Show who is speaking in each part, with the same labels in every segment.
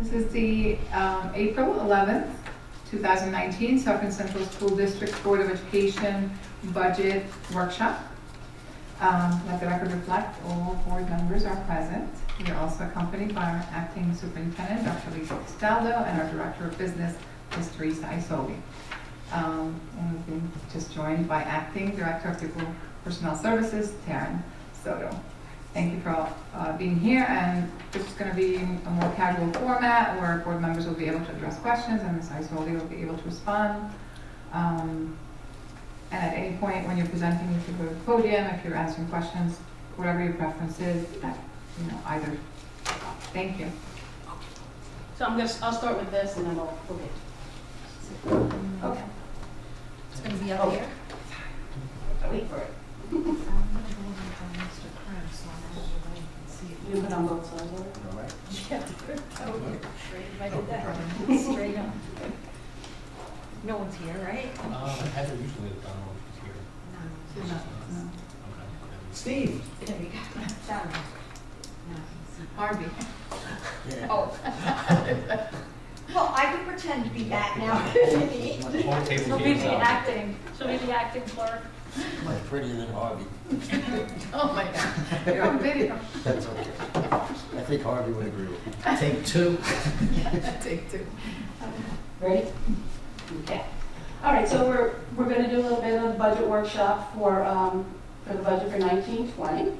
Speaker 1: This is the April 11th, 2019 Suffern Central School District Board of Education Budget Workshop. Let the record reflect all board members are present. We are also accompanied by our acting superintendent, Dr. Lisa Castaldo, and our director of business, Ms. Teresa Isoli. And we've been just joined by acting director of people personnel services, Taryn Soto. Thank you for being here, and this is going to be a more casual format where board members will be able to address questions and Ms. Isoli will be able to respond. And at any point when you're presenting, you can go to the podium if you're answering questions, whatever your preference is, either. Thank you.
Speaker 2: So I'll start with this and then we'll get. Okay.
Speaker 3: It's going to be up here.
Speaker 2: Wait for it. You put on both sides of it?
Speaker 3: All right. Yeah. Right at that. Straight up. No one's here, right?
Speaker 4: Heather usually, I don't know if she's here.
Speaker 1: No.
Speaker 4: Okay.
Speaker 5: Steve.
Speaker 3: There you go. Sorry.
Speaker 1: Harvey.
Speaker 5: Yeah.
Speaker 3: Oh. Well, I can pretend to be back now.
Speaker 4: Whole table
Speaker 2: She'll be
Speaker 4: game's
Speaker 2: the
Speaker 4: out.
Speaker 2: acting. She'll be the acting clerk.
Speaker 5: Much prettier than Harvey.
Speaker 1: Oh my God. You're on video.
Speaker 5: That's okay. I think Harvey would agree with me. Take two.
Speaker 1: Take two.
Speaker 2: Ready? Okay. All right, so we're going to do a little bit of budget workshop for the budget for 1920.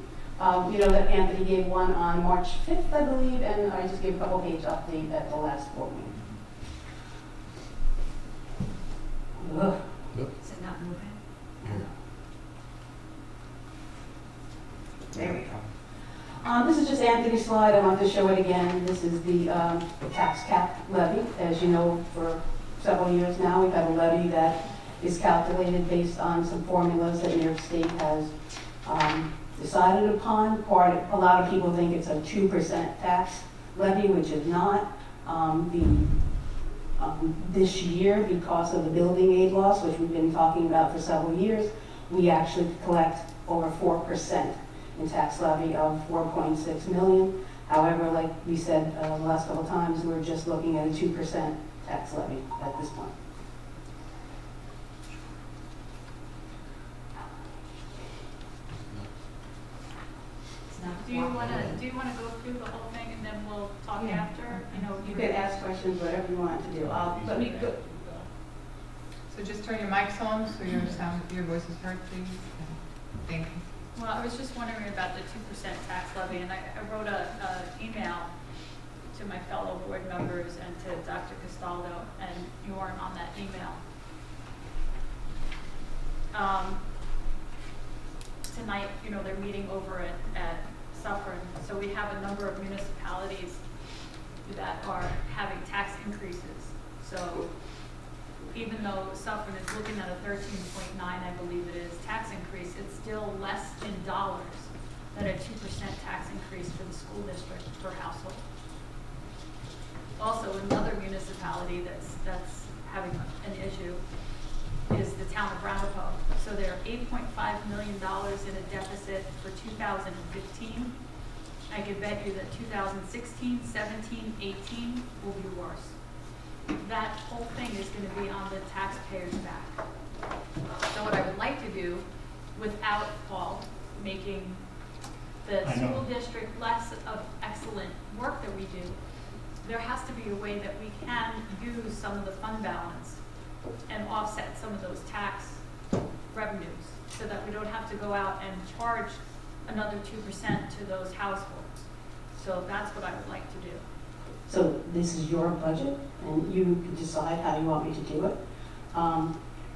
Speaker 2: You know that Anthony gave one on March 5th, I believe, and I just gave a couple page update at the last board meeting. Ugh.
Speaker 3: Is it not moving?
Speaker 2: There we go. This is just Anthony's slide. I want to show it again. This is the tax cap levy. As you know, for several years now, we've had a levy that is calculated based on some formulas that New York State has decided upon. A lot of people think it's a 2% tax levy, which is not. This year, because of the building aid loss, which we've been talking about for several years, we actually collect over 4% in tax levy of 4.6 million. However, like we said the last couple of times, we're just looking at a 2% tax levy at this point.
Speaker 3: It's not
Speaker 6: Do you want to go through the whole thing and then we'll talk
Speaker 3: Yeah.
Speaker 6: after?
Speaker 2: You could ask questions, whatever you want to do. Let me go.
Speaker 1: So just turn your mics on so your voice is heard, please. Thank you.
Speaker 6: Well, I was just wondering about the 2% tax levy, and I wrote an email to my fellow board members and to Dr. Castaldo, and you weren't on that email. Tonight, they're meeting over at Suffern, so we have a number of municipalities that are having tax increases. So even though Suffern is looking at a 13.9, I believe it is, tax increase, it's still less in dollars than a 2% tax increase for the school district per household. Also, another municipality that's having an issue is the town of Ramapo. So they're $8.5 million in a deficit for 2015. I could bet you that 2016, 17, 18 will be worse. That whole thing is going to be on the taxpayer's back. So what I would like to do, without Paul making the school district less of excellent work that we do, there has to be a way that we can use some of the fund balance and offset some of those tax revenues so that we don't have to go out and charge another 2% to those households. So that's what I would like to do.
Speaker 2: So this is your budget, and you can decide how you want me to do it.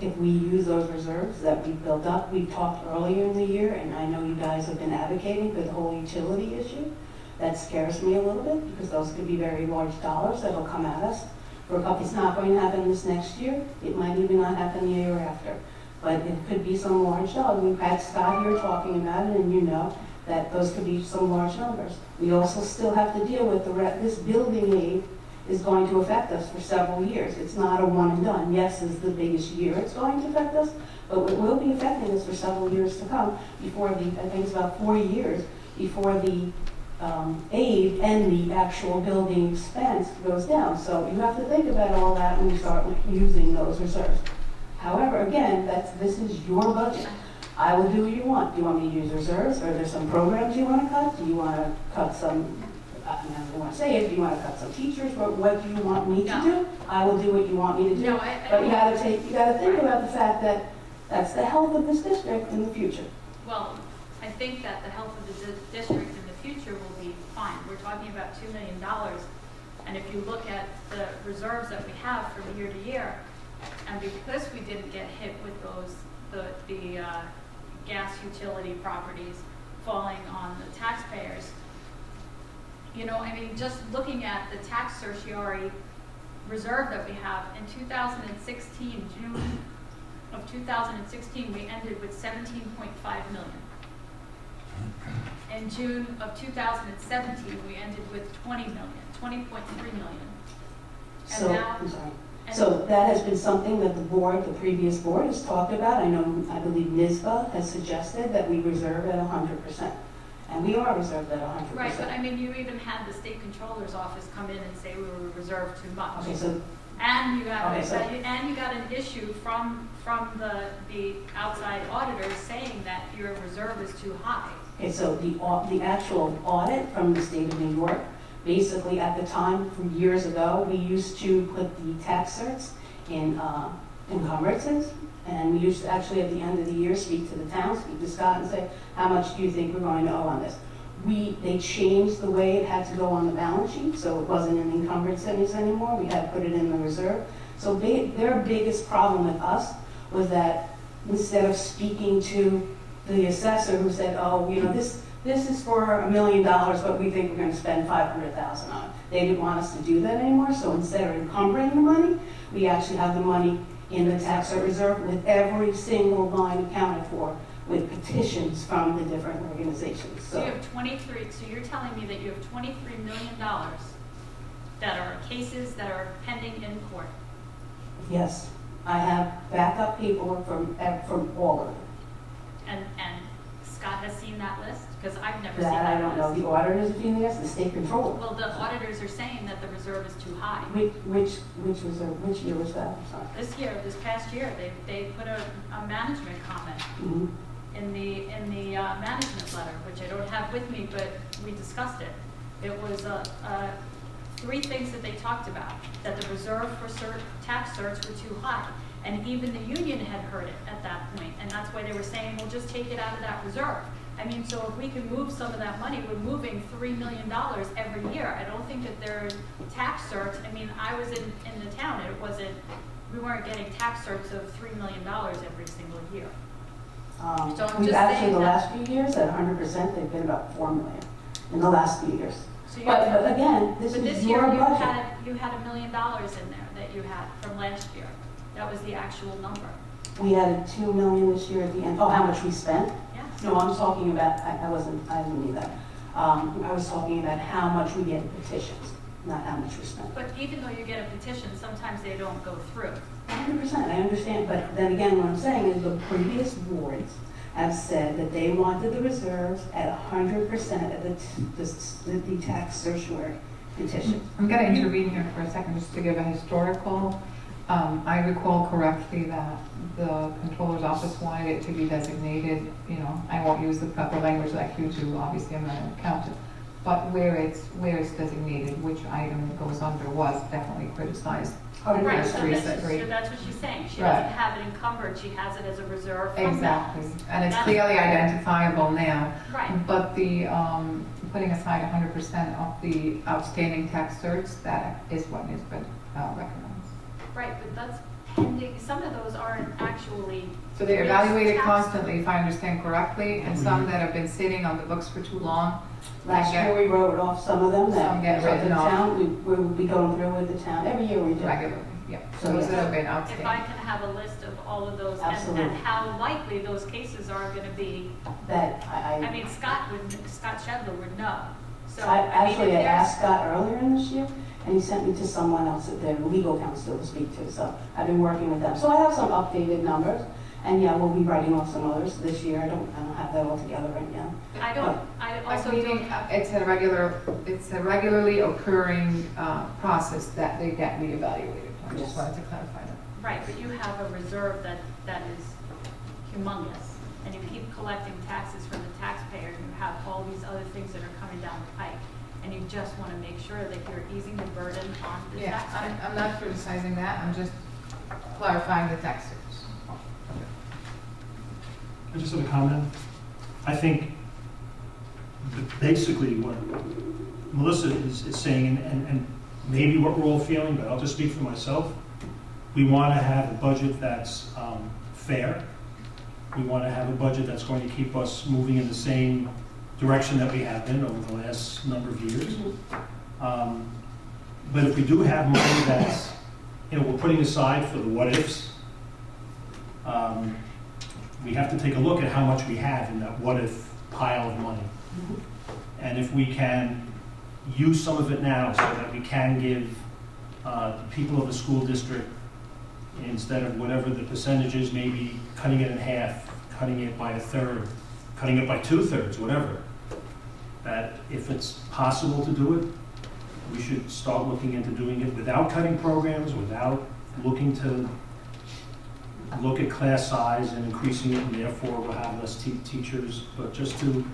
Speaker 2: If we use those reserves that we built up, we talked earlier in the year, and I know you guys have been advocating for the whole utility issue. That scares me a little bit because those could be very large dollars that will come at us. For a couple, it's not going to happen this next year. It might even not happen the year after, but it could be some large dollars. We've had Scott here talking about it, and you know that those could be some large numbers. We also still have to deal with this building aid is going to affect us for several years. It's not a one and done. Yes, is the biggest year it's going to affect us, but it will be affecting us for several years to come before I think it's about 4 years before the aid and the actual building expense goes down. So you have to think about all that when you start using those reserves. However, again, this is your budget. I will do what you want. Do you want me to use reserves? Are there some programs you want to cut? Do you want to cut some, I don't want to say it, do you want to cut some teachers? What do you want me to
Speaker 6: No.
Speaker 2: do? I will do what you want me to do.
Speaker 6: No,
Speaker 2: But you gotta think about the fact that that's the health of this district in the future.
Speaker 6: Well, I think that the health of the district in the future will be fine. We're talking about $2 million. And if you look at the reserves that we have from year to year, and because we didn't get hit with the gas utility properties falling on the taxpayers, you know, I mean, just looking at the tax certiorari reserve that we have in 2016, June of 2016, we ended with 17.5 million. In June of 2017, we ended with 20.3 million.
Speaker 2: So,
Speaker 6: now-
Speaker 2: I'm sorry.
Speaker 6: and-
Speaker 2: So that has been something that the previous board has talked about. I believe NISBA has suggested that we reserve at 100%. And we are reserved at 100%.
Speaker 6: Right, but I mean, you even had the state controller's office come in and say we were reserved too much.
Speaker 2: Okay, so,
Speaker 6: And you got,
Speaker 2: Okay, so-
Speaker 6: and you got an issue from the outside auditors saying that your reserve is too high.
Speaker 2: okay, so the actual audit from the state of New York, basically at the time, from years ago, we used to put the tax certs in encumbrances. And we used to actually, at the end of the year, speak to the town, speak to Scott and say, how much do you think we're going to owe on this? They changed the way it had to go on the balance sheet, so it wasn't in encumbrances anymore. We had to put it in the reserve. So their biggest problem with us was that instead of speaking to the assessor who said, oh, you know, this is for $1 million, but we think we're going to spend $500,000 on it. They didn't want us to do that anymore, so instead of encumbering the money, we actually have the money in the tax reserve with every single line accounted for with petitions from the different organizations.
Speaker 6: So you have 23, so you're telling me that you have $23 million that are cases that are pending in court.
Speaker 2: Yes, I have backup paperwork from all of them.
Speaker 6: And Scott has seen that list? Because I've never seen
Speaker 2: That I
Speaker 6: that
Speaker 2: don't know.
Speaker 6: list.
Speaker 2: The auditors are doing this, the state controller.
Speaker 6: Well, the auditors are saying that the reserve is too high.
Speaker 2: Which year was that? I'm sorry.
Speaker 6: This past year, they put a management comment
Speaker 2: Mhm.
Speaker 6: in the management letter, which I don't have with me, but we discussed it. It was three things that they talked about, that the reserve for tax certs were too high. And even the union had heard it at that point, and that's why they were saying, well, just take it out of that reserve. I mean, so if we can move some of that money, we're moving $3 million every year. I don't think that they're tax certs. I mean, I was in the town, we weren't getting tax certs of $3 million every single year. So I'm
Speaker 2: We've
Speaker 6: just
Speaker 2: actually,
Speaker 6: saying
Speaker 2: the
Speaker 6: that-
Speaker 2: last few years, at 100%, they've been about $4 million in the last few years.
Speaker 6: So you
Speaker 2: But
Speaker 6: have-
Speaker 2: again, this
Speaker 6: But
Speaker 2: is
Speaker 6: this year,
Speaker 2: your
Speaker 6: you
Speaker 2: budget.
Speaker 6: had $1 million in there that you had from last year. That was the actual number.
Speaker 2: We added $2 million this year at the end. Oh, how much we spent?
Speaker 6: Yeah.
Speaker 2: No, I'm talking about, I didn't need that. I was talking about how much we get in petitions, not how much we spent.
Speaker 6: But even though you get a petition, sometimes they don't go through.
Speaker 2: 100%, I understand, but then again, what I'm saying is the previous boards have said that they wanted the reserves at 100% of the tax certiorari petition.
Speaker 1: I'm going to intervene here for a second just to give a historical. I recall correctly that the controller's office wanted it to be designated, you know, I won't use the proper language like you do, obviously I'm not an accountant, but where it's designated, which item goes under was definitely criticized.
Speaker 6: Right,
Speaker 1: Yes,
Speaker 6: so
Speaker 1: Teresa,
Speaker 6: that's,
Speaker 1: agree.
Speaker 6: so that's what she's saying. She
Speaker 1: Right.
Speaker 6: doesn't have it encumbered, she has it as a reserve from that.
Speaker 1: Exactly, and it's clearly identifiable now.
Speaker 6: Right.
Speaker 1: But the, putting aside 100% of the outstanding tax certs, that is what NISBA recommends.
Speaker 6: Right, but that's pending, some of those aren't actually.
Speaker 1: So they're evaluated
Speaker 6: tax-
Speaker 1: constantly, if I understand correctly, and some that have been sitting on the books for too long.
Speaker 2: Last
Speaker 1: they get
Speaker 2: year, we wrote off some of them
Speaker 1: Some
Speaker 2: that
Speaker 1: get
Speaker 2: the
Speaker 1: written off.
Speaker 2: town, we will be going through with the town. Every year we do.
Speaker 1: Regularly, yeah. So
Speaker 2: So
Speaker 1: those that have been
Speaker 6: If I
Speaker 1: outstanding.
Speaker 6: can have a list of all of those and
Speaker 2: Absolutely.
Speaker 6: how likely those cases are gonna be.
Speaker 2: That
Speaker 6: I mean, Scott Shedler would know. So,
Speaker 2: I
Speaker 6: mean, if
Speaker 2: actually had
Speaker 6: there's-
Speaker 2: asked Scott earlier in this year, and he sent me to someone else at their legal counsel to speak to, so I've been working with them. So I have some updated numbers, And yeah, we'll be writing off some others this year. I don't have that all together right now.
Speaker 6: I
Speaker 1: Like
Speaker 6: also
Speaker 1: meaning,
Speaker 6: don't,
Speaker 1: it's a regularly occurring process that they get reevaluated. I just
Speaker 2: Yes.
Speaker 1: wanted to clarify that.
Speaker 6: right, but you have a reserve that is humongous, and you keep collecting taxes from the taxpayer, and you have all these other things that are coming down the pike, and you just want to make sure that you're easing the burden on the
Speaker 1: Yeah,
Speaker 6: taxpayer.
Speaker 1: I'm not criticizing that, I'm just clarifying the tax rates.
Speaker 7: I just have a comment. I think basically what Melissa is saying, and maybe what we're all feeling, but I'll just speak for myself. We want to have a budget that's fair. We want to have a budget that's going to keep us moving in the same direction that we have been over the last number of years. But if we do have money that's, we're putting aside for the what-ifs, we have to take a look at how much we have in that what-if pile of money. And if we can use some of it now so that we can give the people of a school district, instead of whatever the percentage is, maybe cutting it in half, cutting it by a third, cutting it by 2/3, whatever, that if it's possible to do it, we should start looking into doing it without cutting programs, without looking to look at class size and increasing it, and therefore we'll have less teachers, but just to,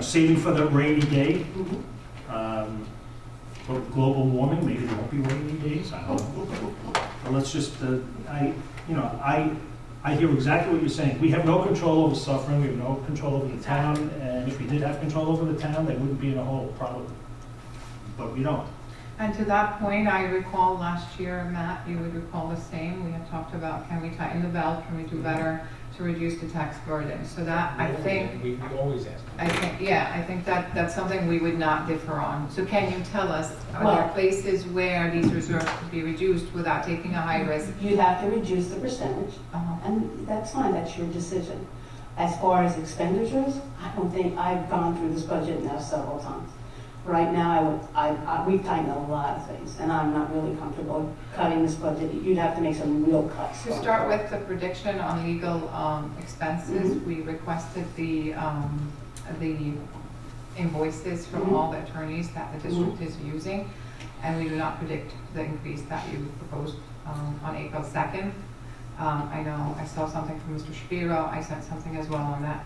Speaker 7: saving for the rainy day. For global warming, maybe there won't be rainy days, I don't know. But let's just, I hear exactly what you're saying. We have no control over Suffern, we have no control over the town, and if we did have control over the town, they wouldn't be in a hole, probably. But we don't.
Speaker 1: And to that point, I recall last year, Matt, you would recall the same, we had talked about, can we tighten the belt, can we do better to reduce the tax burden? So that, I think,
Speaker 4: We always ask.
Speaker 1: I think that's something we would not differ on. So can you tell us, are there
Speaker 2: Well-
Speaker 1: places where these reserves could be reduced without taking a high risk?
Speaker 2: You have to reduce the percentage,
Speaker 1: Uh-huh.
Speaker 2: and that's fine, that's your decision. As far as expenditures, I don't think, I've gone through this budget now several times. Right now, we've tightened a lot of things, and I'm not really comfortable cutting this budget. You'd have to make some real cuts.
Speaker 1: To start with the prediction on legal expenses, we requested the invoices from all the attorneys that the district is using, and we do not predict the increase that you proposed on April 2nd. I know I saw something from Mr. Shapiro, I sent something as well on that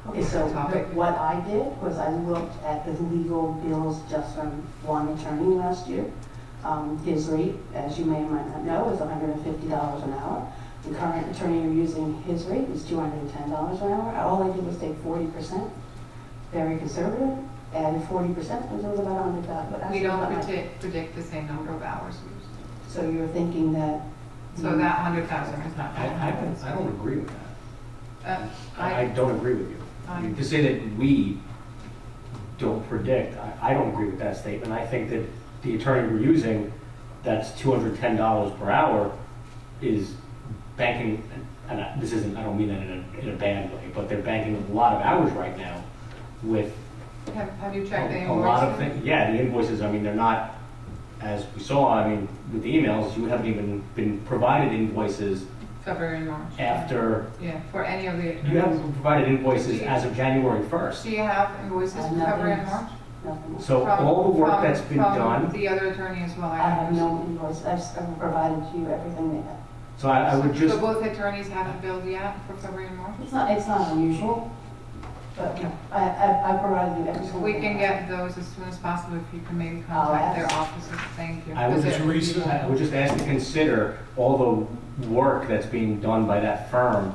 Speaker 2: Okay, so
Speaker 1: topic.
Speaker 2: what I did was I looked at the legal bills just from one attorney last year. His rate, as you may or might not know, is $150 an hour. The current attorney you're using, his rate is $210 an hour. All I did was take 40%, very conservative, added 40%, which was about $100.
Speaker 1: We don't predict the same number of hours used.
Speaker 2: So you're thinking that.
Speaker 1: So that 100,000 is not.
Speaker 5: I don't agree with that. I
Speaker 1: I
Speaker 5: don't agree with you. To say that we don't predict, I don't agree with that statement. I think that the attorney we're using, that's $210 per hour, is banking, and I don't mean that in a bad way, but they're banking a lot of hours right now with
Speaker 1: Have you checked the
Speaker 5: a lot of
Speaker 1: invoices?
Speaker 5: things. Yeah, the invoices, I mean, they're not, as we saw, I mean, with the emails, you haven't even been provided invoices
Speaker 1: February and March.
Speaker 5: after,
Speaker 1: Yeah, for any of the.
Speaker 5: you haven't been provided invoices as of January 1st.
Speaker 1: Do you have invoices for February and March?
Speaker 2: Nothing.
Speaker 5: So
Speaker 1: From-
Speaker 5: all the work
Speaker 1: from-
Speaker 5: that's been
Speaker 1: from
Speaker 5: done,
Speaker 1: the other attorney as well.
Speaker 2: I have no invoice. I've provided to you everything they have.
Speaker 5: so I would just,
Speaker 1: So both attorneys haven't billed yet for February and March?
Speaker 2: It's not unusual, but I provided you everything.
Speaker 1: If we
Speaker 2: they
Speaker 1: can
Speaker 2: have.
Speaker 1: get those as soon as possible, if you can maybe
Speaker 2: I'll
Speaker 1: contact their
Speaker 2: ask.
Speaker 1: offices, thank you.
Speaker 5: I would
Speaker 1: Because it-
Speaker 5: I would just ask to consider all the work that's being done by that firm,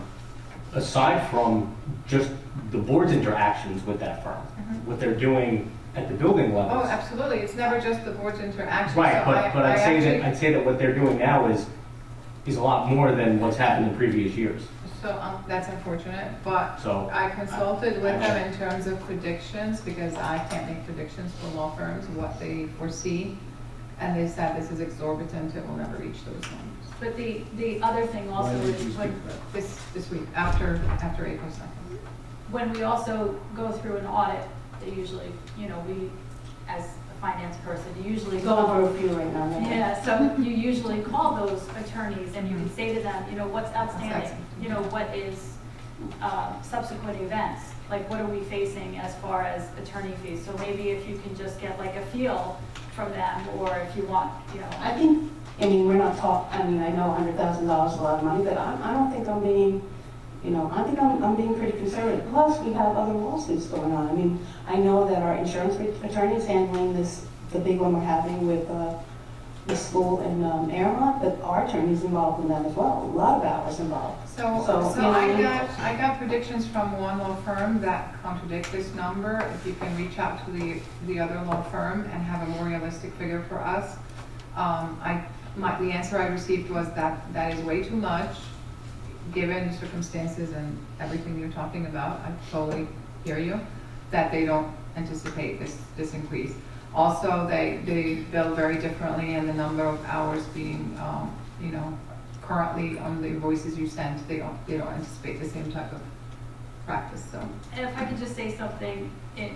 Speaker 5: aside from just the board's interactions with that firm,
Speaker 1: Mhm.
Speaker 5: what they're doing at the building
Speaker 1: Oh,
Speaker 5: levels.
Speaker 1: absolutely, it's never just the board's interaction.
Speaker 5: Right,
Speaker 1: So
Speaker 5: but
Speaker 1: I actually-
Speaker 5: I'd say that what they're doing now is a lot more than what's happened in previous years.
Speaker 1: So that's unfortunate, but
Speaker 5: So
Speaker 1: I consulted with them in terms of predictions, because I can't make predictions for law firms, what they foresee. And they said this is exorbitant, it will never reach those numbers.
Speaker 6: But the other thing also
Speaker 5: When did you
Speaker 6: is
Speaker 5: speak
Speaker 6: when,
Speaker 5: to that?
Speaker 1: This week, after April 2nd.
Speaker 6: when we also go through an audit, they usually, we, as a finance person, you usually
Speaker 2: Going
Speaker 6: call.
Speaker 2: through a few right now, yeah.
Speaker 6: Yeah, so you usually call those attorneys and you can say to them, you know, what's outstanding?
Speaker 1: Outstanding.
Speaker 6: You know, what is subsequent events? Like, what are we facing as far as attorney fees? So maybe if you can just get like a feel from them, or if you want, you know.
Speaker 2: I think, I mean, we're not talking, I mean, I know $100,000 is a lot of money, but I don't think I'm being, you know, I think I'm being pretty conservative. Plus, we have other lawsuits going on. I mean, I know that our insurance attorney is handling this, the big one we're having with the school in Airmont, but our attorney's involved in that as well. A lot of hours involved.
Speaker 1: So
Speaker 2: you know,
Speaker 1: I got predictions from one law firm that contradict this number. If you can reach out to the other law firm and have a more realistic figure for us. The answer I received was that is way too much, given the circumstances and everything you're talking about. I totally hear you, that they don't anticipate this increase. Also, they bill very differently, and the number of hours being, you know, currently on the invoices you send, they don't anticipate the same type of practice, so.
Speaker 6: And if I could just say something in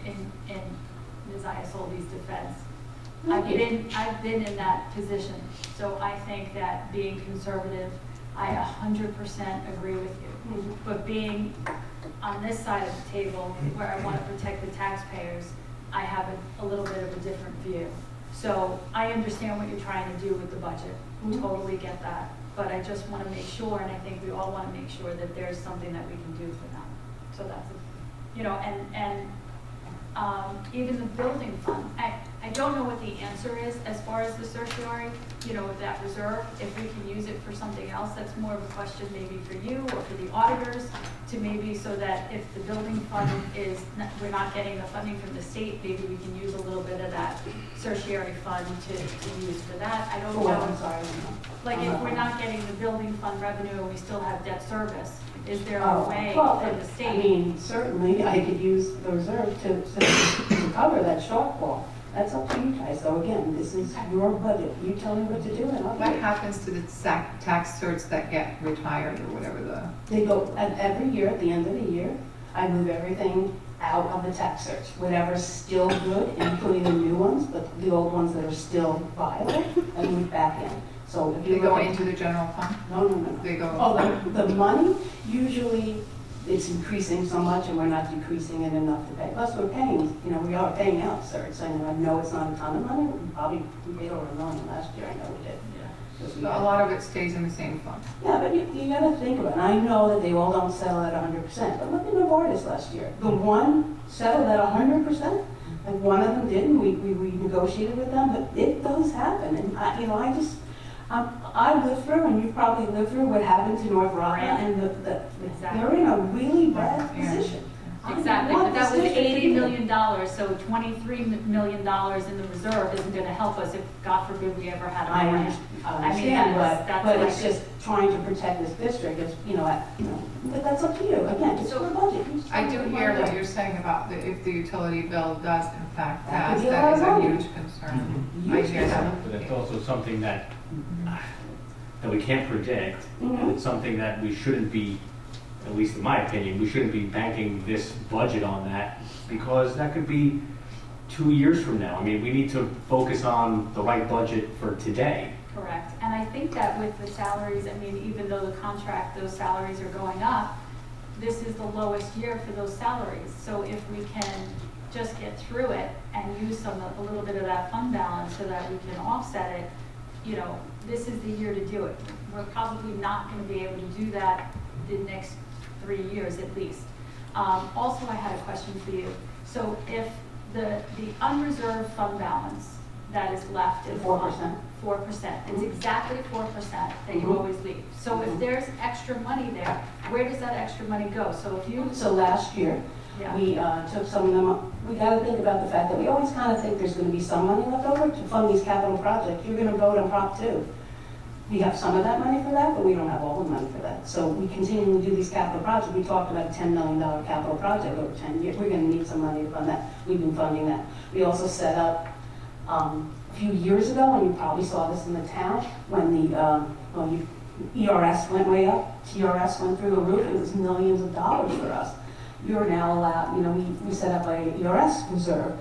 Speaker 6: Ms. Iasoldi's defense. I've been in that position, so I think that being conservative, I 100% agree with you. But being on this side of the table, where I want to protect the taxpayers, I have a little bit of a different view. So I understand what you're trying to do with the budget, totally get that. But I just want to make sure, and I think we all want to make sure that there's something that we can do for them. So that's, you know, and even the building fund, I don't know what the answer is as far as the certiorari, you know, with that reserve. If we can use it for something else, that's more of a question maybe for you or for the auditors, to maybe so that if the building fund is, we're not getting the funding from the state, maybe we can use a little bit of that certiorari fund to use for that. I don't know.
Speaker 2: I'm sorry.
Speaker 6: Like if we're not getting the building fund revenue and we still have debt service, is there a
Speaker 2: Oh,
Speaker 6: way
Speaker 2: well,
Speaker 6: for the state?
Speaker 2: I mean, certainly I could use the reserve to cover that shortfall. That's up to you guys. So again, this is your budget. You tell me what to do and I'll do
Speaker 1: What
Speaker 2: it.
Speaker 1: happens to the tax certs that get retired or whatever
Speaker 2: They go, every year, at the end of the year, I move everything out of the tax search. Whatever's still good, including the new ones, but the old ones that are still viable, I move back in. So if you
Speaker 1: they go
Speaker 2: look at-
Speaker 1: into the general fund?
Speaker 2: No, no, no.
Speaker 1: They go.
Speaker 2: Oh, the money, usually it's increasing so much and we're not decreasing it enough to pay. Plus, we're paying, you know, we are paying out certs. I know it's not a ton of money. We paid over $1 million last year. I know we did.
Speaker 1: So a lot of it stays in the same fund.
Speaker 2: Yeah, but you gotta think about it. And I know that they all don't settle at 100%, but look at Novartis last year. The one settled at 100%, and one of them didn't. We negotiated with them, but it does happen. And I lived through, and you've probably lived through what happened to North Rockland, and they're in a really bad
Speaker 1: Yeah.
Speaker 2: position.
Speaker 6: Exactly,
Speaker 2: I
Speaker 6: but that was
Speaker 2: want this district to
Speaker 6: $80
Speaker 2: be-
Speaker 6: million, so $23 million in the reserve isn't gonna help us if, God forbid, we ever had a
Speaker 2: I
Speaker 6: grant.
Speaker 2: understand,
Speaker 6: that's
Speaker 2: but
Speaker 6: like-
Speaker 2: it's just trying to protect this district, it's, but that's up to you. Again, it's your budget. You just
Speaker 1: I
Speaker 2: tell
Speaker 1: do
Speaker 2: me
Speaker 1: hear
Speaker 2: what
Speaker 1: what
Speaker 2: to
Speaker 1: you're saying about if the utility bill does in fact
Speaker 2: That
Speaker 1: pass,
Speaker 2: could be a
Speaker 1: that
Speaker 2: lot
Speaker 1: is
Speaker 2: of
Speaker 1: a
Speaker 2: money.
Speaker 1: huge concern.
Speaker 2: do.
Speaker 1: I
Speaker 2: Huge
Speaker 1: hear that.
Speaker 5: But it's also something that we can't predict, and
Speaker 2: Mhm.
Speaker 5: it's something that we shouldn't be, at least in my opinion, we shouldn't be banking this budget on that, because that could be 2 years from now. I mean, we need to focus on the right budget for today.
Speaker 6: Correct, and I think that with the salaries, I mean, even though the contract, those salaries are going up, this is the lowest year for those salaries. So if we can just get through it and use a little bit of that fund balance so that we can offset it, this is the year to do it. We're probably not going to be able to do that the next 3 years at least. Also, I had a question for you. So if the unreserved fund balance that is left in the fund,
Speaker 2: 4%.
Speaker 6: 4%, it's exactly 4% that you always leave. So if there's extra money there, where does that extra money go? So if you,
Speaker 2: So last year,
Speaker 6: yeah,
Speaker 2: we took some of them up. We got to think about the fact that we always kind of think there's going to be some money left over to fund these capital projects. You're going to vote on Prop 2. We have some of that money for that, but we don't have all the money for that. So we continually do these capital projects. We talked about a $10 million capital project over 10 years. We're going to need some money to fund that. We've been funding that. We also set up a few years ago, and you probably saw this in the town, when the ERS went way up, TRS went through the roof, it was millions of dollars for us. You're now allowed, we set up a ERS reserve.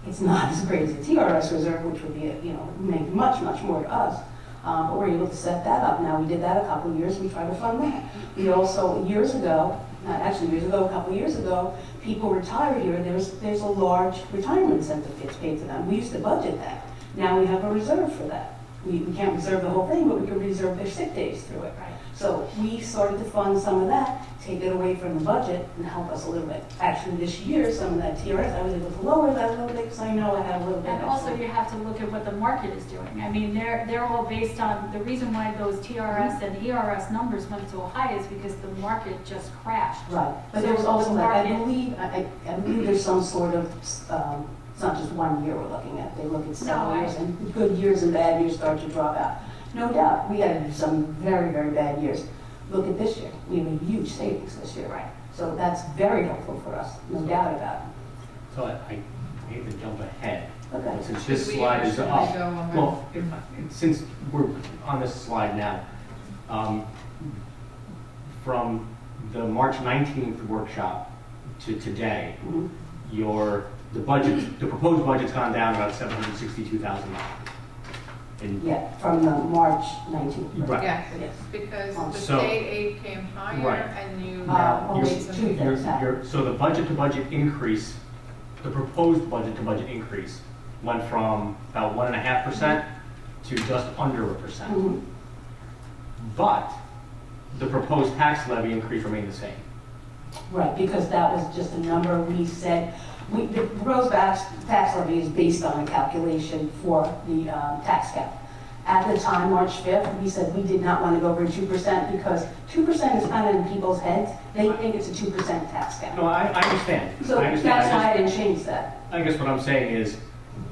Speaker 2: It's not as great as the TRS reserve, which would be, make much, much more to us. But we're able to set that up. Now, we did that a couple of years, we tried to fund that. We also, years ago, not actually years ago, a couple of years ago, people retired here, there's a large retirement incentive gets paid to them. We used to budget that. Now we have a reserve for that. We can't reserve the whole thing, but we can reserve their sick days through it.
Speaker 6: Right.
Speaker 2: So we started to fund some of that, take it away from the budget and help us a little bit. Actually, this year, some of that TRS, I was able to lower that a little bit because I know I have a little bit.
Speaker 6: And also you have to look at what the market is doing. I mean, they're all based on, the reason why those TRS and ERS numbers went so high is because the market just crashed.
Speaker 2: Right, but
Speaker 6: So
Speaker 2: there's also
Speaker 6: the
Speaker 2: that, I
Speaker 6: market-
Speaker 2: believe there's some sort of, it's not just 1 year we're looking at, they look at several
Speaker 6: No,
Speaker 2: years, and good years and bad years start to drop out. No doubt, we had some very, very bad years. Look at this year, we have a huge savings this year.
Speaker 6: Right.
Speaker 2: So that's very helpful for us, no doubt about
Speaker 5: So I hate to jump ahead,
Speaker 2: it. Okay.
Speaker 5: but since this
Speaker 1: Should we
Speaker 5: slide is
Speaker 1: actually
Speaker 5: up,
Speaker 1: go on with-
Speaker 5: well, since we're on this slide now, from the March 19th workshop to today,
Speaker 2: Mhm.
Speaker 5: the proposed budget's gone down about $762,000. And
Speaker 2: Yeah, from the March 19th.
Speaker 5: Right.
Speaker 1: Yes,
Speaker 2: Yes.
Speaker 1: because the
Speaker 5: So-
Speaker 1: state aid came higher
Speaker 5: Right.
Speaker 1: and you.
Speaker 2: Oh,
Speaker 1: made
Speaker 2: wait,
Speaker 1: some-
Speaker 2: two things happened.
Speaker 5: So the budget-to-budget increase, the proposed budget-to-budget increase went from about 1.5% to just under 1%.
Speaker 2: Mhm.
Speaker 5: But the proposed tax levy increase remained the same.
Speaker 2: Right, because that was just a number we said, the proposed tax levy is based on a calculation for the tax cap. At the time, March 5th, we said we did not want to go over 2% because 2% is kind of in people's heads. They think it's a 2% tax cap.
Speaker 5: No, I understand.
Speaker 2: So
Speaker 5: I understand.
Speaker 2: that's why I didn't change that.
Speaker 5: I guess what I'm saying is,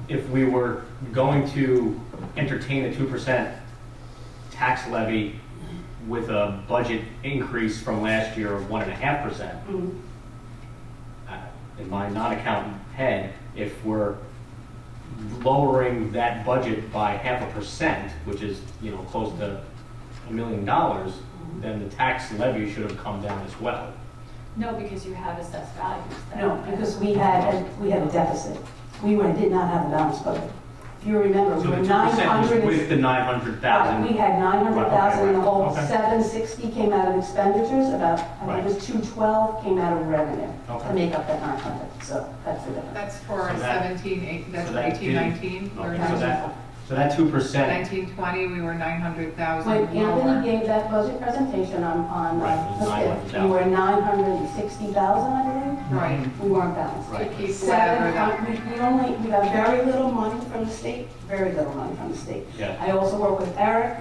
Speaker 5: if we were going to entertain a 2% tax levy with a budget increase from last year of 1.5%,
Speaker 2: Mhm.
Speaker 5: in my non-accountant head, if we're lowering that budget by 0.5%, which is, close to $1 million, then the tax levy should have come down as well.
Speaker 6: No, because you have assessed values. that-
Speaker 2: No, because we had a deficit. Did not have a balanced budget. If you remember,
Speaker 5: So
Speaker 2: we
Speaker 5: the
Speaker 2: were
Speaker 5: 2%
Speaker 2: 900.
Speaker 5: was with the 900,000.
Speaker 2: We had 900,000 and the whole
Speaker 5: Okay.
Speaker 2: 760 came out of expenditures, about, I think it was 212 came out of revenue to
Speaker 5: Okay.
Speaker 2: make up that 900, so that's the difference.
Speaker 1: That's for
Speaker 5: So that-
Speaker 1: 17, that's
Speaker 5: so that
Speaker 1: 18,
Speaker 5: didn't-
Speaker 1: 19.
Speaker 5: Okay, so that 2%.
Speaker 1: 19, 20, we were 900,000
Speaker 2: When Anthony
Speaker 1: lower.
Speaker 2: gave that budget presentation on
Speaker 5: Right, it was
Speaker 2: the 5th, we were 960,000, I believe.
Speaker 1: Right,
Speaker 2: We weren't balanced.
Speaker 1: to
Speaker 5: Right.
Speaker 1: keep whatever that.
Speaker 2: We have very little money from the state, very little money from the state.
Speaker 5: Yeah.
Speaker 2: I also work with Eric,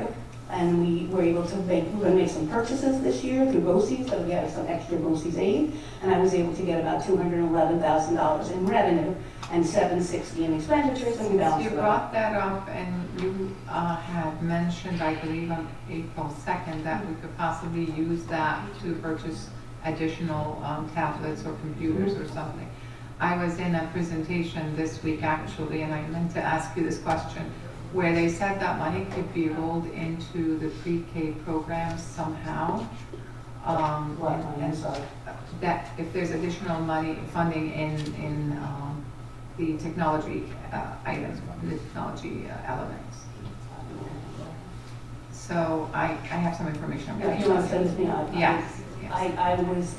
Speaker 2: and we were able to we're gonna make some purchases this year through BOCES, so we have some extra BOCES aid, and I was able to get about $211,000 in revenue and $760 in expenditures, and we balanced
Speaker 1: You
Speaker 2: it out.
Speaker 1: brought that up and you had mentioned, I believe on April 2nd, that we could possibly use that to purchase additional tablets or computers or something. I was in a presentation this week actually, and I meant to ask you this question, where they said that money could be rolled into the pre-K programs somehow.
Speaker 2: What, I'm
Speaker 1: and
Speaker 2: sorry.
Speaker 1: that if there's additional money, funding in the technology items, the technology elements. So I have some information. I'm
Speaker 2: If you want to send it to me,
Speaker 1: Yes, yes.
Speaker 2: I was.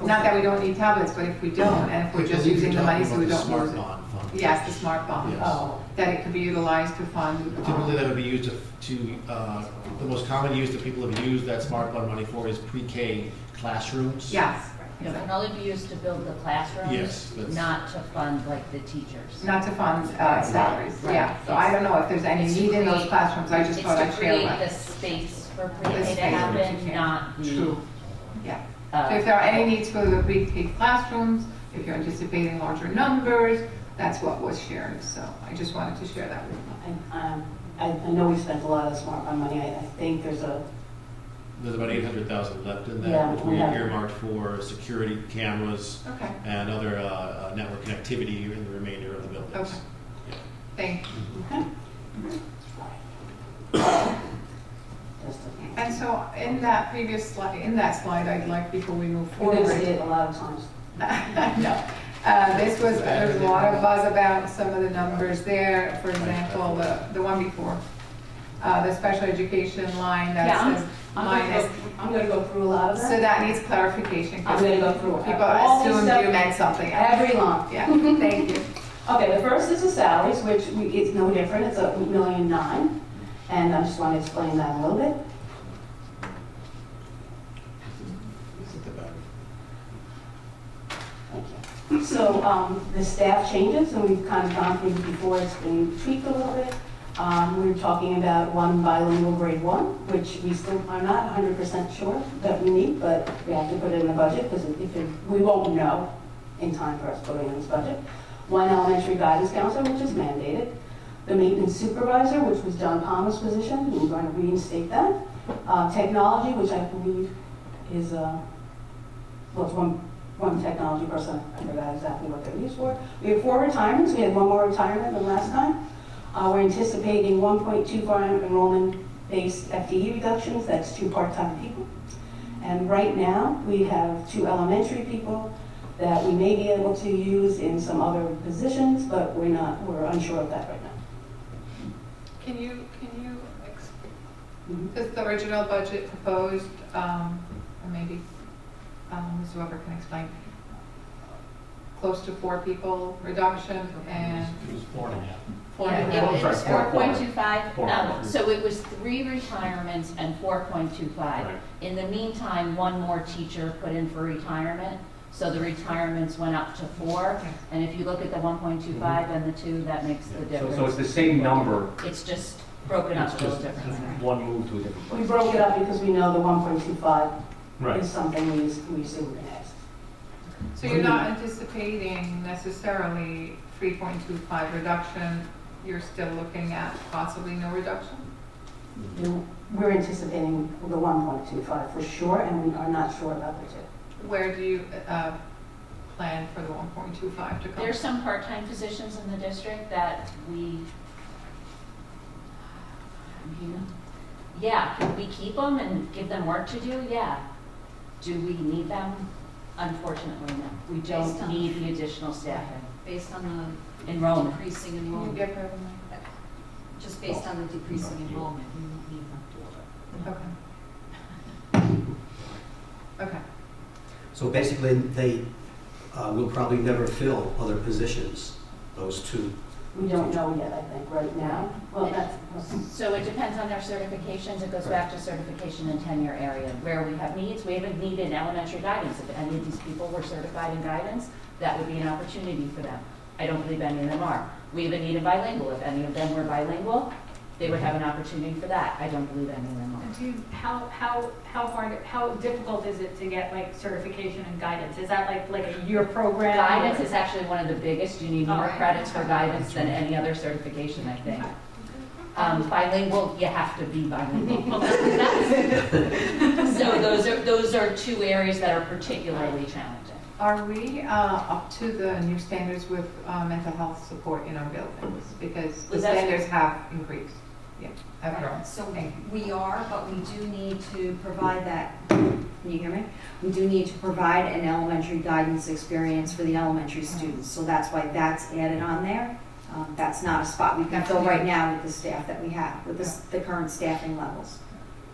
Speaker 1: Not that we don't need tablets, but if we don't, and if we're just using the money so we don't use it. Yes, the smart bomb.
Speaker 4: Yes.
Speaker 2: Oh,
Speaker 1: That it could be utilized to fund.
Speaker 4: Typically, that would be used the most common use that people have used that smart fund money for is pre-K classrooms.
Speaker 1: Yes,
Speaker 8: It can only be used to build the classrooms.
Speaker 4: Yes, that's-
Speaker 8: Not to fund like the teachers.
Speaker 1: not to fund salaries,
Speaker 8: Right.
Speaker 1: yeah. So I don't know if there's any
Speaker 8: It's to
Speaker 1: need in those
Speaker 8: create-
Speaker 1: classrooms, I just thought I'd share
Speaker 8: It's to create
Speaker 1: that.
Speaker 8: the space for
Speaker 1: The
Speaker 8: pre-K to
Speaker 1: space
Speaker 8: happen,
Speaker 1: that you can.
Speaker 8: not the.
Speaker 1: True, yeah. So if there are any needs for the pre-K classrooms, if you're anticipating larger numbers, that's what was shared. So I just wanted to share that with you.
Speaker 2: I know we spent a lot of smart fund money. I think there's
Speaker 4: There's about 800,000 left in
Speaker 2: Yeah,
Speaker 4: that, which we
Speaker 2: we have-
Speaker 4: earmarked for security cameras
Speaker 1: Okay,
Speaker 4: and other network connectivity in the remainder of the buildings.
Speaker 1: Okay.
Speaker 4: Yeah.
Speaker 1: thank you.
Speaker 2: just
Speaker 1: And so in that previous slide, I'd like before we move
Speaker 2: We're
Speaker 1: forward.
Speaker 2: gonna see it a lot of times.
Speaker 1: No. There's a lot of buzz about some of the numbers there. For example, the one before, the special education line that
Speaker 2: Yeah,
Speaker 1: says
Speaker 2: I'm
Speaker 1: minus.
Speaker 2: gonna go through a lot of
Speaker 1: So
Speaker 2: that.
Speaker 1: that needs clarification. 'Cause
Speaker 2: I'm gonna go through it.
Speaker 1: people
Speaker 2: All this
Speaker 1: assumed
Speaker 2: stuff-
Speaker 1: you meant something else.
Speaker 2: Every line.
Speaker 1: Yeah, thank you.
Speaker 2: Okay, the first is the salaries, which it's no different, it's $1.9 million, and I just want to explain that a little bit. So, the staff changes, and we've kind of gone through this before, it's been tweaked a little bit. We're talking about one bilingual grade 1, which we still are not 100% sure that we need, but we have to put it in the budget, because we won't know in time for us putting in this budget. One elementary guidance counselor, which is mandated. The maintenance supervisor, which was John Palmer's position, we're going to reinstate that. Technology, which I believe is, well, it's one technology person, I forgot exactly what they're used for. We have 4 retirements, we had 1 more retirement than last time. We're anticipating 1.25 enrollment-based FTE reductions, that's 2 part-time people. And right now, we have 2 elementary people that we may be able to use in some other positions, but we're unsure of that right now.
Speaker 1: Can you, does the original budget proposed, or maybe Ms. Weber can explain, close to 4 people reduction and
Speaker 4: It was 4.5.
Speaker 1: 4.5?
Speaker 8: Yeah, it was
Speaker 5: Sorry,
Speaker 8: 4.25.
Speaker 5: 4.25.
Speaker 8: So it was 3 retirements and 4.25.
Speaker 5: Right.
Speaker 8: In the meantime, 1 more teacher put in for retirement, so the retirements went up to 4. And if you look at the 1.25 and the 2, that makes the
Speaker 5: So
Speaker 8: difference.
Speaker 5: it's the same number,
Speaker 8: It's just broken up
Speaker 5: it's
Speaker 8: a little
Speaker 5: just
Speaker 8: differently.
Speaker 5: one move to a different place.
Speaker 2: We broke it up because we know the 1.25
Speaker 5: Right.
Speaker 2: is something we assume we're going to ask.
Speaker 1: So you're not anticipating necessarily 3.25 reduction, you're still looking at possibly no reduction?
Speaker 2: We're anticipating the 1.25 for sure, and we are not sure about the 2.
Speaker 1: Where do you plan for the 1.25 to come?
Speaker 8: There's some part-time positions in the district that yeah, could we keep them and give them work to do? Yeah. Do we need them? Unfortunately, no. We
Speaker 3: Based
Speaker 8: don't
Speaker 3: on-
Speaker 8: need the additional staffing.
Speaker 3: Based on the
Speaker 8: Enrollment.
Speaker 3: decreasing
Speaker 1: Can you
Speaker 3: enrollment,
Speaker 1: get her the mic?
Speaker 3: just based on the decreasing enrollment, we won't need them.
Speaker 1: Okay. Okay.
Speaker 9: So basically, they will probably never fill other positions, those 2.
Speaker 2: We don't know yet, I think, right now. Well, that's,
Speaker 8: So it depends on their certifications. It goes back to certification and tenure area. Where we have needs, we haven't needed elementary guidance. If any of these people were certified in guidance, that would be an opportunity for them. I don't believe any of them are. We even need a bilingual. If any of them were bilingual, they would have an opportunity for that. I don't believe any of them are.
Speaker 6: How difficult is it to get like certification and guidance? Is that like a year program?
Speaker 8: Guidance is actually one of the biggest. You need more
Speaker 6: Okay.
Speaker 8: credits for guidance than any other certification, I think. Bilingual, you have to be bilingual. So those are 2 areas that are particularly challenging.
Speaker 1: Are we up to the new standards with mental health support in our buildings? Because the
Speaker 8: Was that-
Speaker 1: standards have increased. Yeah, have grown.
Speaker 3: So
Speaker 1: Thank you.
Speaker 3: we are, but we do need to provide that, can you hear me? We do need to provide an elementary guidance experience for the elementary students, so that's why that's added on there. That's not a spot we can
Speaker 1: That's
Speaker 3: fill
Speaker 1: new.
Speaker 3: right now with the staff that we have, with the current staffing levels.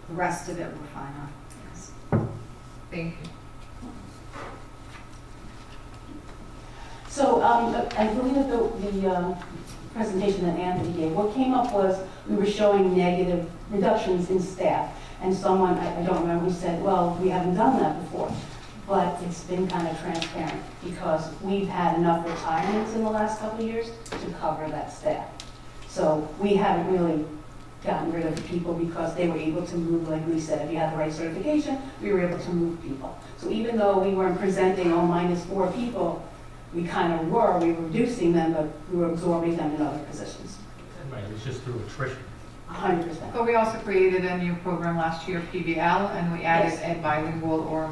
Speaker 3: The rest of it we're fine on, yes.
Speaker 1: Thank you.
Speaker 2: so I believe that the presentation that Anthony gave, what came up was we were showing negative reductions in staff. And someone, I don't remember, who said, well, we haven't done that before. But it's been kind of transparent because we've had enough retirements in the last couple of years to cover that staff. So we haven't really gotten rid of the people because they were able to move, like we said, if you had the right certification, we were able to move people. So even though we weren't presenting, minus 4 people, we kind of were, we were reducing them, but we were absorbing them in other positions.
Speaker 5: Right, it's just through attrition.
Speaker 2: 100%.
Speaker 1: But we also created a new program last year, PBL, and we added
Speaker 2: Yes.
Speaker 1: Ed Bilingual or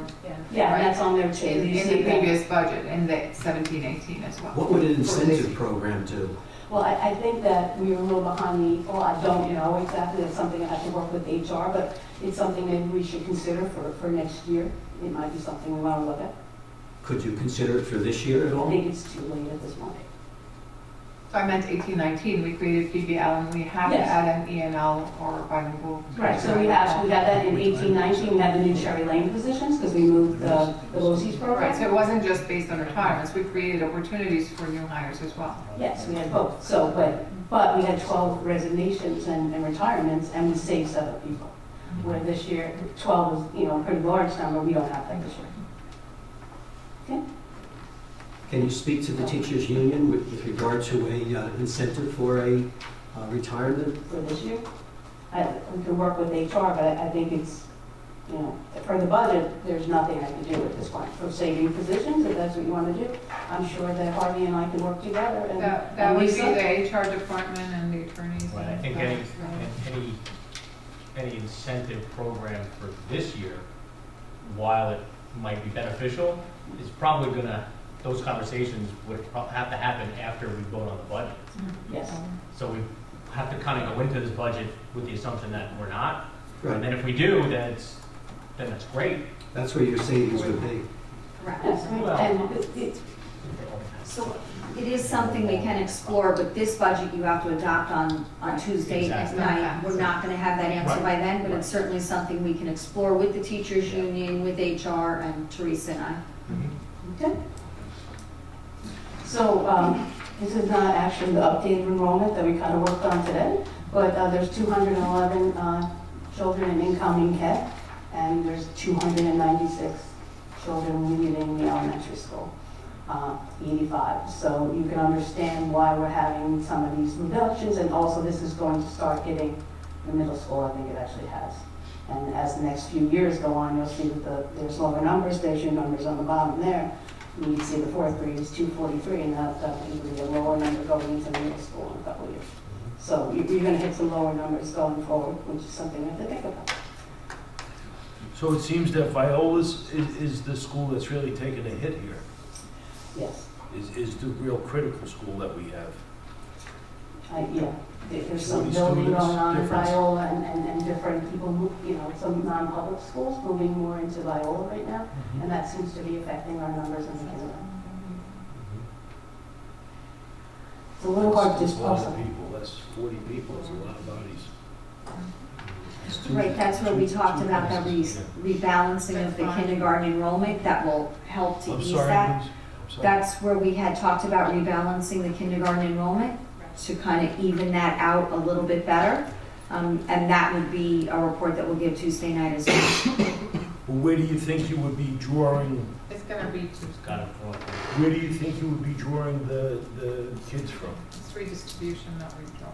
Speaker 2: Yeah, and that's on there too.
Speaker 1: in
Speaker 2: You
Speaker 1: the
Speaker 2: see that.
Speaker 1: previous budget, in the 17-18 as well.
Speaker 9: What would an incentive program do?
Speaker 2: Well, I think that we were a little behind the 8 ball. I don't know exactly. It's something I have to work with HR, but it's something maybe we should consider for next year. It might be something we want to look at.
Speaker 9: Could you consider it for this year at
Speaker 2: I
Speaker 9: all?
Speaker 2: think it's too late at this point.
Speaker 1: So I meant 18-19, we created PBL and we have to
Speaker 2: Yes.
Speaker 1: add an ENL or bilingual.
Speaker 2: Right, so we had that in 18-19, we had the new Cherry Lane positions, because we moved the BOCES
Speaker 1: Right,
Speaker 2: program.
Speaker 1: so it wasn't just based on retirements, we created opportunities for new hires as well.
Speaker 2: Yes, we had both, so, but we had 12 resignations and retirements, and we saved 7 people. Where this year, 12 is, a pretty large number, we don't have that this year. Okay?
Speaker 9: Can you speak to the teachers' union with regard to a incentive for a retirement?
Speaker 2: For this year. We can work with HR, but I think it's, for the budget, there's nothing I can do at this point. For saving positions, if that's what you want to do, I'm sure that Harvey and I can work together. And
Speaker 1: That would be
Speaker 2: Lisa?
Speaker 1: the HR department and the attorneys.
Speaker 5: Right, I
Speaker 1: and
Speaker 5: think
Speaker 1: stuff.
Speaker 5: any incentive program for this year, while it might be beneficial, is probably gonna, those conversations would have to happen after we vote on the budget.
Speaker 2: Yes.
Speaker 5: So we have to kind of go into this budget with the assumption that we're not. And
Speaker 9: Right,
Speaker 5: then if we do, then that's great.
Speaker 9: that's where your savings would be.
Speaker 3: Correct.
Speaker 2: Yes, and
Speaker 3: So it is something we can explore, but this budget you have to adopt on Tuesday at
Speaker 5: Exactly.
Speaker 3: night. We're not gonna have that answer
Speaker 5: Right.
Speaker 3: by then, but it's
Speaker 5: Right.
Speaker 3: certainly something we can explore with the teachers' union, with HR, and Teresa and I.
Speaker 2: Okay. So, this is not actually the updated enrollment that we kind of worked on today, but there's 211 children in incoming KED, and there's 296 children leaving the elementary school, 85. So you can understand why we're having some of these reductions, and also this is going to start hitting the middle school, I think it actually has. And as the next few years go on, you'll see that there's lower numbers, there's your numbers on the bottom there. You can see the 4th grade is 243, and that'll be a lower number going into the middle school in a couple of years. So you're gonna hit some lower numbers going forward, which is something we have to think about.
Speaker 10: So it seems that Viola's is the school that's really taken a hit here,
Speaker 2: Yes,
Speaker 10: is the real critical school that we have.
Speaker 2: Yeah, there's some
Speaker 10: 40
Speaker 2: building
Speaker 10: students,
Speaker 2: going on in
Speaker 10: difference.
Speaker 2: Viola, and different people, some non-public schools moving more into Viola right now, and that seems to be affecting our numbers in the kindergarten. It's a little hard to
Speaker 10: That's a lot
Speaker 2: discuss.
Speaker 10: of people, that's 40 people, that's a lot of bodies.
Speaker 3: Right, that's where we talked about that rebalancing of the kindergarten enrollment that will help to
Speaker 10: I'm
Speaker 3: ease
Speaker 10: sorry,
Speaker 3: that.
Speaker 10: please. I'm sorry.
Speaker 3: That's where we had talked about rebalancing the kindergarten enrollment to kind of even that out a little bit better. And that would be a report that we'll give Tuesday night as well.
Speaker 10: Well, where do you think you would be drawing,
Speaker 1: It's gonna be,
Speaker 5: It's kind of,
Speaker 10: where do you think you would be drawing the kids from?
Speaker 1: it's redistribution that we've drawn.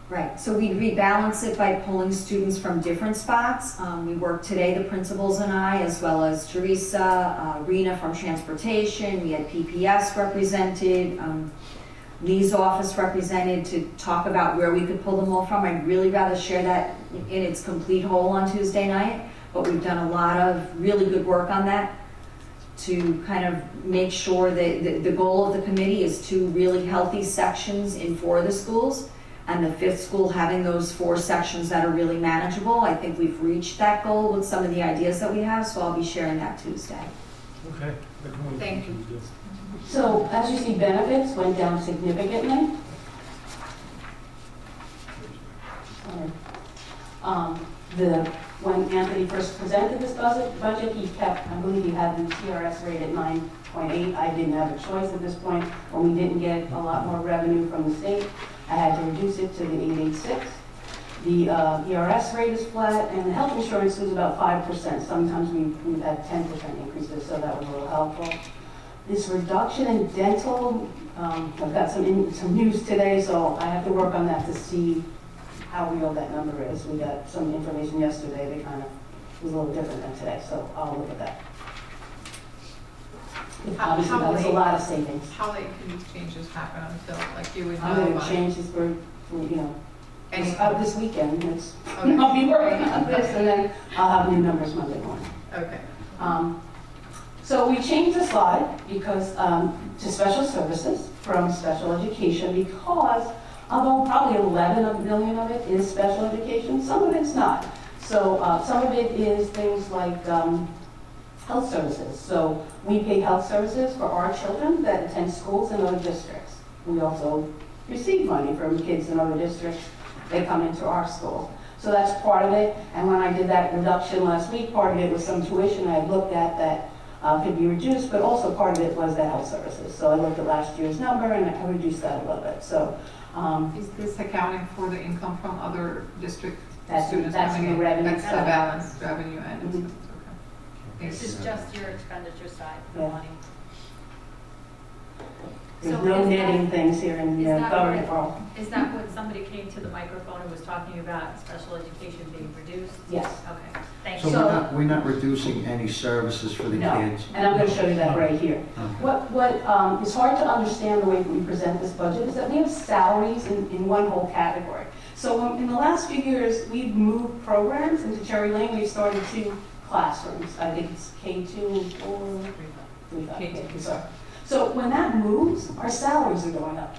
Speaker 3: Right, so we rebalance it by pulling students from different spots. We worked today, the principals and I, as well as Teresa, Rena from transportation, we had PPS represented, Lee's office represented to talk about where we could pull them all from. I'd really rather share that in its complete whole on Tuesday night, but we've done a lot of really good work on that to kind of make sure that the goal of the committee is 2 really healthy sections in 4 of the schools, and the 5th school having those 4 sections that are really manageable. I think we've reached that goal with some of the ideas that we have, so I'll be sharing that Tuesday.
Speaker 10: Okay.
Speaker 1: Thank you.
Speaker 2: So as you see, benefits went down significantly. When Anthony first presented this budget, he kept, I believe he had the VRS rate at 9.8. I didn't have a choice at this point. When we didn't get a lot more revenue from the state, I had to reduce it to the 886. The VRS rate is flat, and the health insurance was about 5%. Sometimes we've had 10% increases, so that was a little helpful. This reduction in dental, I've got some news today, so I have to work on that to see how real that number is. We got some information yesterday that kind of was a little different than today, so I'll look at that. Obviously, that was a lot of savings.
Speaker 1: How late can these changes happen until, like, you would
Speaker 2: I'm
Speaker 1: know
Speaker 2: gonna
Speaker 1: by?
Speaker 2: change this for
Speaker 1: Any-
Speaker 2: this weekend.
Speaker 1: Okay.
Speaker 2: I'll be working on this, and then I'll have new numbers Monday morning.
Speaker 1: Okay.
Speaker 2: So we changed the slide because, to special services from special education, because although probably 11 million of it is special education, some of it's not. So some of it is things like health services. So we pay health services for our children that attend schools in other districts. We also receive money from kids in other districts that come into our school. So that's part of it. And when I did that reduction last week, part of it was some tuition I had looked at that could be reduced, but also part of it was the health services. So I looked at last year's number and I reduced that a little bit. So
Speaker 1: Is this accounting for the income from other district
Speaker 2: that's
Speaker 1: students
Speaker 2: the
Speaker 1: coming in?
Speaker 2: revenue
Speaker 1: That's the
Speaker 2: side.
Speaker 1: balance, revenue and
Speaker 2: Mhm.
Speaker 1: expense, okay.
Speaker 6: This is just your expenditure side of
Speaker 2: Yeah.
Speaker 6: money.
Speaker 2: There's
Speaker 6: So
Speaker 2: no
Speaker 6: is
Speaker 2: netting
Speaker 6: that-
Speaker 2: things here in
Speaker 6: is
Speaker 2: the
Speaker 6: that
Speaker 2: government
Speaker 6: what-
Speaker 2: world.
Speaker 6: Is that when somebody came to the microphone and was talking about special education being reduced?
Speaker 2: Yes.
Speaker 6: Okay, thank
Speaker 11: So
Speaker 6: you.
Speaker 11: we're not reducing any services for the
Speaker 2: No.
Speaker 11: kids?
Speaker 2: And I'm going to show you that right here.
Speaker 11: Okay.
Speaker 2: What is hard to understand the way we present this budget is that we have salaries in one whole category. So in the last few years, we've moved programs into Cherry Lane. We've started 2 classrooms. I think it's K2 and 4.
Speaker 1: K2.
Speaker 2: Sorry. So when that moves, our salaries are going up.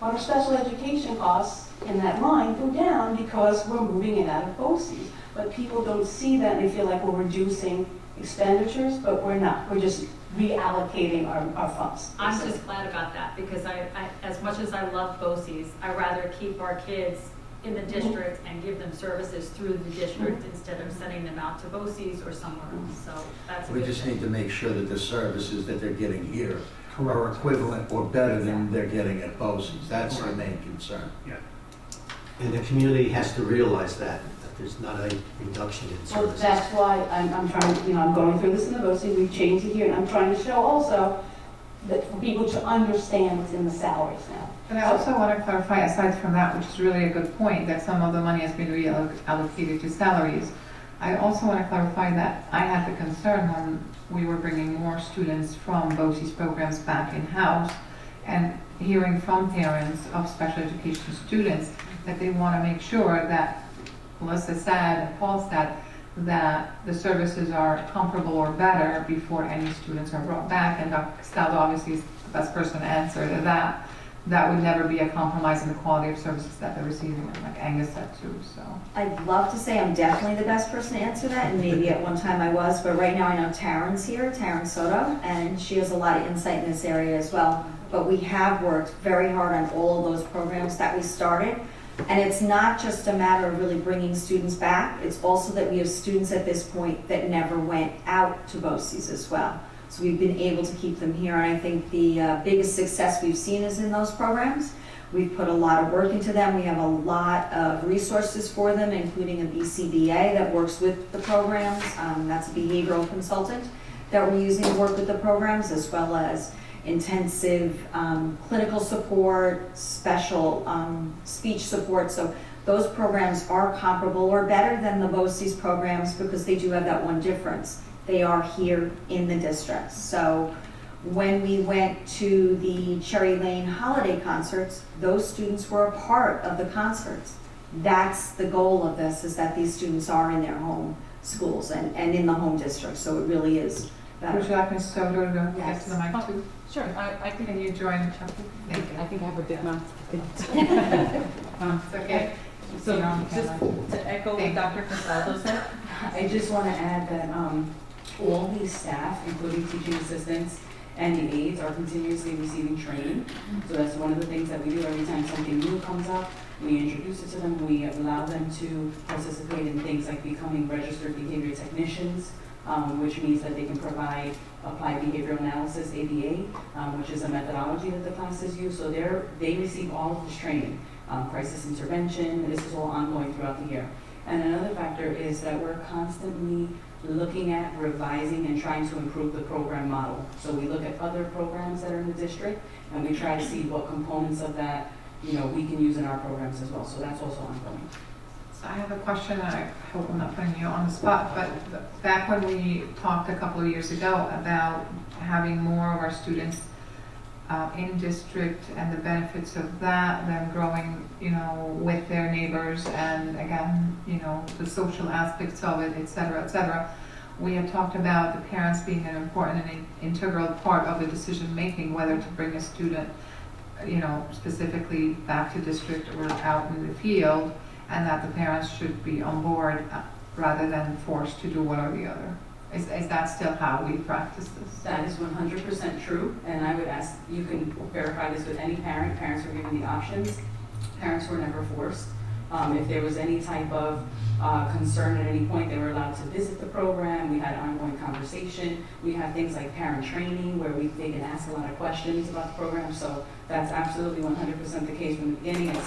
Speaker 2: But our special education costs in that line go down because we're moving it out of BOCES. But people don't see that and they feel like we're reducing expenditures, but we're not. We're just reallocating our funds.
Speaker 6: I'm just glad about that, because as much as I love BOCES, I'd rather keep our kids in the district and give them services through the district instead of sending them out to BOCES or somewhere else, so that's a
Speaker 11: We
Speaker 6: good
Speaker 11: just
Speaker 6: thing.
Speaker 11: need to make sure that the services that they're getting here are equivalent or better than they're getting at BOCES. That's the main concern.
Speaker 9: And the community has to realize that there's not a reduction in
Speaker 2: Well,
Speaker 9: services.
Speaker 2: that's why I'm trying, I'm going through this in the BOCES, we've changed it here, and I'm trying to show also that for people to understand what's in the salaries now.
Speaker 1: But I also want to clarify, aside from that, which is really a good point, that some of the money has been reallocated to salaries. I also want to clarify that I had the concern when we were bringing more students from BOCES programs back in-house and hearing from parents of special education students that they want to make sure that Melissa said and Paul said that the services are comparable or better before any students are brought back. And Dr. Castaldo obviously is the best person to answer to that. That would never be a compromise in the quality of services that they're receiving, and like Angus said too, so.
Speaker 3: I'd love to say I'm definitely the best person to answer that, and maybe at one time I was, but right now I know Taryn's here, Taryn Soto, and she has a lot of insight in this area as well. But we have worked very hard on all of those programs that we started. And it's not just a matter of really bringing students back, it's also that we have students at this point that never went out to BOCES as well. So we've been able to keep them here, and I think the biggest success we've seen is in those programs. We've put a lot of work into them. We have a lot of resources for them, including a BCBA that works with the programs. That's a behavioral consultant that we're using to work with the programs, as well as intensive clinical support, special speech support. So those programs are comparable or better than the BOCES programs because they do have that one difference. They are here in the district. So when we went to the Cherry Lane holiday concerts, those students were a part of the concerts. That's the goal of this, is that these students are in their home schools and in the home district. So it really is better.
Speaker 1: Would you like Ms. Soto to get
Speaker 3: Yes.
Speaker 1: to the mic too?
Speaker 8: Sure, I think,
Speaker 1: Can you join the chapter? Thank you.
Speaker 8: I think I have a big mouth.
Speaker 1: It's okay.
Speaker 12: So
Speaker 1: You're on
Speaker 12: just
Speaker 1: camera.
Speaker 12: to echo
Speaker 1: Thank
Speaker 12: what
Speaker 1: you.
Speaker 12: Dr. Castaldo said, I just want to add that all these staff, including teaching assistants and the aides, are continuously receiving training. So that's one of the things that we do every time something new comes up. We introduce it to them, we allow them to participate in things like becoming registered behavior technicians, which means that they can provide applied behavioral analysis, ABA, which is a methodology that the classes use. So they receive all of this training, crisis intervention, and this is all ongoing throughout the year. And another factor is that we're constantly looking at revising and trying to improve the program model. So we look at other programs that are in the district, and we try to see what components of that, we can use in our programs as well. So that's also ongoing.
Speaker 1: So I have a question, and I hope I'm not putting you on the spot, but back when we talked a couple of years ago about having more of our students in district and the benefits of that, them growing, with their neighbors, and again, the social aspects of it, et cetera, we have talked about the parents being an important and integral part of the decision making, whether to bring a student, specifically back to district or out in the field, and that the parents should be on board rather than forced to do one or the other. Is that still how we practice this?
Speaker 12: That is 100% true, and I would ask, you can verify this with any parent. Parents were given the options. Parents were never forced. If there was any type of concern at any point, they were allowed to visit the program. We had ongoing conversation. We have things like parent training where they can ask a lot of questions about the program. So that's absolutely 100% the case from the beginning, and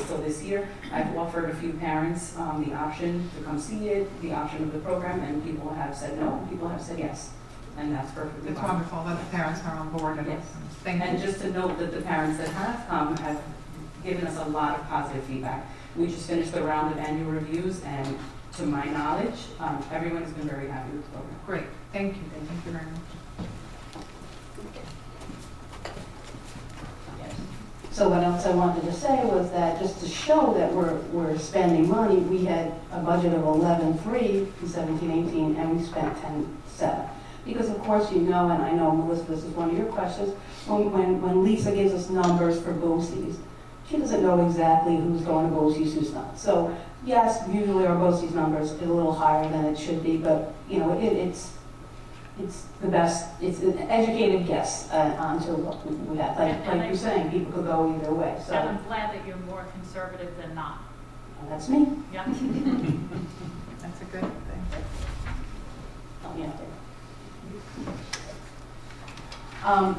Speaker 12: still this year. I've offered a few parents the option to come see it, the option of the program, and people have said no, and people have said yes. And that's perfectly
Speaker 1: It's
Speaker 12: fine.
Speaker 1: wonderful that the parents are on board and
Speaker 12: Yes.
Speaker 1: thank
Speaker 12: And
Speaker 1: you.
Speaker 12: just to note that the parents that have come have given us a lot of positive feedback. We just finished the round of annual reviews, and to my knowledge, everyone has been very happy with the program.
Speaker 1: Great, thank you very much.
Speaker 2: So what else I wanted to say was that just to show that we're spending money, we had a budget of 11.3 in 17-18, and we spent 10.7. Because of course you know, and I know Melissa, this is one of your questions, when Lisa gives us numbers for BOCES, she doesn't know exactly who's going to BOCES, who's not. So yes, usually our BOCES numbers is a little higher than it should be, but you know, it's the best, it's an educated guess onto what we have. Like you're saying, people could go either way, so.
Speaker 6: And I'm glad that you're more conservative than not.
Speaker 2: And that's me.
Speaker 6: Yeah.
Speaker 1: That's a good thing.
Speaker 2: Help me out there.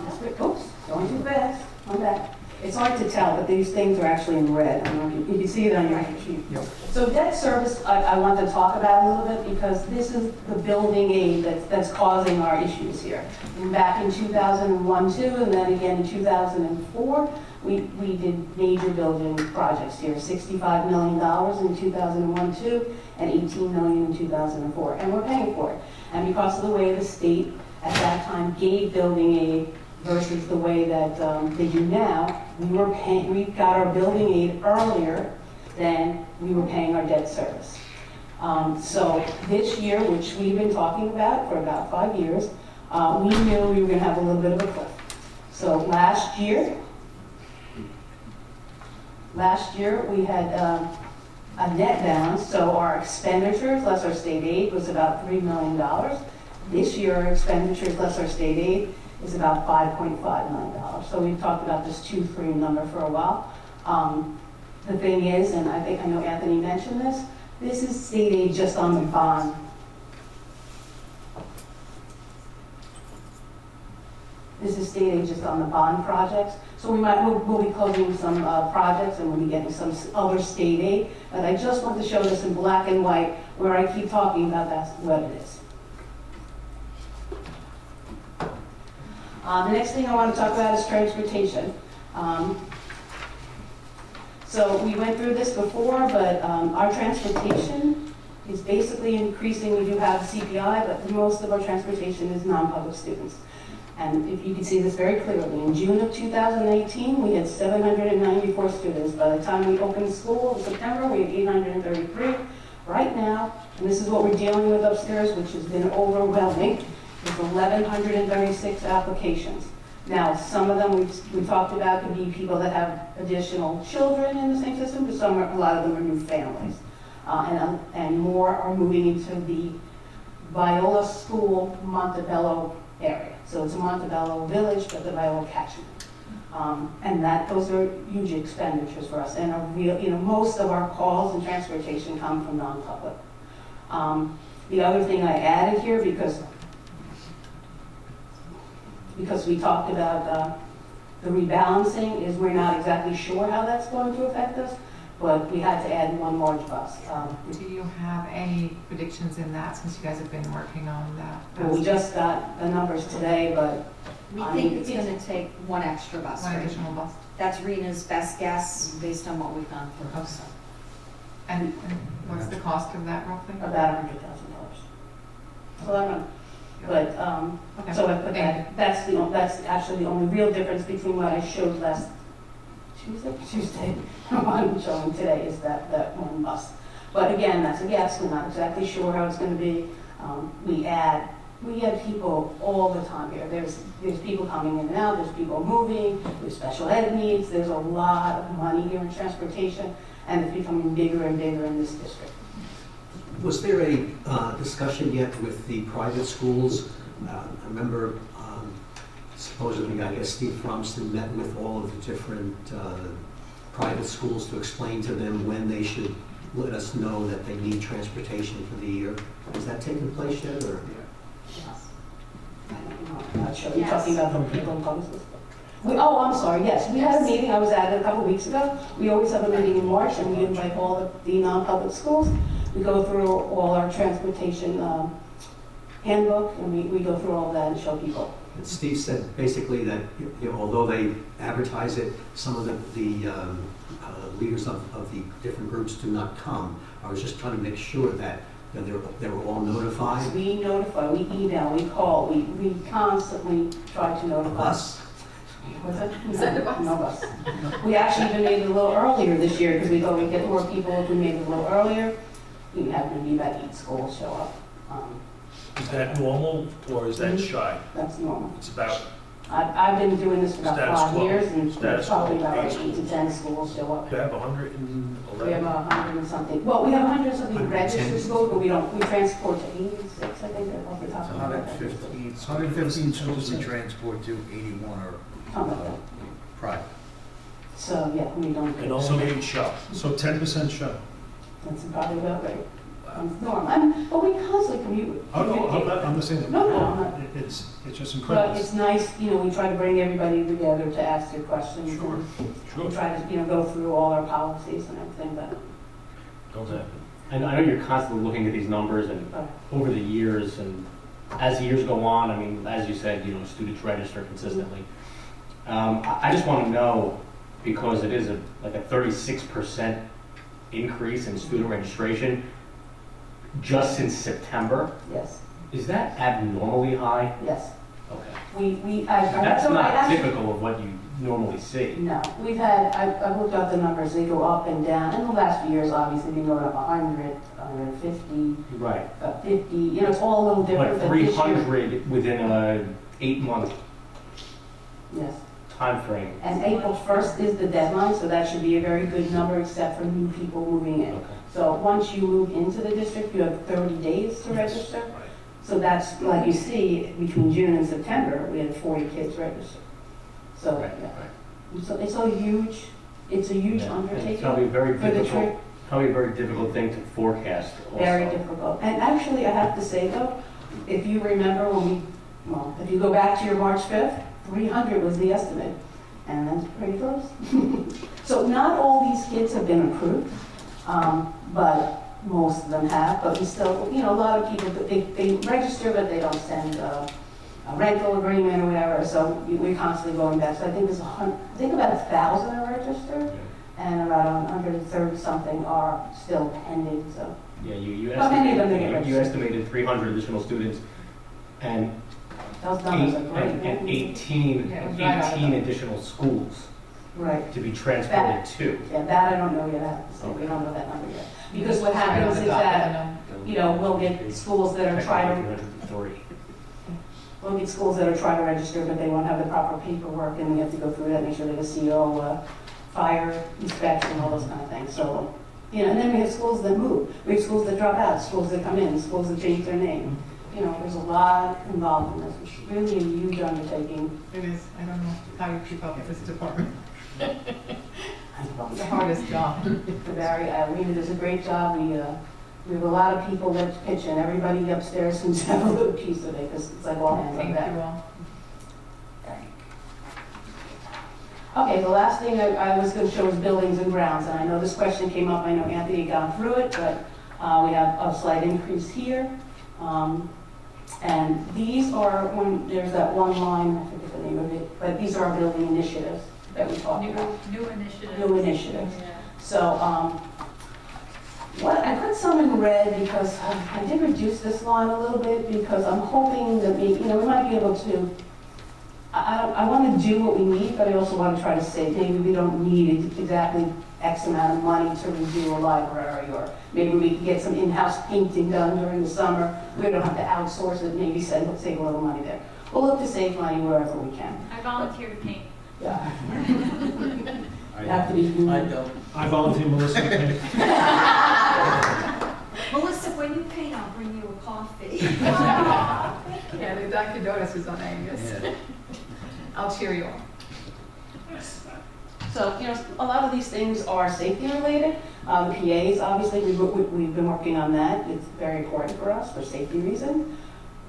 Speaker 2: That's good. Oops, going too fast. I'm back. It's hard to tell, but these things are actually in red. I don't know if you can see it on your sheet.
Speaker 4: Yep.
Speaker 2: So debt service, I want to talk about a little bit because this is the building aid that's causing our issues here. And back in 2001, 2, and then again in 2004, we did major building projects here, $65 million in 2001, 2, and $18 million in 2004, and we're paying for it. And because of the way the state at that time gave building aid versus the way that they do now, we got our building aid earlier than we were paying our debt service. So this year, which we've been talking about for about 5 years, we knew we were going to have a little bit of a cliff. So last year we had a net balance, so our expenditures less our state aid was about $3 million. This year, our expenditures less our state aid is about $5.5 million. So we've talked about this 2-3 number for a while. The thing is, and I know Anthony mentioned this is state aid just on the bond. This is state aid just on the bond projects. So we'll be closing some projects and we'll be getting some other state aid. But I just want to show this in black and white where I keep talking about that's what it is. The next thing I want to talk about is transportation. So we went through this before, but our transportation is basically increasing. We do have CPI, but most of our transportation is non-public students. And if you can see this very clearly, in June of 2018, we had 794 students. By the time we opened school in September, we had 833. Right now, and this is what we're dealing with upstairs, which has been overwhelming, is 1,136 applications. Now, some of them we talked about could be people that have additional children in the same system, but a lot of them are new families. And more are moving into the Viola School, Montebello area. So it's a Montebello village, but the Viola catchment. And those are huge expenditures for us. And most of our calls and transportation come from non-public. The other thing I added here, because we talked about the rebalancing, is we're not exactly sure how that's going to affect us, but we had to add one large bus.
Speaker 1: Do you have any predictions in that since you guys have been working on that?
Speaker 2: Well, we just got the numbers today, but
Speaker 3: We think it's going to take one extra bus.
Speaker 1: One
Speaker 3: right?
Speaker 1: additional bus?
Speaker 3: That's Rena's best guess based on what we've gone through.
Speaker 1: Okay. And what's the cost of that roughly?
Speaker 2: about $100,000. So I don't know. But,
Speaker 1: Okay.
Speaker 2: so I put that, that's actually the only real difference between what I showed last Tuesday, and what I'm showing today is that one bus. But again, that's a guess, we're not exactly sure how it's gonna be. We had people all the time here. There's people coming in and out, there's people moving, there's special ed needs, there's a lot of money here in transportation, and it's becoming bigger and bigger in this district.
Speaker 9: Was there a discussion yet with the private schools? I remember supposedly, I guess, Steve Fromston met with all of the different private schools to explain to them when they should let us know that they need transportation for the year. Has that taken place yet, or?
Speaker 2: I'm not sure. You're
Speaker 3: Yes.
Speaker 2: talking about the people in public schools? Oh, I'm sorry, yes. We had a meeting, I was at it a couple weeks ago. We always have a meeting in March, and we invite all the non-public schools. We go through all our transportation handbook, and we go through all that and show people.
Speaker 9: And Steve said basically that, you know, although they advertise it, some of the leaders of the different groups do not come. I was just trying to make sure that, you know, they were all notified.
Speaker 2: We notify, we email, we call, we constantly try to notify.
Speaker 9: Us?
Speaker 2: What's that?
Speaker 1: Send a bus.
Speaker 2: No bus. We actually even made it a little earlier this year because we thought we'd get more people if we made it a little earlier. We had maybe about 8 schools show up.
Speaker 10: Is that normal or is that shy?
Speaker 2: That's normal.
Speaker 10: It's about,
Speaker 2: I've been doing this for about
Speaker 10: Status
Speaker 2: 5
Speaker 10: quo.
Speaker 2: years, and
Speaker 10: Status
Speaker 2: probably
Speaker 10: quo.
Speaker 2: about like 8 to 10 schools show up.
Speaker 10: they have
Speaker 2: We have
Speaker 10: 111.
Speaker 2: 100 and something. Well, we have 100 and something
Speaker 9: 110.
Speaker 2: registered schools, but we transport to 86, I think, off the top of my head.
Speaker 11: 115 schools we transport to, 81 are
Speaker 2: Something like that.
Speaker 11: private.
Speaker 2: So, yeah, we don't.
Speaker 10: And only 8 show.
Speaker 7: So 10% show.
Speaker 2: That's probably about right. Normal. But we constantly commute.
Speaker 7: Oh, no, I'm not saying that.
Speaker 2: No, I'm not.
Speaker 7: It's just
Speaker 2: But
Speaker 7: incredible.
Speaker 2: it's nice, we try to bring everybody together to ask their questions.
Speaker 7: Sure,
Speaker 2: and
Speaker 7: sure.
Speaker 2: We try to, go through all our policies and everything, but,
Speaker 10: Don't happen.
Speaker 5: And I know you're constantly looking at these numbers and over the years, and as the years go on, I mean, as you said, students register consistently. I just want to know, because it is like a 36% increase in student registration just since September.
Speaker 2: yes,
Speaker 5: Is that abnormally high?
Speaker 2: yes.
Speaker 5: Okay.
Speaker 2: That's
Speaker 5: That's not typical of what you normally see.
Speaker 2: No, I've looked up the numbers, they go up and down. In the last few years, obviously, they've been going up 100, 150,
Speaker 5: Right.
Speaker 2: 50, it's all a little different.
Speaker 5: But
Speaker 2: than this year.
Speaker 5: 300 within a 8-month
Speaker 2: Yes.
Speaker 5: time frame.
Speaker 2: And April 1st is the deadline, so that should be a very good number, except for new people moving in.
Speaker 5: Okay.
Speaker 2: So once you move into the district, you have 30 days to register. So that's, like you see, between June and September, we had 40 kids register. So,
Speaker 5: Right,
Speaker 2: yeah.
Speaker 5: right.
Speaker 2: So it's a huge
Speaker 5: Yeah. And
Speaker 2: undertaking.
Speaker 5: it's probably very
Speaker 2: for the
Speaker 5: difficult,
Speaker 2: trip.
Speaker 5: probably a very difficult thing to forecast also.
Speaker 2: Very difficult. And actually, I have to say though, if you remember if you go back to your March 5th, 300 was the estimate. And that's pretty close. So not all these kids have been approved, but most of them have. But we still, a lot of people, they register, but they don't send a rental agreement or whatever. So we're constantly going back. So I think about 1,000 are registered, and about 130 something are still pending. So
Speaker 5: Yeah, you
Speaker 2: How many of them they get
Speaker 5: you
Speaker 2: registered?
Speaker 5: estimated 300 additional students and
Speaker 2: those numbers are
Speaker 5: and
Speaker 2: great.
Speaker 5: 18
Speaker 1: Yeah, it was right out of
Speaker 5: 18
Speaker 1: the-
Speaker 5: additional schools
Speaker 2: Right.
Speaker 5: to be transported to.
Speaker 2: Yeah, that I don't know yet. I have to say, we don't know that number yet. Because what
Speaker 1: Right on
Speaker 2: happens
Speaker 1: the
Speaker 2: is
Speaker 1: dot,
Speaker 2: that, we'll get schools that are trying to,
Speaker 5: 303.
Speaker 2: we'll get schools that are trying to register, but they won't have the proper paperwork, and we have to go through that, make sure they have a CO, fire inspection, all those kind of things. So, and then we have schools that move. We have schools that drop out, schools that come in, schools that change their name. There's a lot involved in this. It's really a huge undertaking.
Speaker 1: It is, I don't know how you keep up with this department.
Speaker 2: The
Speaker 1: The hardest job.
Speaker 2: Rita does a great job. We have a lot of people that pitch in. Everybody upstairs seems to have a little piece of it, because it's like all hands on
Speaker 1: Thank
Speaker 2: deck.
Speaker 1: you all.
Speaker 2: Okay, the last thing I was going to show is buildings and grounds, and I know this question came up. I know Anthony had gone through it, but we have a slight increase here. And these are, there's that one line, I forget the name of it, but these are our building initiatives that we talked about.
Speaker 6: New initiatives.
Speaker 2: New initiatives.
Speaker 6: Yeah.
Speaker 2: So, I put some in red because I did reduce this line a little bit because I'm hoping that we might be able to, I want to do what we need, but I also want to try to save. Maybe we don't need exactly X amount of money to redo a library, or maybe we can get some in-house painting done during the summer. We don't have to outsource it, maybe save a little money there. We'll look to save money wherever we can.
Speaker 6: I volunteer to paint.
Speaker 2: Yeah. You have to be.
Speaker 11: I don't.
Speaker 7: I volunteer Melissa.
Speaker 3: Melissa when you paint, I'll bring you a coffee.
Speaker 1: Yeah, the Dunkin' Donuts is on Angus.
Speaker 11: Yeah.
Speaker 1: I'll cheer you on.
Speaker 2: So, a lot of these things are safety related. The PAs, obviously, we've been working on that. It's very important for us for safety reasons.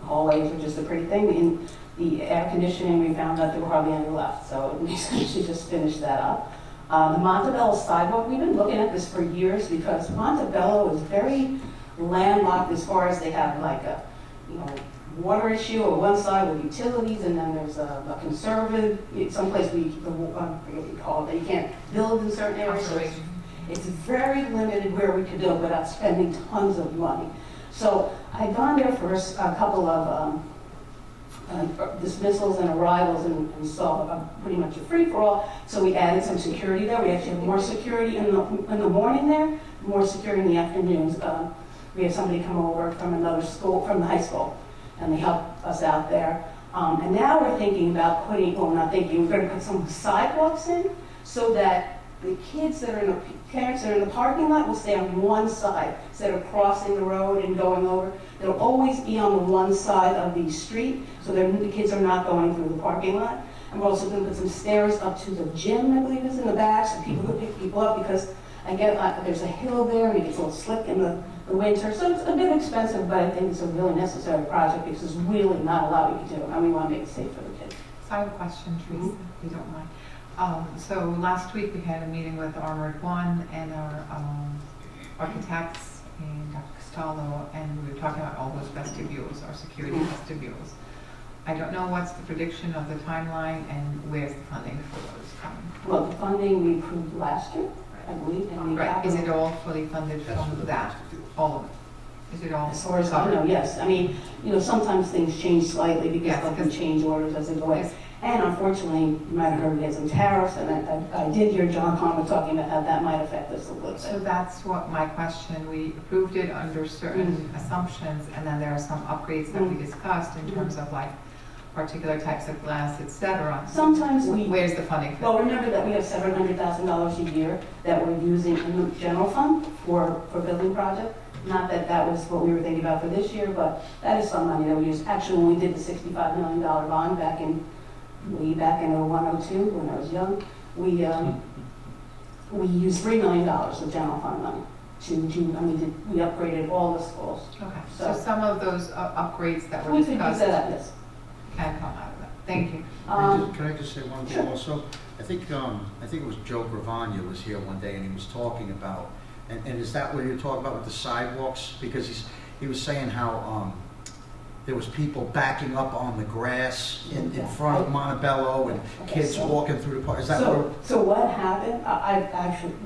Speaker 2: Hallways are just a pretty thing. In the air conditioning, we found out there were hardly any left, so we should just finish that up. The Montebello sidewalk, we've been looking at this for years because Montebello is very landlocked as far as they have like a, water issue on one side with utilities, and then there's a conservative, someplace I forget what you call it, that you can't build in certain areas. So it's very limited where we could do it without spending tons of money. So I'd gone there for a couple of dismissals and arrivals and saw pretty much a free-for-all. So we added some security there. We actually have more security in the morning there, more security in the afternoons. We have somebody come over from another school, from the high school, and they help us out there. And now we're thinking about we're going to put some sidewalks in so that the kids that are parents that are in the parking lot will stay on one side instead of crossing the road and going over. They'll always be on the one side of the street so that the kids are not going through the parking lot. And we're also going to put some stairs up to the gym, I believe is in the back, so people can pick people up because there's a hill there and it gets a little slick in the winter. So it's a bit expensive, but I think it's a really necessary project because there's really not a lot we can do, and we want to make it safe for the kids.
Speaker 1: So I have a question, Teresa, if you don't mind. So last week we had a meeting with Armored One and our architects and Dr. Costello, and we were talking about all those vestibules, our security vestibules. I don't know what's the prediction of the timeline and where's the funding for those coming?
Speaker 2: Well, the funding we approved last year, I believe, and
Speaker 1: Right, is it all fully funded from that? All of it? Is it all?
Speaker 2: As far as I know, yes. I mean, sometimes things change slightly because of the change orders as they go in. And unfortunately, you might have heard we had some tariffs, and I did hear John Conway talking about how that might affect us a little bit.
Speaker 1: So that's what my question, we approved it under certain assumptions, and then there are some upgrades that we discussed in terms of like particular types of glass, et cetera.
Speaker 2: Sometimes
Speaker 1: where's the funding for?
Speaker 2: Well, remember that we have $700,000 a year that we're using in the general fund for building projects. Not that that was what we were thinking about for this year, but that is some money that we use. Actually, when we did the $65 million bond back in 01, 02, when I was young, we used $3 million of general fund money we upgraded all the schools.
Speaker 1: Okay, so some of those upgrades that were
Speaker 2: We could use
Speaker 1: discussed
Speaker 2: that up, yes.
Speaker 1: can come out of that. Thank you.
Speaker 11: Can I just say one thing also? I think it was Joe Gravagna was here one day and he was talking about, and is that what you're talking about with the sidewalks? Because he was saying how there was people backing up on the grass in front of Montebello and kids walking through the park. Is that
Speaker 2: so what happened? I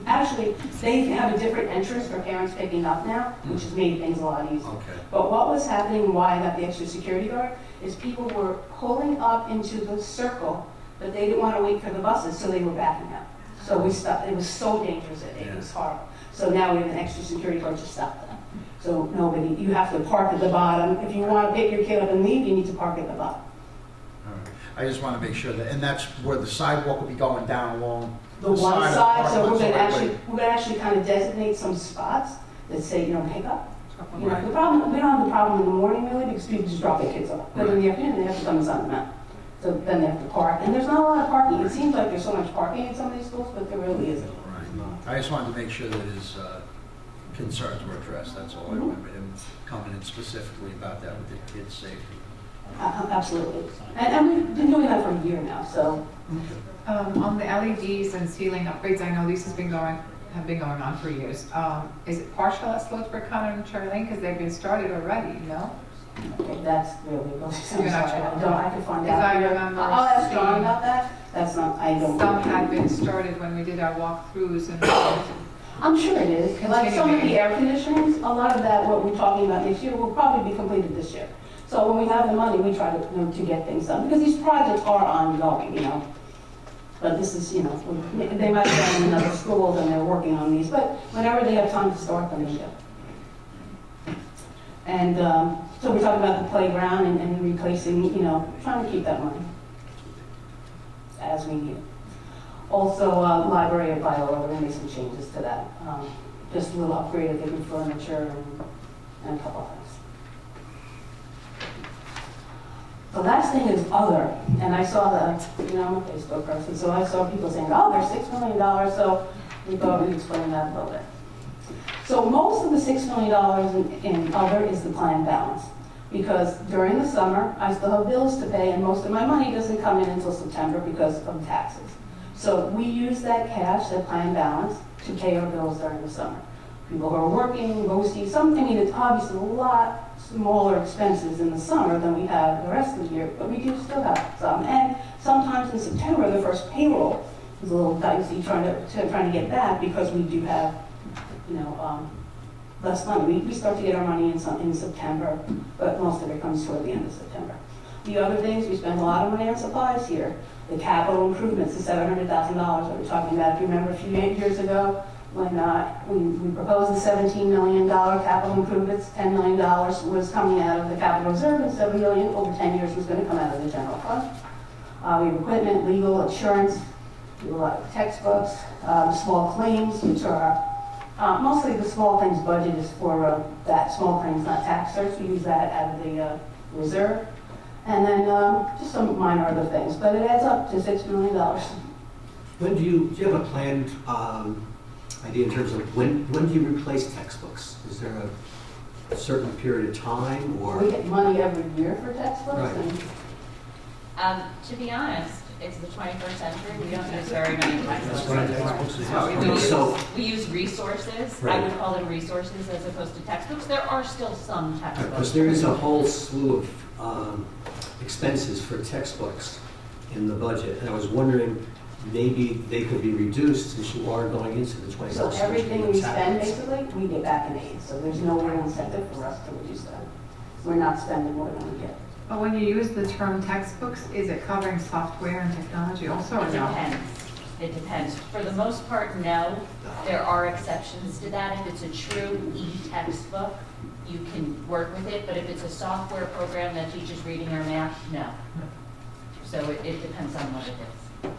Speaker 2: actually they have a different entrance for parents picking up now, which has made things a lot easier.
Speaker 11: Okay.
Speaker 2: But what was happening, why I got the extra security guard, is people were pulling up into the circle, but they didn't want to wait for the buses, so they were backing up. So we stopped. It was so dangerous. It was horrible. So now we have an extra security guard to stop them. So you have to park at the bottom. If you want to pick your kid up and leave, you need to park at the bottom.
Speaker 11: All right. I just want to make sure that, and that's where the sidewalk will be going down along
Speaker 2: The one
Speaker 11: of the
Speaker 2: side, so
Speaker 11: park
Speaker 2: we're
Speaker 11: lot,
Speaker 2: going to actually kind of designate some spots that say, pick up. The problem, we don't have the problem in the morning really because people just drop their kids off. But in the afternoon, they have to come and sign them out. So then they have to park. And there's not a lot of parking. It seems like there's so much parking in some of these schools, but there really isn't.
Speaker 11: Right. I just wanted to make sure that his concerns were addressed, that's all. I remember him coming in specifically about that with the kids' safety.
Speaker 2: Absolutely. And we've been doing that for a year now, so.
Speaker 1: On the LEDs and ceiling upgrades, I know these have been going on for years. Is it partial at Sloatsburg, Conner, and Cherry Lane? Because they've been started already, no?
Speaker 2: Okay, that's really, I'm sorry,
Speaker 1: You're not sure.
Speaker 2: I can find
Speaker 1: Because
Speaker 2: out.
Speaker 1: I remember
Speaker 2: I'll ask John
Speaker 1: seeing-
Speaker 2: about that. That's not, I don't.
Speaker 1: Some had been started when we did our walkthroughs and
Speaker 2: I'm sure it is. Like some of the air conditionings, a lot of that, what we're talking about this year, will probably be completed this year. So when we have the money, we try to get things done, because these projects are ongoing, But this is, they might have done in other schools and they're working on these, but whenever they have time to start them, they do. And so we're talking about the playground and replacing, trying to keep that money as we need it. Also, library at Biola, we're going to make some changes to that. Just a little upgrade of different furniture and and a couple of things. The last thing is other, and I saw I'm a Facebook person, so I saw people saying, oh, there's $6 million, so we thought we'd explain that a little bit. So most of the $6 million in other is the planned balance, because during the summer, I still have bills to pay, and most of my money doesn't come in until September because of taxes. So we use that cash, that planned balance, to pay our bills during the summer. People who are working, it's obviously a lot smaller expenses in the summer than we have the rest of the year, but we do still have some. And sometimes in September, the first payroll is a little dicey trying to get that, because we do have, less money. We start to get our money in September, but most of it comes toward the end of September. The other things, we spend a lot of money on supplies here. The capital improvements, the $700,000 that we're talking about. If you remember a few years ago, when we proposed the $17 million capital improvements, $10 million was coming out of the capital reserve, and $7 million over 10 years was going to come out of the general fund. We have equipment, legal, insurance, we have a lot of textbooks, small claims, which are mostly the small claims budget is for that small claims, not tax certs. We use that out of the reserve. And then just some minor other things, but it adds up to $6 million.
Speaker 9: When do you have a planned idea in terms of when do you replace textbooks? Is there a certain period of time, or?
Speaker 2: We get money every year for textbooks.
Speaker 9: Right.
Speaker 2: And
Speaker 8: To be honest, it's the 21st century, we don't use very many textbooks. We use resources, I
Speaker 9: Right.
Speaker 8: would call them resources as opposed to textbooks. There are still some textbooks.
Speaker 9: Because there is a whole slew of expenses for textbooks in the budget, and I was wondering, maybe they could be reduced since you are going into the 21st
Speaker 2: so
Speaker 9: century.
Speaker 2: everything
Speaker 9: with
Speaker 2: we spend,
Speaker 9: tablets.
Speaker 2: basically, we get back in aid. So there's no real incentive for us to reduce that. We're not spending more than we get.
Speaker 1: But when you use the term textbooks, is it covering software and technology also, or
Speaker 8: It
Speaker 1: no?
Speaker 8: depends. It depends. For the most part, no. There are exceptions to that. If it's a true e-textbook, you can work with it, but if it's a software program that teaches reading or math, no. So it depends on what it is.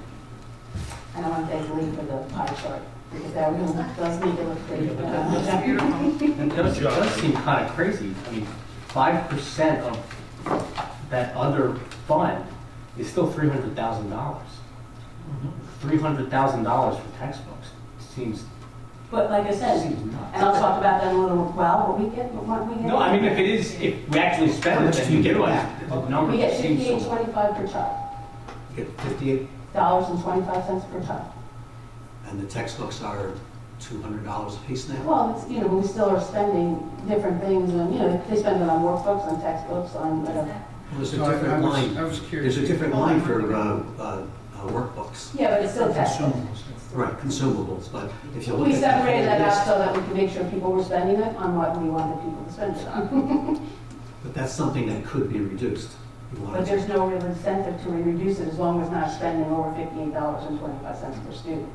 Speaker 2: And I want to thank Lee for the pie chart, because that really does make it look pretty.
Speaker 1: That's beautiful.
Speaker 5: And it does seem kind of crazy. I mean, 5% of that other fund is still $300,000. $300,000 for textbooks seems
Speaker 2: But like I said,
Speaker 5: nuts.
Speaker 2: and I'll talk about that in a little while, what we get.
Speaker 5: No, I mean, if we actually spend it, then you get back. The number
Speaker 2: We get
Speaker 5: seems so low.
Speaker 2: $58.25 per child,
Speaker 9: You get 58,
Speaker 2: $58.25 per child.
Speaker 9: and the textbooks are $200 a piece now?
Speaker 2: Well, it's, we still are spending different things, and, they spend it on workbooks, on textbooks, on whatever.
Speaker 9: Well, there's a
Speaker 11: So I
Speaker 9: different
Speaker 11: was-
Speaker 9: line.
Speaker 11: I was curious.
Speaker 9: There's a different line for workbooks.
Speaker 2: Yeah, but it's still textbooks.
Speaker 9: Right, consumables, but if you look
Speaker 2: We
Speaker 9: at.
Speaker 2: separated that out
Speaker 9: list-
Speaker 2: so that we could make sure people were spending it on what we wanted people to spend it on.
Speaker 9: But that's something that could be reduced. You wanna-
Speaker 2: But there's no real incentive to reduce it as long as not spending over $58.25 per student.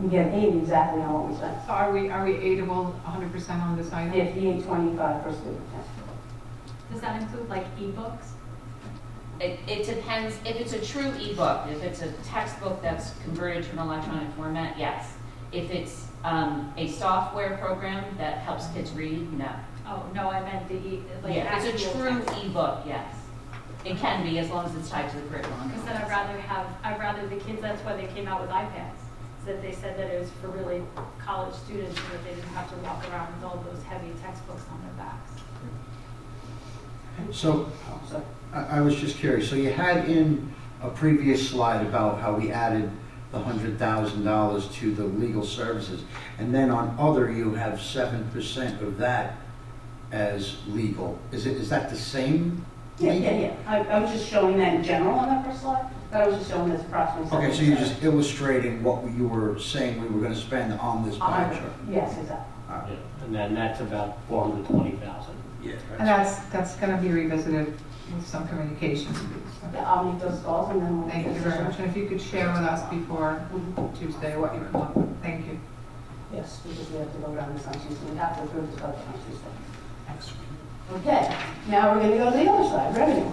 Speaker 2: We get aid exactly on what we spend.
Speaker 1: So are we aidable 100% on this item?
Speaker 2: $58.25 per student.
Speaker 6: Does that include like ebooks?
Speaker 8: It depends, if it's a true ebook, if it's a textbook that's converted to an electronic format, yes. If it's a software program that helps kids read, no.
Speaker 6: Oh, no, I meant like
Speaker 8: Yeah, if it's a
Speaker 6: actual
Speaker 8: true
Speaker 6: text.
Speaker 8: ebook, yes. It can be, as long as it's tied to the curriculum.
Speaker 6: Because then I'd rather the kids, that's why they came out with iPads. Is that they said that it was for really college students, so that they didn't have to walk around with all those heavy textbooks on their backs.
Speaker 11: So, I was just curious, so you had in a previous slide about how we added the $100,000 to the legal services, and then on other, you have 7% of that as legal. Is that the same?
Speaker 2: Yeah. I was just showing that in general on that first slide, but I was just showing this approximately.
Speaker 11: Okay, so you're just illustrating what you were saying we were gonna spend on this pie chart.
Speaker 2: Yes, exactly.
Speaker 11: All right.
Speaker 5: Yeah, and then that's about 420,000.
Speaker 11: Yeah.
Speaker 1: And that's going to be revisited with some communications.
Speaker 2: Yeah, I'll make those calls and then we'll.
Speaker 1: Thank you very much. And if you could share with us before Tuesday what you come up with. Thank you.
Speaker 2: Yes, because we have to vote on this on Tuesday. We have to approve this budget on Tuesday. Okay, now we're going to go to the other side, revenue.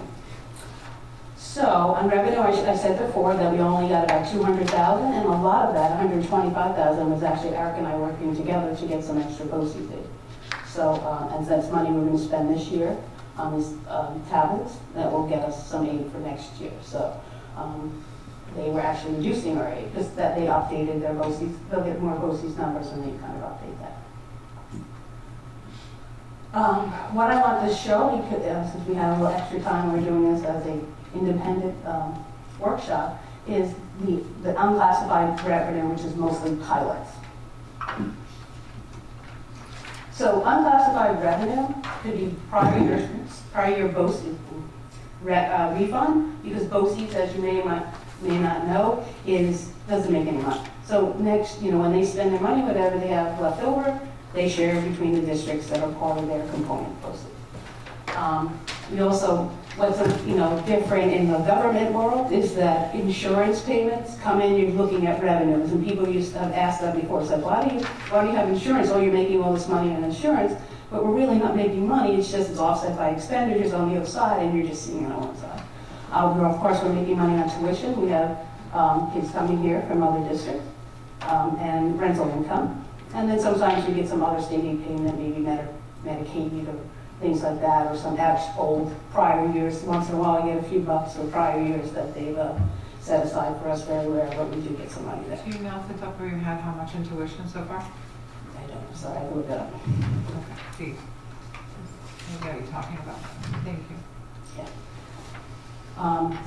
Speaker 2: So on revenue, I said before that we only got about 200,000, and a lot of that, 125,000, was actually Eric and I working together to get some extra BOCES. So, and that's money we're gonna spend this year on these tablets, that will get us some aid for next year. So, they were actually reducing our aid, because that they updated their BOCES, they'll get more BOCES numbers when they kind of update that. What I want to show, since we have a little extra time, we're doing this as a independent workshop, is the unclassified revenue, which is mostly pilots. So unclassified revenue could be prior year BOCES refund, because BOCES, as you may not know, doesn't make any money. So next, when they spend their money, whatever they have left over, they share between the districts that are part of their component BOCES. We also, what's different in the government world is that insurance payments come in, you're looking at revenues, and people used to have asked that before. It's like, why do you have insurance? Oh, you're making all this money on insurance, but we're really not making money. It's just it's offset by expenditures on the other side, and you're just seeing it on one side. Of course, we're making money on tuition. We have kids coming here from other districts, and rental income. And then sometimes we get some other state aid payment, maybe Medicaid or things like that, or some old prior years. Once in a while, I get a few bucks for prior years that they've set aside for us, very rare, but we do get some money there.
Speaker 1: Do you know off the top of your head how much in tuition so far?
Speaker 2: I don't know, sorry, I looked it up.
Speaker 1: Okay, Steve. What are you talking about? Thank you.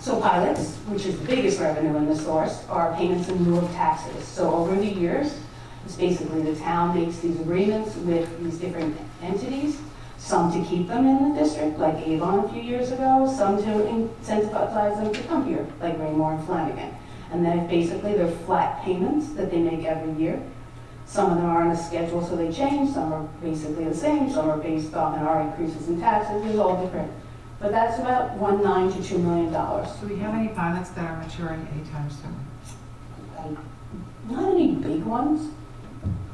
Speaker 2: So pilots, which is the biggest revenue in the source, are payments in lieu of taxes. So over the years, it's basically the town makes these agreements with these different entities, some to keep them in the district, like Avon a few years ago, some to incentivize them to come here, like Raymore and Flanagan. And then basically they're flat payments that they make every year. Some of them are on a schedule, so they change. Some are basically the same. Some are based on our increases in taxes. It's all different. But that's about $1.9 to $2 million.
Speaker 1: Do we have any pilots that are maturing anytime soon?
Speaker 2: Not any big ones.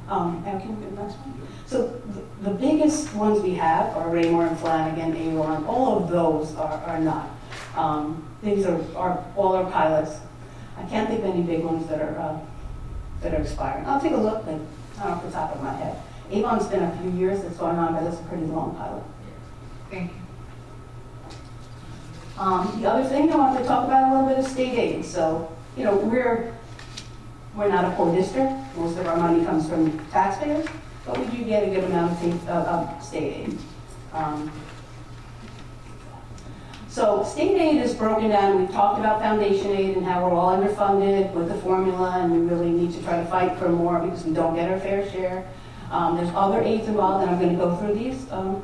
Speaker 2: Can we get the next one? So the biggest ones we have are Raymore and Flanagan, Avon. All of those are not. These are all our pilots. I can't think of any big ones that are expiring. I'll take a look, but not off the top of my head. Avon's been a few years that's going on, but it's a pretty long pilot.
Speaker 1: Thank you.
Speaker 2: The other thing I want to talk about a little bit is state aid. So, we're not a poor district. Most of our money comes from taxpayers, but we do get a good amount of state aid. So state aid is broken down. We've talked about foundation aid and how we're all underfunded with the formula, and we really need to try to fight for more because we don't get our fair share. There's other aids involved, and I'm going to go through these in a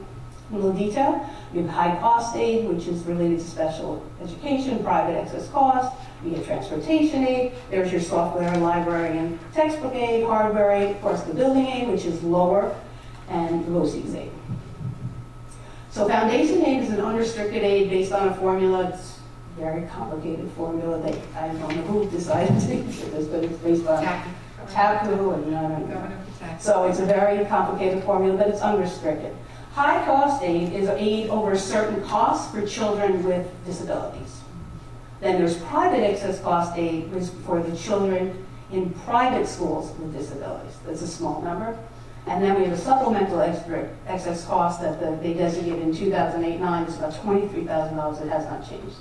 Speaker 2: little detail. We have high cost aid, which is related to special education, private excess cost. We have transportation aid. There's your software and library and textbook aid, hardware aid, of course the building aid, which is lower, and the BOCES aid. So foundation aid is an unrestricted aid based on a formula. It's a very complicated formula that I don't know who decided to do this, but it's based on TACU and so it's a very complicated formula, but it's unrestricted. High cost aid is aid over certain costs for children with disabilities. Then there's private excess cost aid, which is for the children in private schools with disabilities. That's a small number. And then we have a supplemental excess cost that they designated in 2008-9. It's about $23,000. It has not changed.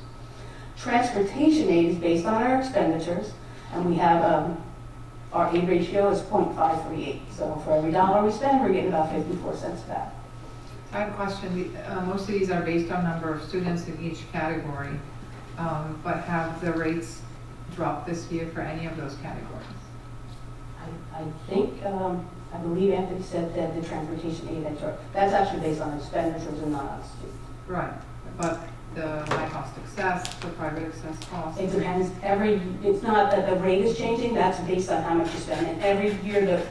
Speaker 2: Transportation aid is based on our expenditures, and we have our aid ratio is 0.538. So for every dollar we spend, we're getting about 54 cents back.
Speaker 1: I have a question. Most of these are based on number of students in each category, but have the rates dropped this year for any of those categories?
Speaker 2: I believe Anthony said that the transportation aid had dropped. That's actually based on expenditures and not on students.
Speaker 1: Right, but the high cost excess, the private excess cost?
Speaker 2: It depends. It's not that the rate is changing, that's based on how much you spend. And every year the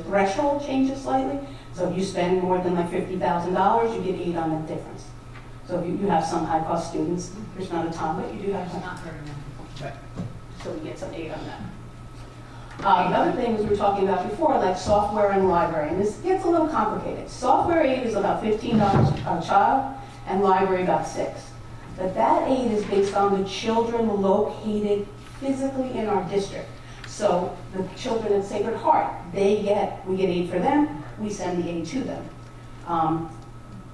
Speaker 2: threshold changes slightly. So if you spend more than like $50,000, you get aid on the difference. So if you have some high cost students, there's not a ton, but you do have some. Not very many. Right. So we get some aid on that. The other thing was we were talking about before, like software and library, and this gets a little complicated. Software aid is about $15 a child, and library about $6. But that aid is based on the children located physically in our district. So the children at Sacred Heart, we get aid for them. we send the aid to them.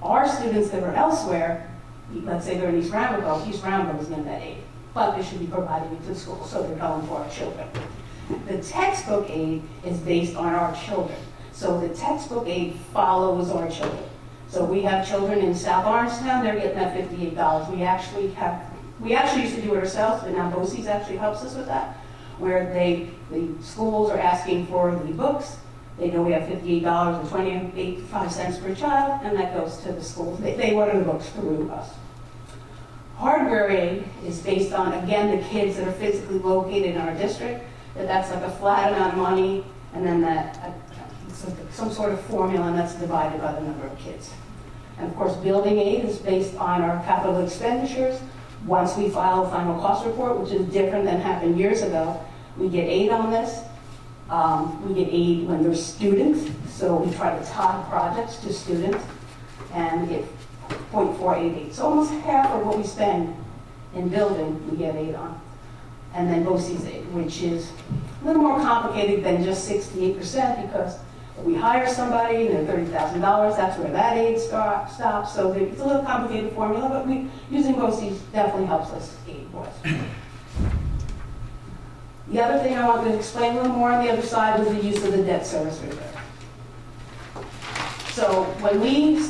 Speaker 2: Our students that are elsewhere, let's say they're in East Ramapo is getting that aid, but they should be providing it to the school, so they're going for our children. The textbook aid is based on our children, so the textbook aid follows our children. So we have children in South Orangetown, they're getting that $58. We actually used to do it ourselves, but now BOCES actually helps us with that, where the schools are asking for the books. They know we have $58.25 per child, and that goes to the schools. They order the books through us. Hardware aid is based on, again, the kids that are physically located in our district, that's like a flat amount of money, and then some sort of formula, and that's divided by the number of kids. And of course, building aid is based on our capital expenditures. Once we file a final cost report, which is different than happened years ago, we get aid on this. We get aid when there's students, so we try to tie projects to students, and we get 0.488. So almost half of what we spend in building, we get aid on. And then BOCES aid, which is a little more complicated than just 68%, because if we hire somebody and they're $30,000, that's where that aid stops. So it's a little complicated formula, but using BOCES definitely helps us aid-wise. The other thing I wanted to explain a little more on the other side was the use of the debt service reserve. So when we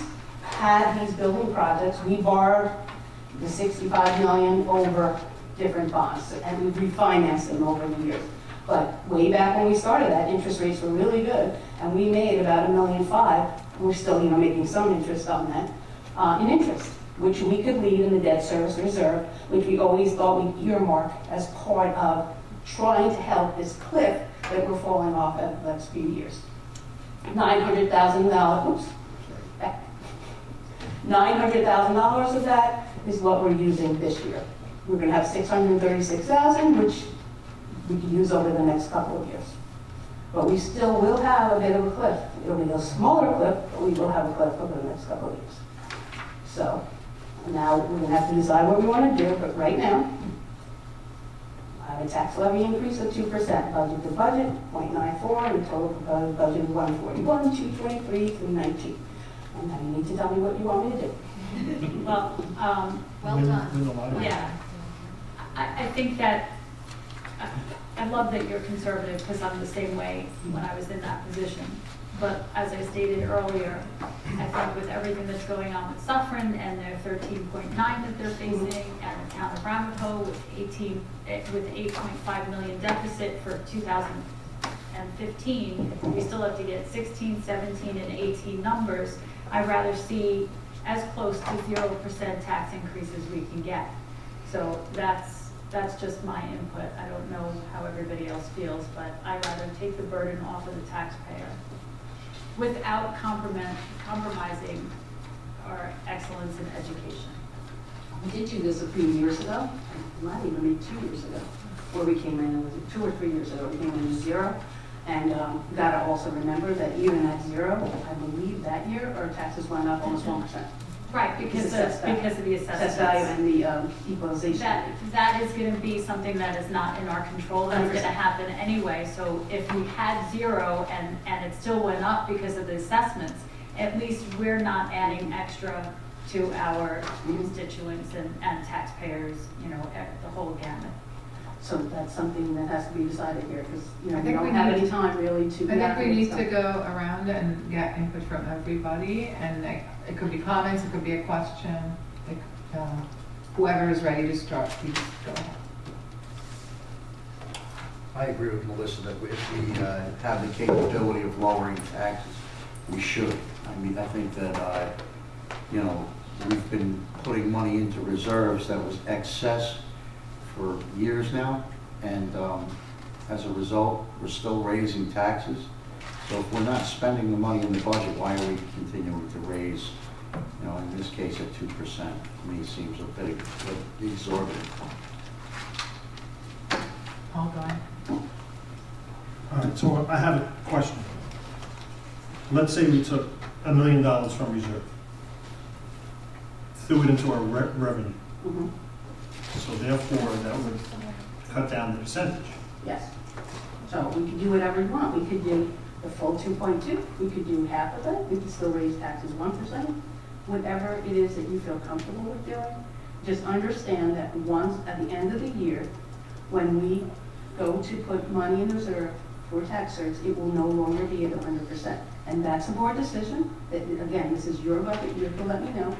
Speaker 2: had these building projects, we borrowed the $65 million over different bonds, and we refinanced them over the years. But way back when we started that, interest rates were really good, and we made about $1.5 million. We're still, making some interest on that, in interest, which we could leave in the debt service reserve, which we always thought we'd earmark as part of trying to help this cliff that we're falling off in the next few years. $900,000 of that is what we're using this year. We're going to have $636,000, which we can use over the next couple of years. But we still will have a bit of a cliff. It'll be a smaller cliff, but we will have a cliff over the next couple of years. So now we're going to have to decide what we want to do, but right now, I have a tax levy increase of 2%, budget to budget, 0.94, and the total proposed budget is 141, 223, 319. And now you need to tell me what you want me to do.
Speaker 6: Well, well done. Yeah. I think that, I love that you're conservative, because I'm the same way when I was in that position. But as I stated earlier, I think with everything that's going on with Suffern and their 13.9 that they're facing, and the town of Ramapo with 8.5 million deficit for 2015, we still have to get 16, 17, and 18 numbers. I'd rather see as close to 0% tax increase as we can get. So that's just my input. I don't know how everybody else feels, but I'd rather take the burden off of the taxpayer without compromising our excellence in education.
Speaker 2: We did do this a few years ago, not even maybe 2 years ago, where we came in, was it 2 or 3 years ago, we came in at 0. And you gotta also remember that even at 0, I believe that year, our taxes went up almost 1%.
Speaker 6: Right, because of the assessments.
Speaker 2: Assessed value and the equalization.
Speaker 6: That is going to be something that is not in our control. That's going to happen anyway. So if we had 0 and it still went up because of the assessments, at least we're not adding extra to our constituents and taxpayers, the whole gamut.
Speaker 2: So that's something that has to be decided here, because we
Speaker 1: I think
Speaker 2: don't
Speaker 1: we
Speaker 2: have
Speaker 1: need-
Speaker 2: any time really to.
Speaker 1: I think we need to go around and get input from everybody, and it could be comments, it could be a question. Whoever is ready to start, please go ahead.
Speaker 11: I agree with Melissa that if we have the capability of lowering taxes, we should. I mean, I think that, we've been putting money into reserves that was excess for years now, and as a result, we're still raising taxes. So if we're not spending the money in the budget, why are we continuing to raise, in this case at 2%? To me, it seems a bit exorbitant.
Speaker 1: Paul, go ahead.
Speaker 7: All right, so I have a question. Let's say we took $1 million from reserve, threw it into our revenue.
Speaker 2: Mhm.
Speaker 7: So therefore, that would cut down the percentage.
Speaker 2: Yes. So we could do whatever we want. We could do the full 2.2, we could do half of it, we could still raise taxes 1%, whatever it is that you feel comfortable with doing. Just understand that once, at the end of the year, when we go to put money in reserve for tax certs, it will no longer be at 100%. And that's a board decision. That, again, this is your budget, you have to let me know.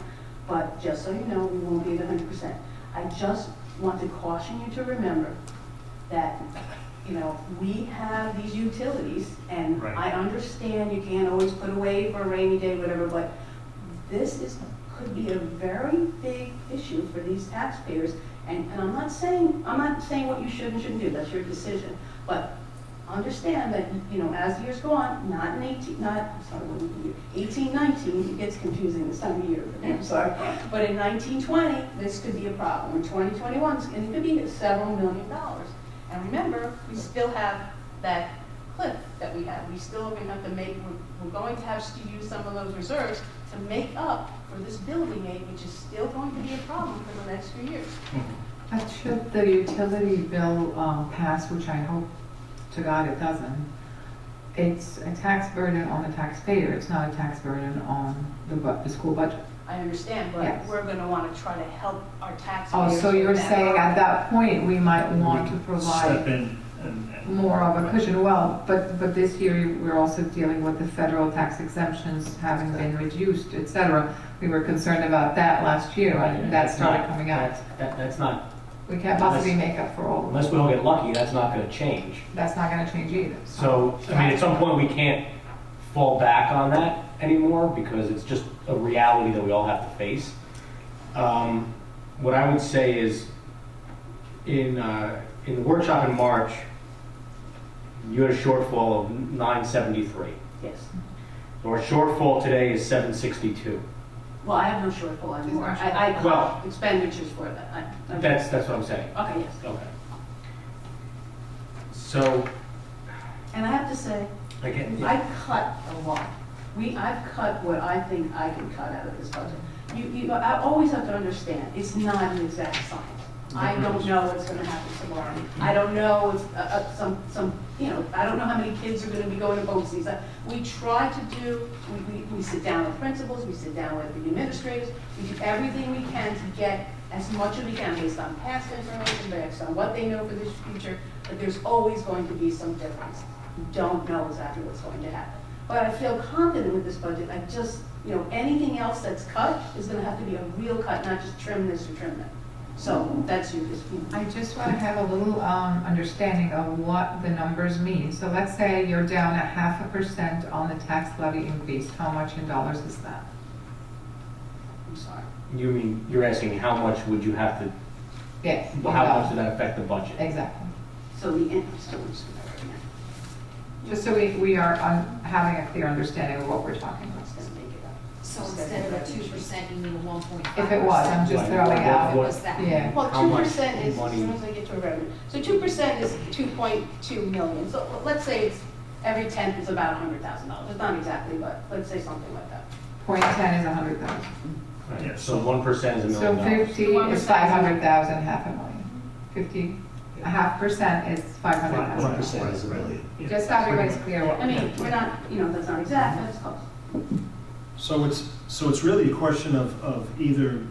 Speaker 2: But just so you know, we won't be at 100%. I just want to caution you to remember that, you know, we have these utilities, and
Speaker 7: Right.
Speaker 2: I understand you can't always put away for a rainy day, whatever, but this could be a very big issue for these taxpayers. And I'm not saying what you should and shouldn't do, that's your decision. But understand that, you know, as years go on, not in 18, 19, it gets confusing this time of year, I'm sorry. But in 1920, this could be a problem. In 2021, and it could be several $1 million. And remember, we still have that cliff that we have. We still are going to have to we're going to have to use some of those reserves to make up for this building aid, which is still going to be a problem for the next few years.
Speaker 1: But should the utility bill pass, which I hope to God it doesn't, it's a tax burden on the taxpayer, it's not a tax burden on the school budget.
Speaker 2: I understand, but
Speaker 1: Yes.
Speaker 2: we're going to want to try to help our taxpayers.
Speaker 1: Oh, so you're
Speaker 2: with that.
Speaker 1: saying at that point, we might want to
Speaker 7: Step
Speaker 1: provide
Speaker 7: in and.
Speaker 1: more of a cushion? Well, but this year, we're also dealing with the federal tax exemptions having been reduced, et cetera. We were concerned about that last year, and that started coming out.
Speaker 5: That's not,
Speaker 1: We can't possibly make up for all of
Speaker 5: unless
Speaker 1: it.
Speaker 5: we all get lucky, that's not gonna change.
Speaker 1: That's not gonna change either.
Speaker 5: So, I mean, at some point, we can't fall back on that anymore because it's just a reality that we all have to face. What I would say is, in the workshop in March, you had a shortfall of 973.
Speaker 2: Yes.
Speaker 5: So our shortfall today is 762.
Speaker 2: Well, I have no shortfall anymore. I
Speaker 5: Well-
Speaker 2: cut expenditures for that.
Speaker 5: That's what I'm saying.
Speaker 2: Okay, yes.
Speaker 5: Okay. So,
Speaker 2: And I have to say,
Speaker 5: again,
Speaker 2: I cut a lot. I've cut what I think I can cut out of this budget. I always have to understand, it's not an exact science. I don't know what's going to happen tomorrow. I don't know, I don't know how many kids are going to be going to boat season. We try to do, we sit down with principals, we sit down with the administrators, we do everything we can to get as much as we can based on past information, based on what they know for this future, but there's always going to be some difference. We don't know exactly what's going to happen. But I feel confident with this budget. I just, anything else that's cut is going to have to be a real cut, not just trim this or trim that. So that's your,
Speaker 1: I just want to have a little understanding of what the numbers mean. So let's say you're down at 0.5% on the tax levy increase. How much in dollars is that?
Speaker 2: I'm sorry.
Speaker 5: you mean, you're asking how much would you have to,
Speaker 1: Yes. in
Speaker 5: how much
Speaker 1: dollars.
Speaker 5: would that affect the budget?
Speaker 1: Exactly.
Speaker 2: So the interest, I'm just going to write it
Speaker 1: Just so we are having a clear understanding of what we're talking about.
Speaker 2: It's going to make it up.
Speaker 3: So instead of a 2%, you need a 1.5%.
Speaker 1: If it was, I'm just
Speaker 5: Right.
Speaker 1: throwing out.
Speaker 3: What was that?
Speaker 1: Yeah.
Speaker 2: Well,
Speaker 5: How much
Speaker 2: 2% is, as
Speaker 5: money-
Speaker 2: soon as I get to a revenue. So 2% is 2.2 million. So let's say it's, every tenth is about $100,000. It's not exactly, but let's say something like that.
Speaker 1: 0.10 is 100,000.
Speaker 7: Yeah,
Speaker 5: So 1% is $1
Speaker 1: So
Speaker 5: million.
Speaker 1: 50 is 500,000, $500,000. 50, 0.5% is 500,000.
Speaker 9: 1% is $1 million.
Speaker 1: Just so everybody's clear what.
Speaker 2: I mean, we're not, that's not exact, but it's close.
Speaker 7: So it's really a question of either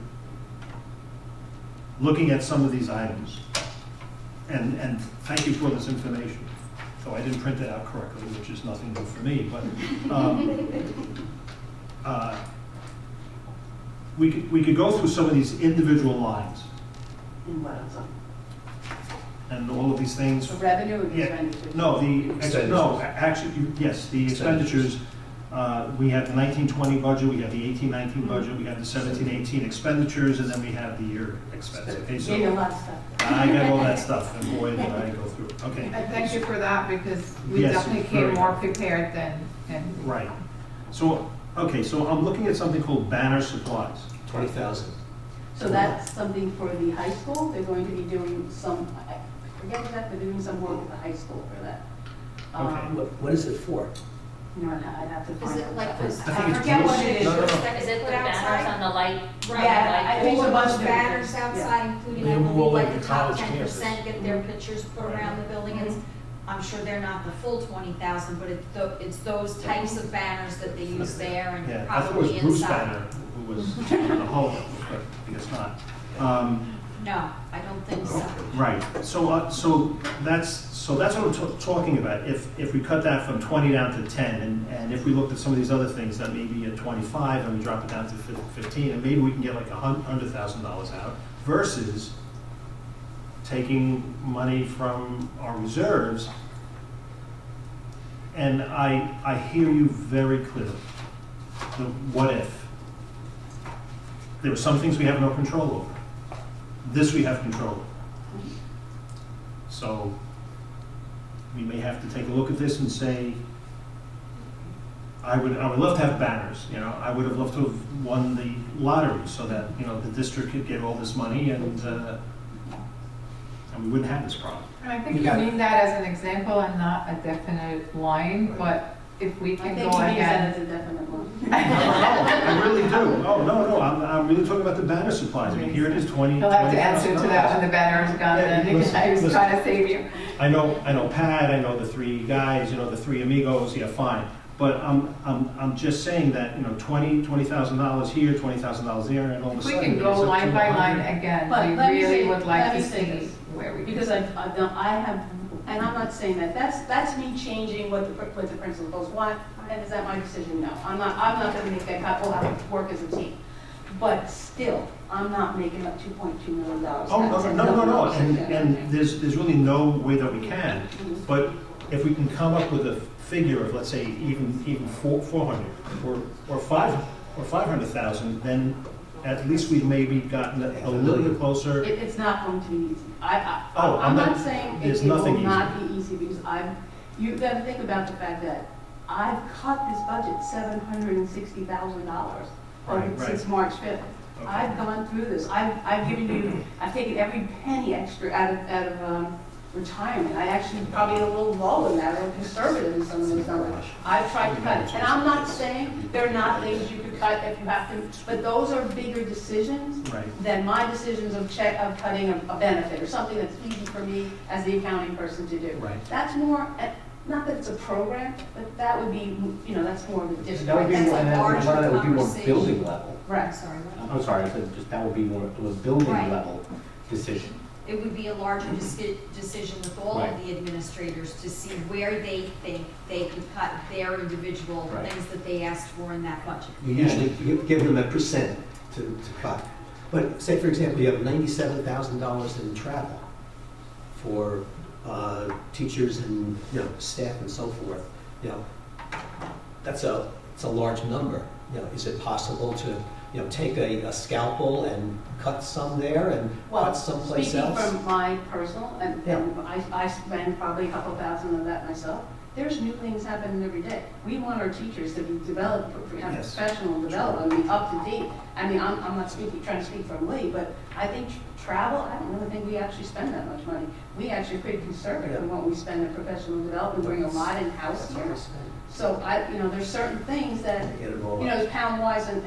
Speaker 7: looking at some of these items, and thank you for this information, though I didn't print it out correctly, which is nothing new for me, but we could go through some of these individual lines
Speaker 2: In what else?
Speaker 7: and all of these things.
Speaker 2: The revenue or the
Speaker 7: Yeah.
Speaker 2: expenditures?
Speaker 7: No, actually, yes, the expenditures, we have the 1920 budget, we have the 1819 budget, we have the 1718 expenditures, and then we have the year expense. Okay,
Speaker 2: Gave you a
Speaker 7: so
Speaker 2: lot of stuff.
Speaker 7: I got all that stuff, and boy, did I go through it. Okay,
Speaker 1: And thank you for that, because we
Speaker 7: Yes,
Speaker 1: definitely
Speaker 7: very
Speaker 1: came more
Speaker 7: well.
Speaker 1: prepared than.
Speaker 7: right. So, okay, so I'm looking at something called banner supplies.
Speaker 9: 20,000.
Speaker 2: So that's something for the high school? They're going to be doing some, I forget exactly, they're doing some work at the high school for that.
Speaker 7: Okay.
Speaker 9: What is it for?
Speaker 2: I'd have to
Speaker 3: Is
Speaker 2: find
Speaker 3: it
Speaker 2: out.
Speaker 3: like those
Speaker 7: I think it's
Speaker 2: forget what
Speaker 7: blue.
Speaker 2: it is.
Speaker 7: No, no, no.
Speaker 8: Is it the banners on the light?
Speaker 2: Yeah, I think
Speaker 3: All
Speaker 2: so.
Speaker 3: of
Speaker 2: bunch
Speaker 3: those
Speaker 2: of
Speaker 3: banners
Speaker 2: different things,
Speaker 3: outside, including, I
Speaker 10: They're more
Speaker 3: believe,
Speaker 10: like
Speaker 3: like
Speaker 10: the
Speaker 3: the top
Speaker 10: college
Speaker 3: 10% get their pictures put around the building. It's I'm sure they're not the full 20,000, but it's those types of banners that they use there and
Speaker 7: Yeah, I thought it was
Speaker 3: probably
Speaker 7: Bruce
Speaker 3: inside.
Speaker 7: Banner who was on the whole, but I guess not.
Speaker 3: No, I don't think so.
Speaker 7: Right, so that's what I'm talking about. If we cut that from 20 down to 10, and if we looked at some of these other things that may be at 25 and we drop it down to 15, and maybe we can get like $100,000 out, versus taking money from our reserves. And I hear you very clearly. The what if? There are some things we have no control over. This we have control over. So we may have to take a look at this and say, I would love to have banners, you know, I would have loved to have won the lottery so that, you know, the district could get all this money and we wouldn't have this problem.
Speaker 1: And I think you mean that as an example and not a definite line, but if we can go
Speaker 2: I think he means that
Speaker 1: ahead.
Speaker 2: as a definite one.
Speaker 7: I really do. Oh, no, I'm really talking about the banner supplies. I mean, here it is, 20.
Speaker 1: He'll have to answer to that when the banner is gone,
Speaker 7: Yeah,
Speaker 1: and I was
Speaker 7: listen.
Speaker 1: trying to save you.
Speaker 7: I know Pat, I know the three guys, you know, the three amigos, yeah, fine. But I'm just saying that, you know, $20,000 here, $20,000 there, and all of a
Speaker 1: If we
Speaker 7: sudden.
Speaker 1: can go
Speaker 7: it's up
Speaker 1: line
Speaker 7: to
Speaker 1: by
Speaker 7: 100.
Speaker 1: line again,
Speaker 2: But
Speaker 1: we
Speaker 2: let me
Speaker 1: really
Speaker 2: say-
Speaker 1: would like
Speaker 2: let
Speaker 1: to
Speaker 2: me say
Speaker 1: see
Speaker 2: this,
Speaker 1: where we can.
Speaker 2: Because I have, and I'm not saying that, that's me changing what the principals want, and is that my decision? No, I'm not gonna make that cut, we'll have to work as a team. But still, I'm not making up $2.2 million.
Speaker 7: Oh, no, and there's really no way that we can. But if we can come up with a figure of, let's say, even 400 or 500,000, then at least we've maybe gotten a little bit closer.
Speaker 2: It's not going to be easy.
Speaker 7: Oh,
Speaker 2: I'm not saying
Speaker 7: there's
Speaker 2: it will
Speaker 7: nothing
Speaker 2: not be easy, because you've got to think about the fact that I've cut this budget $760,000
Speaker 7: Right.
Speaker 2: since March 5th.
Speaker 7: Okay.
Speaker 2: I've gone through this. I've taken every penny extra out of retirement. I actually probably a little low in that, or conservative in some of those numbers. I've tried to cut it. And I'm not saying there are not things you could cut if you have to, but those are bigger decisions
Speaker 7: Right.
Speaker 2: than my decisions of cutting a benefit or something that's easy for me as the accounting person to do.
Speaker 7: Right.
Speaker 2: That's more, not that it's a program, but that would be, that's more of the district.
Speaker 5: That would be
Speaker 3: That's
Speaker 5: more,
Speaker 3: a
Speaker 5: and a lot
Speaker 3: larger
Speaker 5: of that would be more
Speaker 3: conversation.
Speaker 5: building level.
Speaker 3: I'm
Speaker 2: Right.
Speaker 3: sorry, what?
Speaker 5: I'm sorry, I said just that would be more of a building
Speaker 3: Right.
Speaker 5: level decision.
Speaker 3: It would be a larger decision with all of
Speaker 5: Right.
Speaker 3: the administrators to see where they think they could cut their individual
Speaker 5: Right.
Speaker 3: things that they asked for in that budget.
Speaker 9: You usually give them a percent to cut. But say, for example, you have $97,000 in travel for teachers and, staff and so forth. That's a large number. Is it possible to, take a scalpel and cut some there and cut someplace else?
Speaker 2: Speaking from my personal, and
Speaker 9: Yeah.
Speaker 2: I spend probably a couple thousand of that myself, there's new things happening every day. We want our teachers to be developed, have
Speaker 7: Yes.
Speaker 2: professional development, be up to date. I mean, I'm not trying to speak from Lee, but I think travel, I don't really think we actually spend that much money. We actually are pretty conservative in what we spend in professional development, bring a lot in-house here. So there's certain things that,
Speaker 9: Get it all up.
Speaker 2: as pound-wise and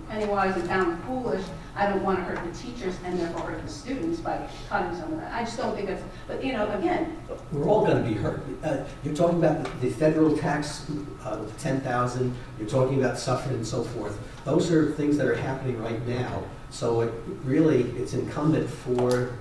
Speaker 2: penny-wise and pound-foolish, I don't want to hurt the teachers and therefore hurt the students by cutting some of that. I just don't think that's, but again,
Speaker 9: We're all going to be hurt. You're talking about the federal tax, 10,000, you're talking about Suffern and so forth. Those are things that are happening right now. So it's incumbent for,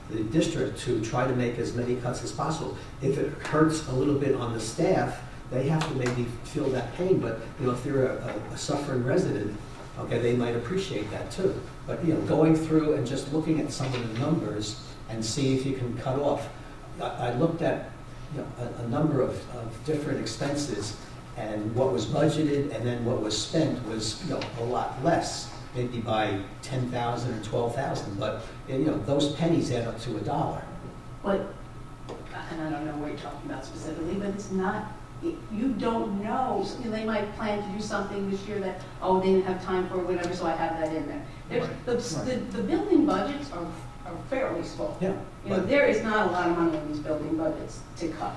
Speaker 9: the district to try to make as many cuts as possible. If it hurts a little bit on the staff, they have to maybe feel that pain, but, if they're a Suffern resident, okay, they might appreciate that too. But, going through and just looking at some of the numbers and see if you can cut off. I looked at, a number of different expenses, and what was budgeted and then what was spent was, a lot less, maybe by 10,000 or 12,000, but, those pennies add up to $1.
Speaker 2: but, and I don't know what you're talking about specifically, but it's not, you don't know. They might plan to do something this year that, they didn't have time for whatever, so I have that in there. The building budgets are fairly small.
Speaker 9: Yeah.
Speaker 2: There is not a lot of money in these building budgets to cut.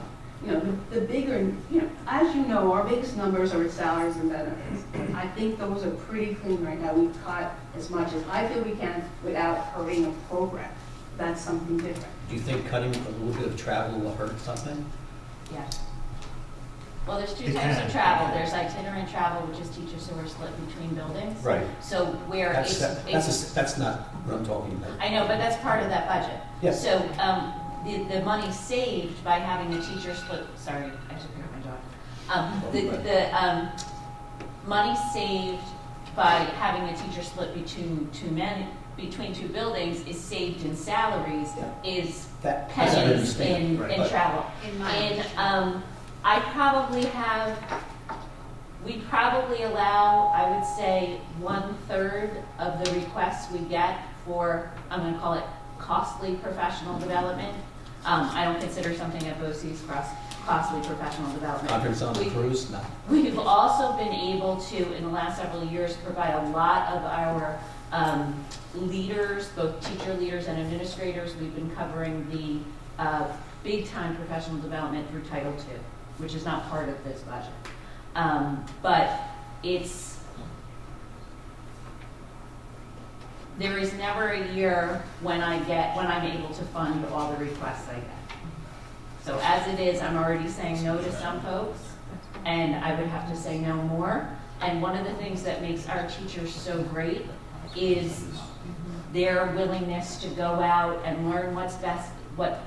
Speaker 2: The bigger, as you know, our biggest numbers are salaries and benefits. I think those are pretty clean right now. We've cut as much as I feel we can without hurting a program. that's something different.
Speaker 9: Do you think cutting a little bit of travel will hurt something?
Speaker 8: Yeah. Well, there's two
Speaker 7: It
Speaker 8: types
Speaker 7: can.
Speaker 8: of travel. There's itinerant travel, which is teachers who are split between buildings.
Speaker 9: Right.
Speaker 8: So where
Speaker 9: That's not what I'm talking about.
Speaker 8: I know, but that's part of that budget.
Speaker 9: Yes.
Speaker 8: So, the money saved by having the teacher split, sorry, I just picked up my dog. The money saved by having the teacher split between two buildings is saved in salaries, is
Speaker 9: That I
Speaker 8: pennies
Speaker 9: understand.
Speaker 8: in travel. We probably allow, I would say, 1/3 of the requests we get for, I'm gonna call it costly professional development. I don't consider something at BOCES costly professional development.
Speaker 9: Conference on the cruise? No.
Speaker 8: We've also been able to, in the last several years, provide a lot of our leaders, both teacher leaders and administrators. We've been covering the big-time professional development through Title II, which is not part of this budget. But there is never a year when I'm able to fund all the requests I get. So as it is, I'm already saying no to some folks, and I would have to say no more. And one of the things that makes our teachers so great is their willingness to go out and learn what's best, what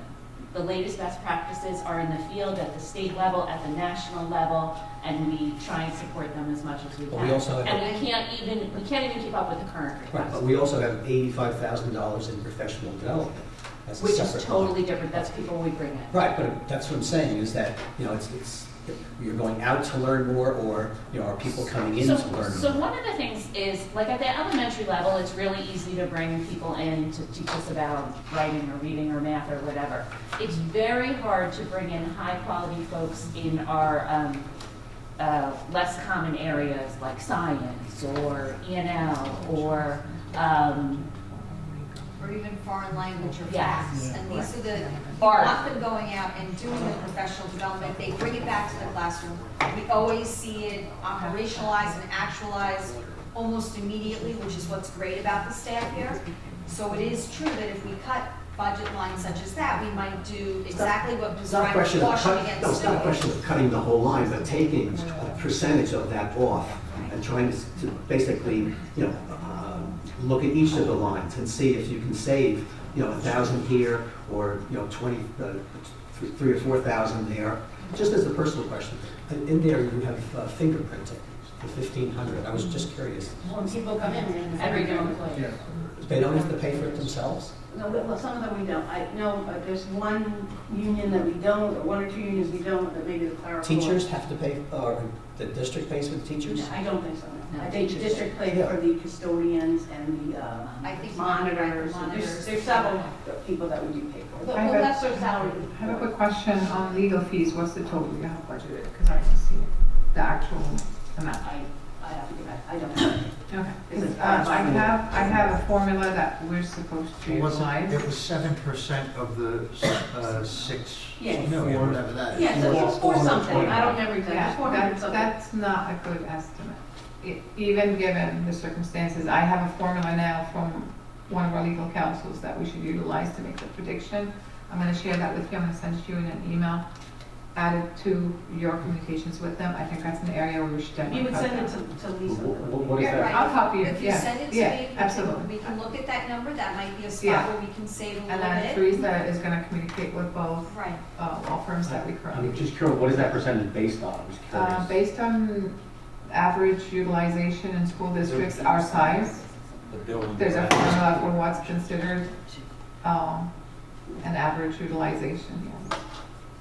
Speaker 8: the latest best practices are in the field at the state level, at the national level, and we try and support them as much as we
Speaker 9: But
Speaker 8: can.
Speaker 9: we also have-
Speaker 8: And we can't even keep up with the current
Speaker 9: Right,
Speaker 8: requests.
Speaker 9: but we also have $85,000 in professional development. That's a
Speaker 8: Which is
Speaker 9: separate
Speaker 8: totally different, that's people we bring in.
Speaker 9: Right, but that's what I'm saying, is that, it's you're going out to learn more, or, are people coming in to learn
Speaker 8: So
Speaker 9: more?
Speaker 8: one of the things is, like at the elementary level, it's really easy to bring people in to teach us about writing or reading or math or whatever. It's very hard to bring in high-quality folks in our less common areas like science or E&L or
Speaker 3: even foreign language or
Speaker 8: Yes.
Speaker 3: facts. And these are the, you
Speaker 8: Art.
Speaker 3: want them going out and doing the professional development, they bring it back to the classroom. We always see it operationalized and actualized almost immediately, which is what's great about the staff here. So it is true that if we cut budget lines such as that, we might do exactly what
Speaker 9: It's not a
Speaker 3: Brian was
Speaker 9: question of
Speaker 3: cautioning
Speaker 9: cut,
Speaker 3: against
Speaker 9: no, it's not a
Speaker 3: doing.
Speaker 9: question of cutting the whole line, but taking a percentage of that off and trying to basically, look at each of the lines and see if you can save, 1,000 here, or, 3 or 4,000 there. Just as a personal question, in there you have fingerprinting, the 1,500. I was just curious.
Speaker 8: when people come in, every new employee.
Speaker 9: They don't have to pay for it themselves?
Speaker 2: No, well, some of them we don't. I know there's one union that we don't, or 1 or 2 unions we don't, that maybe the clerical.
Speaker 9: Teachers have to pay, or the district pays for the teachers?
Speaker 2: No, I don't think so.
Speaker 8: No,
Speaker 2: I think the
Speaker 8: teachers
Speaker 2: district pays
Speaker 9: Yeah.
Speaker 2: for the custodians and the
Speaker 3: I think
Speaker 2: monitors.
Speaker 3: monitors.
Speaker 2: There's several people that we do pay for. But
Speaker 1: I have
Speaker 2: well,
Speaker 1: a-
Speaker 2: that's their salary.
Speaker 1: I have a quick question on legal fees. What's the total you have budgeted? Because I don't see the actual amount.
Speaker 2: I have to go back. I don't know.
Speaker 1: Okay.
Speaker 2: Is it-
Speaker 1: I have a formula that we're supposed to
Speaker 11: It wasn't,
Speaker 1: utilize.
Speaker 11: it was 7% of the 6
Speaker 2: Yeah.
Speaker 11: million, whatever that is.
Speaker 2: Yeah, so it's for something. I don't remember exactly. It's
Speaker 1: Yeah,
Speaker 2: 400 something.
Speaker 1: that's not a good estimate. Even given the circumstances, I have a formula now from one of our legal counsels that we should utilize to make the prediction. I'm gonna share that with you. I'm gonna send you in an email, add it to your communications with them. I think that's an area where we should
Speaker 2: You
Speaker 1: definitely
Speaker 2: would
Speaker 1: cut
Speaker 2: send it
Speaker 1: down.
Speaker 2: to Lisa.
Speaker 5: What is
Speaker 1: Yeah,
Speaker 5: that?
Speaker 1: I'll copy it,
Speaker 3: If you
Speaker 1: yeah.
Speaker 3: send it to
Speaker 1: Yeah,
Speaker 3: me,
Speaker 1: absolutely.
Speaker 3: we can look at that number, that might be a
Speaker 1: Yeah.
Speaker 3: spot where we can save a
Speaker 1: And
Speaker 3: little
Speaker 1: then
Speaker 3: bit.
Speaker 1: Teresa is gonna communicate with both
Speaker 3: Right.
Speaker 1: law firms that we
Speaker 5: I'm
Speaker 1: currently.
Speaker 5: just curious, what is that percentage based on? I'm just curious.
Speaker 1: Based on average utilization in school districts our size, there's a formula for what's considered an average utilization, yes.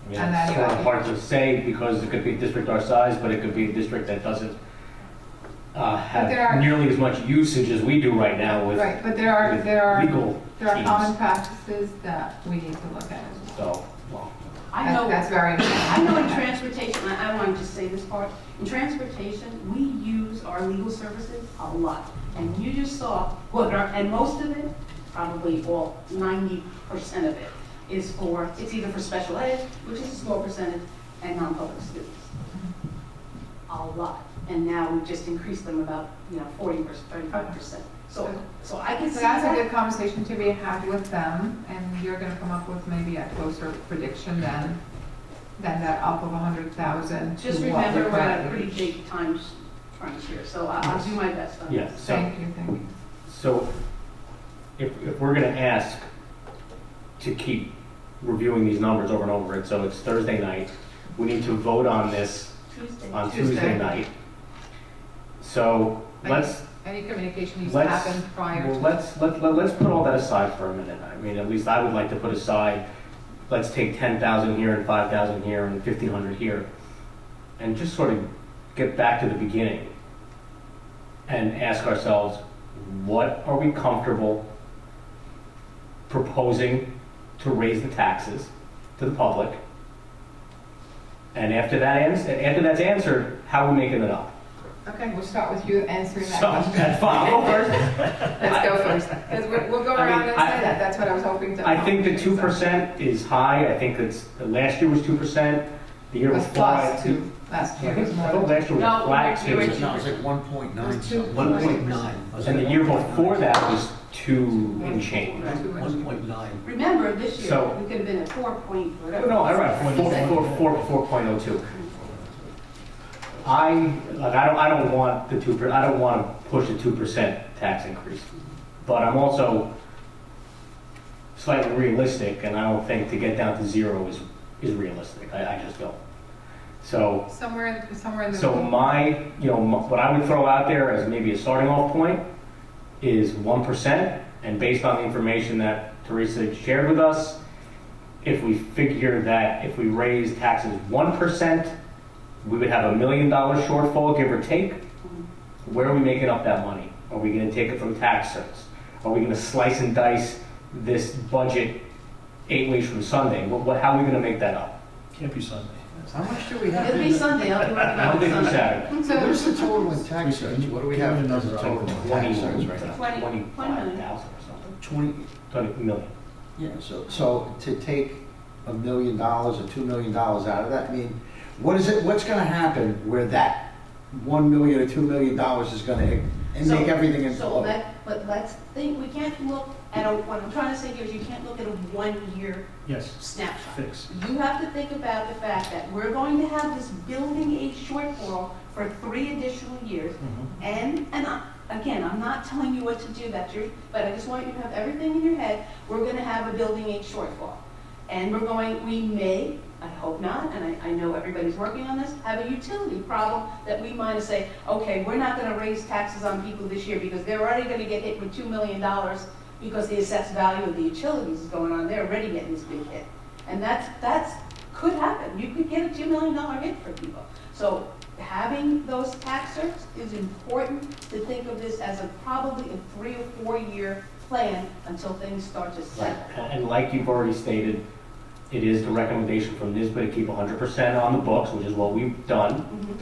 Speaker 5: I mean,
Speaker 1: and
Speaker 5: it's
Speaker 1: then
Speaker 5: sort
Speaker 1: you-
Speaker 5: of hard to say because it could be a district our size, but it could be a district that doesn't
Speaker 1: there are-
Speaker 5: have nearly as much usage as we do right now with
Speaker 1: Right, but there are
Speaker 5: legal teams.
Speaker 1: common practices that we need to look at as well.
Speaker 5: So, well,
Speaker 2: I know.
Speaker 1: That's very important.
Speaker 2: I know in transportation, I want to just say this part, in transportation, we use our legal services a lot. And you just saw, and most of it, probably all 90% of it, is it's either for special ed, which is a small percentage, and non-public students. A lot. And now we've just increased them about, 40%, 35%. So I can
Speaker 1: So
Speaker 2: see
Speaker 1: that's a
Speaker 2: that.
Speaker 1: good conversation to be had with them, and you're gonna come up with maybe a closer prediction than that up of 100,000 to
Speaker 2: Just
Speaker 1: what
Speaker 2: remember,
Speaker 1: we're
Speaker 2: we're at a
Speaker 1: currently-
Speaker 2: pretty big time crunch here, so I'll do my best on
Speaker 5: Yeah,
Speaker 2: this.
Speaker 5: so,
Speaker 1: Thank you.
Speaker 5: so if we're gonna ask to keep reviewing these numbers over and over, and so it's Thursday night, we need to vote on this
Speaker 2: Tuesday.
Speaker 5: on
Speaker 1: Tuesday.
Speaker 5: Tuesday night. So let's,
Speaker 1: Any communication needs to
Speaker 5: let's,
Speaker 1: happen prior
Speaker 5: well,
Speaker 1: to.
Speaker 5: let's put all that aside for a minute. I mean, at least I would like to put aside, let's take 10,000 here and 5,000 here and 1,500 here, and just sort of get back to the beginning and ask ourselves, what are we comfortable proposing to raise the taxes to the public? And after that's answered, how are we making it up?
Speaker 1: Okay, we'll start with you answering that
Speaker 5: So,
Speaker 1: question.
Speaker 5: that's fine. I'll go first.
Speaker 1: Let's go first, because we'll go
Speaker 5: I mean,
Speaker 1: around and say that, that's what I was hoping to.
Speaker 5: I think the
Speaker 1: accomplish, so.
Speaker 5: 2% is high. I think that's, last year was 2%. The year
Speaker 1: It was
Speaker 5: before.
Speaker 1: plus 2, last
Speaker 5: I
Speaker 1: year
Speaker 5: think,
Speaker 1: was
Speaker 5: I
Speaker 1: more.
Speaker 5: thought last year was
Speaker 2: No,
Speaker 5: flat
Speaker 2: we were-
Speaker 5: 2.
Speaker 11: No, it's like 1.9
Speaker 1: It's two-
Speaker 11: something.
Speaker 9: 1.9.
Speaker 5: And the year before that was 2 and change.
Speaker 9: 1.9.
Speaker 2: Remember, this year,
Speaker 5: So-
Speaker 2: we could have been at 4 point whatever.
Speaker 5: No, I read 4.02. I don't want the 2%, I don't want to push a 2% tax increase. But I'm also slightly realistic, and I don't think to get down to 0 is realistic. I just don't. So,
Speaker 1: Somewhere in the.
Speaker 5: so what I would throw out there as maybe a starting off point is 1%, and based on the information that Teresa shared with us, if we figure that if we raise taxes 1%, we would have $1 million shortfall, give or take. Where are we making up that money? Are we going to take it from tax certs? Are we going to slice and dice this budget 8 weeks from Sunday? How are we going to make that up?
Speaker 7: Can't be Sunday.
Speaker 11: How much do we have?
Speaker 2: It'll be Sunday, I'll be working
Speaker 5: I
Speaker 2: on
Speaker 5: don't think it's
Speaker 2: Sunday.
Speaker 5: Saturday.
Speaker 11: What is the total in tax certs? What do we have as a total in tax certs right now?
Speaker 5: 25,000 or something.
Speaker 11: 20,
Speaker 5: 20 million.
Speaker 11: yeah, so to take $1 million or $2 million out of that, I mean, what's gonna happen where that $1 million or $2 million is gonna, and make everything in flow?
Speaker 2: But let's think, we can't look at what I'm trying to say here is you can't look at a 1-year
Speaker 7: Yes,
Speaker 2: snapshot.
Speaker 7: fix.
Speaker 2: You have to think about the fact that we're going to have this building a shortfall for 3 additional years. And again, I'm not telling you what to do, but I just want you to have everything in your head. We're gonna have a building aid shortfall. And we may, I hope not, and I know everybody's working on this, have a utility problem that we might say, okay, we're not gonna raise taxes on people this year because they're already gonna get hit with $2 million because the assessed value of the utilities is going on. They're already getting this big hit. And that's could happen. You could get a $2 million hit for people. So having those tax certs is important to think of this as probably a 3 or 4 year plan until things start to settle.
Speaker 5: And like you've already stated, it is the recommendation from NISBA to keep 100% on the books, which is what we've done.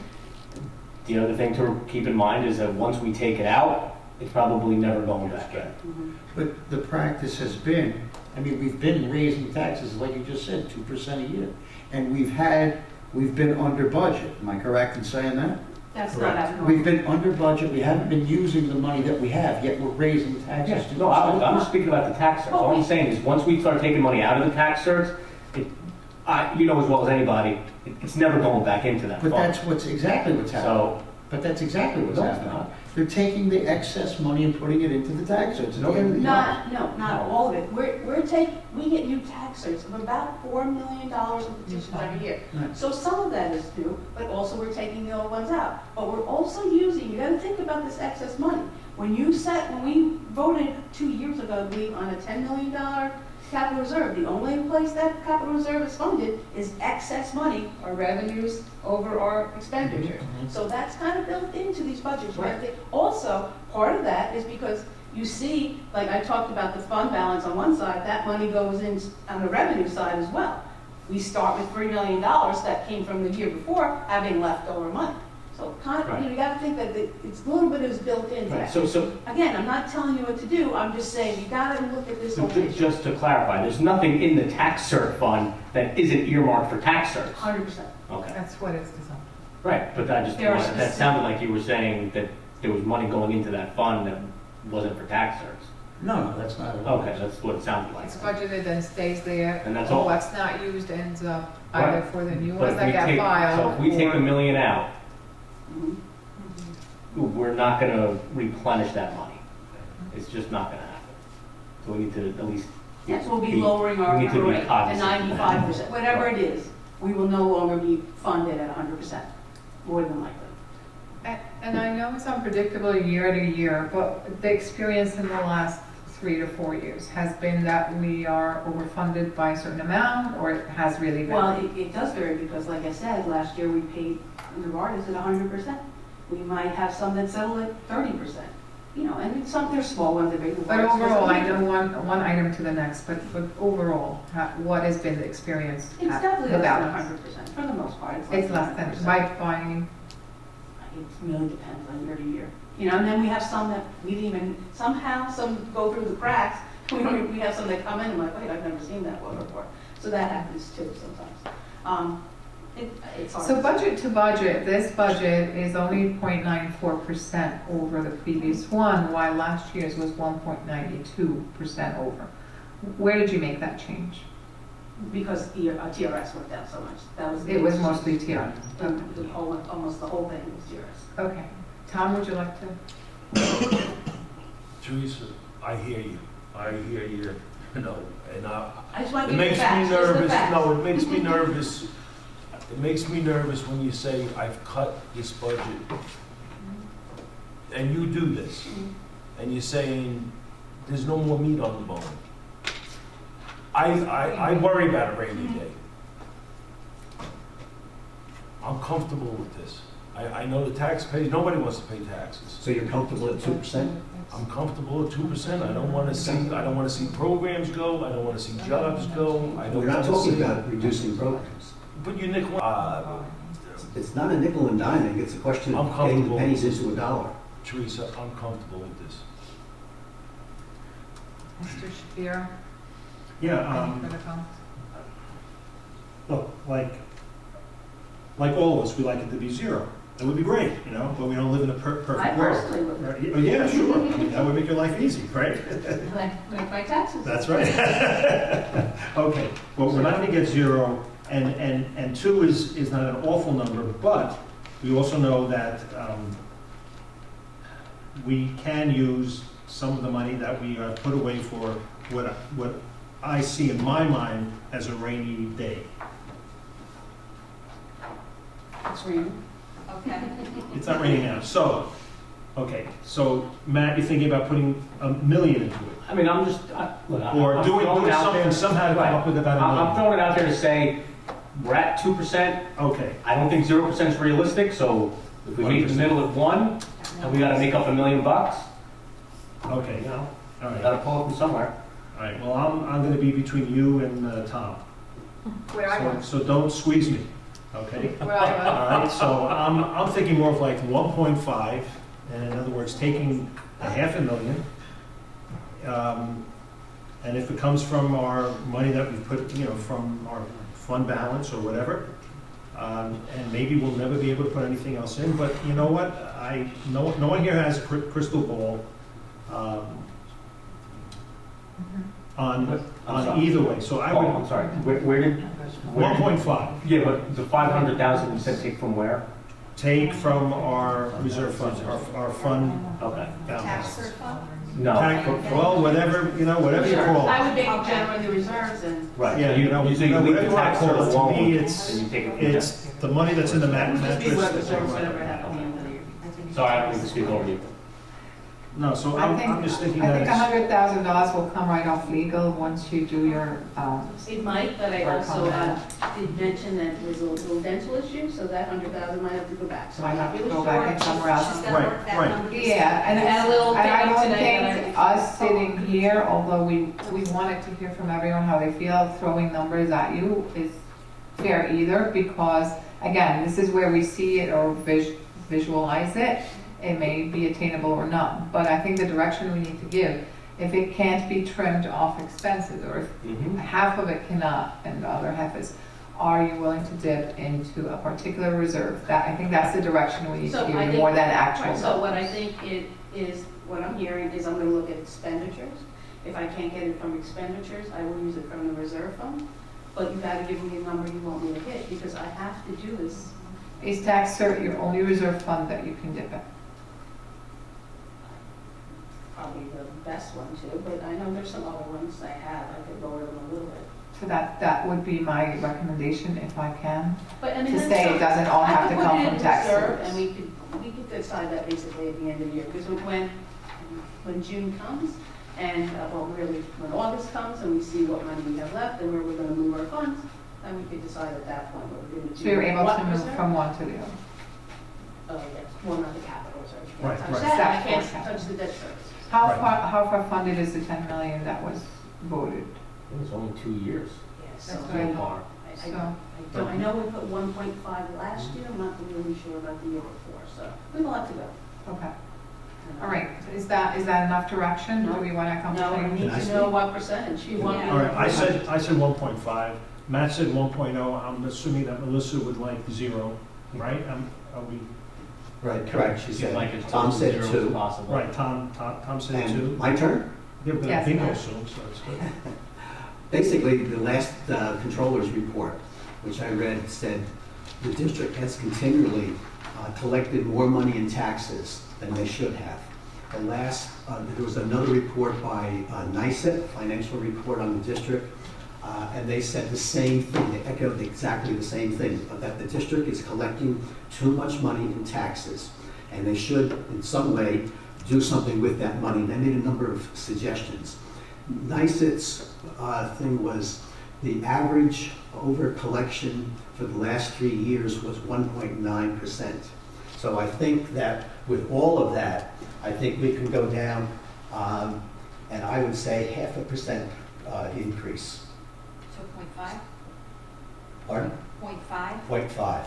Speaker 5: The other thing to keep in mind is that once we take it out, it's probably never going back in.
Speaker 11: But the practice has been, I mean, we've been raising taxes, like you just said, 2% a year. And we've been under budget, am I correct in saying that?
Speaker 2: That's not abnormal.
Speaker 11: We've been under budget, we haven't been using the money that we have, yet we're raising taxes.
Speaker 5: Yeah, no, I'm just speaking about the tax certs. All I'm saying is, once we start taking money out of the tax certs, you know as well as anybody, it's never going back into that
Speaker 11: But
Speaker 5: fund.
Speaker 11: that's exactly what's happening.
Speaker 5: So,
Speaker 11: But that's exactly what's
Speaker 5: No, it's
Speaker 11: happening.
Speaker 5: not.
Speaker 11: They're taking the excess money and putting it into the tax certs.
Speaker 5: No, they're
Speaker 2: Not all of it. We get new tax certs of about $4 million in petitions every year.
Speaker 11: Right.
Speaker 2: So some of that is new, but also we're taking the old ones out. But we're also using, you gotta think about this excess money. When we voted 2 years ago, I believe, on a $10 million capital reserve, the only place that capital reserve is funded is excess money, our revenues over our expenditures. So that's kind of built into these budgets. You have to- Also, part of that is because you see, like I talked about the fund balance on one side, that money goes in on the revenue side as well. We start with $3 million that came from the year before, having leftover money. So kind of, you gotta think that it's a little bit is built into
Speaker 5: right,
Speaker 2: that.
Speaker 5: so
Speaker 2: Again, I'm not telling you what to do, I'm just saying, you gotta look at this whole picture.
Speaker 5: just to clarify, there's nothing in the tax cert fund that isn't earmarked for tax certs.
Speaker 2: 100%.
Speaker 5: Okay.
Speaker 1: That's what it's designed.
Speaker 5: Right, but
Speaker 2: There are
Speaker 5: that sounded like you were saying that there was money going into that fund that wasn't for tax certs.
Speaker 11: No, that's not at all.
Speaker 5: Okay, that's what it sounded like.
Speaker 1: It's budgeted and stays there.
Speaker 5: And that's all.
Speaker 1: What's not used ends up either
Speaker 5: Right.
Speaker 1: for the new
Speaker 5: But
Speaker 1: ones
Speaker 5: if
Speaker 1: that
Speaker 5: we
Speaker 1: get
Speaker 5: take,
Speaker 1: filed.
Speaker 5: so if we take
Speaker 1: or-
Speaker 5: $1 million out,
Speaker 2: Mhm.
Speaker 5: we're not gonna replenish that money. It's just not gonna happen. So we need to at least,
Speaker 2: Yes, we'll be lowering our
Speaker 5: we need to be
Speaker 2: rate to
Speaker 5: cognizant of that.
Speaker 2: 95%, whatever it is. We will no longer be funded at 100%, more than likely.
Speaker 1: And I know it's unpredictable year to year, but the experience in the last 3 to 4 years has been that we are overfunded by a certain amount, or it has really been.
Speaker 2: Well, it does vary because, like I said, last year we paid regardless at 100%. We might have some that settle at 30%, you know, and some, they're small ones, they're big ones.
Speaker 1: But overall, I know one item to the next, but overall, what has been the experience?
Speaker 2: It's
Speaker 1: at
Speaker 2: definitely
Speaker 1: the
Speaker 2: less than
Speaker 1: balance?
Speaker 2: 100%, for the most part.
Speaker 1: It's less than,
Speaker 2: 100%.
Speaker 1: by,
Speaker 2: It really depends on year to year. You know, and then we have some that we didn't even, somehow, some go through the cracks. We have some that come in and like, wait, I've never seen that one before. So that happens too sometimes. It's hard.
Speaker 1: so budget to budget, this budget is only 0.94% over the previous one, while last year's was 1.92% over. Where did you make that change?
Speaker 2: Because TRS went down so much. That was.
Speaker 1: It was mostly TR.
Speaker 2: Almost the whole thing was TRS.
Speaker 1: Okay. Tom, would you like to?
Speaker 10: Teresa, I hear you, you know, and
Speaker 2: I just want to
Speaker 10: it
Speaker 2: give you
Speaker 10: makes
Speaker 2: the facts,
Speaker 10: me
Speaker 2: just the
Speaker 10: nervous,
Speaker 2: facts.
Speaker 10: no, it makes me nervous. It makes me nervous when you say, I've cut this budget. And you do this, and you're saying, there's no more meat on the bone. I worry about a rainy day. I'm comfortable with this. I know the taxpayers, nobody wants to pay taxes.
Speaker 9: So you're comfortable at 2%?
Speaker 10: I'm comfortable at 2%. I don't want to see programs go. I don't want to see jobs go. I don't
Speaker 9: We're not
Speaker 10: want to
Speaker 9: talking
Speaker 10: see.
Speaker 9: about reducing programs.
Speaker 10: But you nickel.
Speaker 9: It's not a nickel and diming, it's a question
Speaker 10: I'm
Speaker 9: of getting the
Speaker 10: comfortable.
Speaker 9: pennies into a dollar.
Speaker 10: Teresa, I'm comfortable with this.
Speaker 1: Mr. Shapiro?
Speaker 7: Yeah,
Speaker 1: Any further comments?
Speaker 7: look, like all of us, we like it to be zero. That would be great, you know, but we don't live in a perfect world.
Speaker 2: I personally would.
Speaker 7: Right? Oh, yeah, sure. I mean, that would make your life easy, right?
Speaker 2: Like my taxes.
Speaker 7: That's right. Okay, well, we're not gonna get zero, and 2 is not an awful number, but we also know that we can use some of the money that we put away for what I see in my mind as a rainy day.
Speaker 2: It's raining.
Speaker 3: Okay.
Speaker 7: It's not raining now, so, okay, so Matt, you're thinking about putting $1 million into it?
Speaker 5: I mean, I'm just, look,
Speaker 7: Or
Speaker 5: I'm
Speaker 7: doing
Speaker 5: throwing it out
Speaker 7: something
Speaker 5: there-
Speaker 7: somehow to come
Speaker 5: Right.
Speaker 7: up with about $1
Speaker 5: I'm
Speaker 7: million?
Speaker 5: throwing it out there to say, we're at 2%.
Speaker 7: Okay,
Speaker 5: I don't think 0% is realistic, so if we meet in the middle at 1, and we gotta make up $1 million,
Speaker 7: okay,
Speaker 5: you know,
Speaker 7: all
Speaker 5: we
Speaker 7: right,
Speaker 5: gotta pull it from somewhere.
Speaker 7: all right, well, I'm gonna be between you and Tom.
Speaker 1: Where I want,
Speaker 7: So don't squeeze me, okay?
Speaker 1: where I want.
Speaker 7: All right, so I'm thinking more of like 1.5, and in other words, taking $500,000. And if it comes from our money that we put, you know, from our fund balance or whatever, and maybe we'll never be able to put anything else in, but you know what? No one here has a crystal ball on
Speaker 5: sorry.
Speaker 7: either way, so I
Speaker 5: Oh,
Speaker 7: would,
Speaker 5: I'm sorry, where did?
Speaker 7: 1.5.
Speaker 5: Yeah, but the 500,000 you said take from where?
Speaker 7: Take from our reserve funds, our fund
Speaker 5: Okay.
Speaker 7: balance.
Speaker 5: No.
Speaker 7: Well, whatever, you know, whatever you call it.
Speaker 2: I would make it generally the reserves and.
Speaker 5: Right,
Speaker 7: Yeah,
Speaker 5: so
Speaker 7: you know,
Speaker 5: you say you leave
Speaker 7: whatever
Speaker 5: the
Speaker 7: you want
Speaker 5: tax
Speaker 7: to call
Speaker 5: cert
Speaker 7: it, to
Speaker 5: alone,
Speaker 7: me,
Speaker 5: and
Speaker 7: it's,
Speaker 5: you take it from
Speaker 7: it's the money that's in the
Speaker 2: Just be what
Speaker 7: mattress.
Speaker 2: reserves, whatever happened at the end of the year.
Speaker 5: there. Sorry, I don't mean to speak over you.
Speaker 7: No, so
Speaker 1: I think,
Speaker 7: I'm just thinking
Speaker 1: I
Speaker 7: that
Speaker 1: think
Speaker 7: it's,
Speaker 1: $100,000 will come right off legal once you do your,
Speaker 2: It might, but I
Speaker 1: Work
Speaker 2: also
Speaker 1: on that.
Speaker 2: did mention that there's a little dental issue, so that 100,000 might have to go back. So
Speaker 1: Might
Speaker 2: I'm
Speaker 1: have
Speaker 2: not
Speaker 1: to
Speaker 2: really
Speaker 1: go
Speaker 2: sure.
Speaker 1: back and somewhere else.
Speaker 3: She's gotta work that
Speaker 7: Right,
Speaker 3: number.
Speaker 1: yeah, and
Speaker 2: And a little
Speaker 1: I
Speaker 2: thing
Speaker 1: don't
Speaker 2: today that
Speaker 1: think
Speaker 2: I-
Speaker 1: us sitting here, although we wanted to hear from everyone how they feel, throwing numbers at you is fair either, because again, this is where we see it or visualize it. It may be attainable or not, but I think the direction we need to give, if it can't be trimmed off expenses, or if half of it cannot and the other half is, are you willing to dip into a particular reserve? That, I think that's the direction we need to
Speaker 2: So
Speaker 1: give
Speaker 2: I
Speaker 1: you
Speaker 2: think-
Speaker 1: more than actual.
Speaker 2: Right, so what I
Speaker 1: numbers.
Speaker 2: think it is, what I'm hearing is I'm gonna look at expenditures. If I can't get it from expenditures, I will use it from the reserve fund. But you gotta give me a number you want me to hit, because I have to do this.
Speaker 1: Is tax cert your only reserve fund that you can dip in?
Speaker 2: Probably the best one too, but I know there's some other ones I have, I could lower them a little bit.
Speaker 1: So that would be my recommendation if I can.
Speaker 2: But I mean,
Speaker 1: To
Speaker 2: that's
Speaker 1: say it
Speaker 2: something-
Speaker 1: doesn't all have to
Speaker 2: I could
Speaker 1: come
Speaker 2: put it
Speaker 1: from
Speaker 2: in
Speaker 1: tax
Speaker 2: reserve,
Speaker 1: certs.
Speaker 2: and we could decide that basically at the end of the year, because when June comes, and, well, really, when August comes, and we see what money we have left, and where we're gonna move our funds, then we could decide at that point what we're gonna do.
Speaker 1: So you're able
Speaker 2: What
Speaker 1: to move
Speaker 2: reserve?
Speaker 1: from one to the other.
Speaker 2: Oh, yes, well, not the capital reserve. You
Speaker 7: Right,
Speaker 2: can't touch
Speaker 7: right.
Speaker 2: that, and I can't
Speaker 1: Except for
Speaker 2: touch the debt service.
Speaker 7: Right.
Speaker 1: How far funded is the 10 million that was voted?
Speaker 5: It was only 2 years
Speaker 2: Yes,
Speaker 1: That's
Speaker 2: so
Speaker 1: what I
Speaker 5: so far.
Speaker 1: So,
Speaker 2: I know we put 1.5 last year, I'm not really sure about the year before, so we will have to go.
Speaker 1: okay. All right, is that enough direction? Do
Speaker 2: No.
Speaker 1: we want to accomplish
Speaker 2: No, I
Speaker 1: anything?
Speaker 2: need to know what percentage you want. me
Speaker 7: All right,
Speaker 2: to-
Speaker 7: I said 1.5, Matt said 1.0, I'm assuming that Melissa would like 0, right? Are we,
Speaker 9: Right, correct, she
Speaker 5: You'd
Speaker 9: said.
Speaker 5: like it to
Speaker 9: Tom
Speaker 5: go
Speaker 9: said
Speaker 5: zero as
Speaker 9: 2.
Speaker 5: possible.
Speaker 7: right, Tom said 2.
Speaker 9: And my turn?
Speaker 7: Yeah, but
Speaker 1: Yes,
Speaker 7: bingo
Speaker 1: Matt.
Speaker 7: soon, so it's good.
Speaker 9: Basically, the last controller's report, which I read, said the district has continually collected more money in taxes than they should have. The last, there was another report by NICET, financial report on the district, and they said the same thing, they echoed exactly the same thing, that the district is collecting too much money in taxes, and they should, in some way, do something with that money. They made a number of suggestions. NICET's thing was the average over collection for the last 3 years was 1.9%. So I think that with all of that, I think we can go down, and I would say 0.5% increase.
Speaker 3: So 0.5?
Speaker 9: Pardon?
Speaker 3: 0.5?
Speaker 9: 0.5.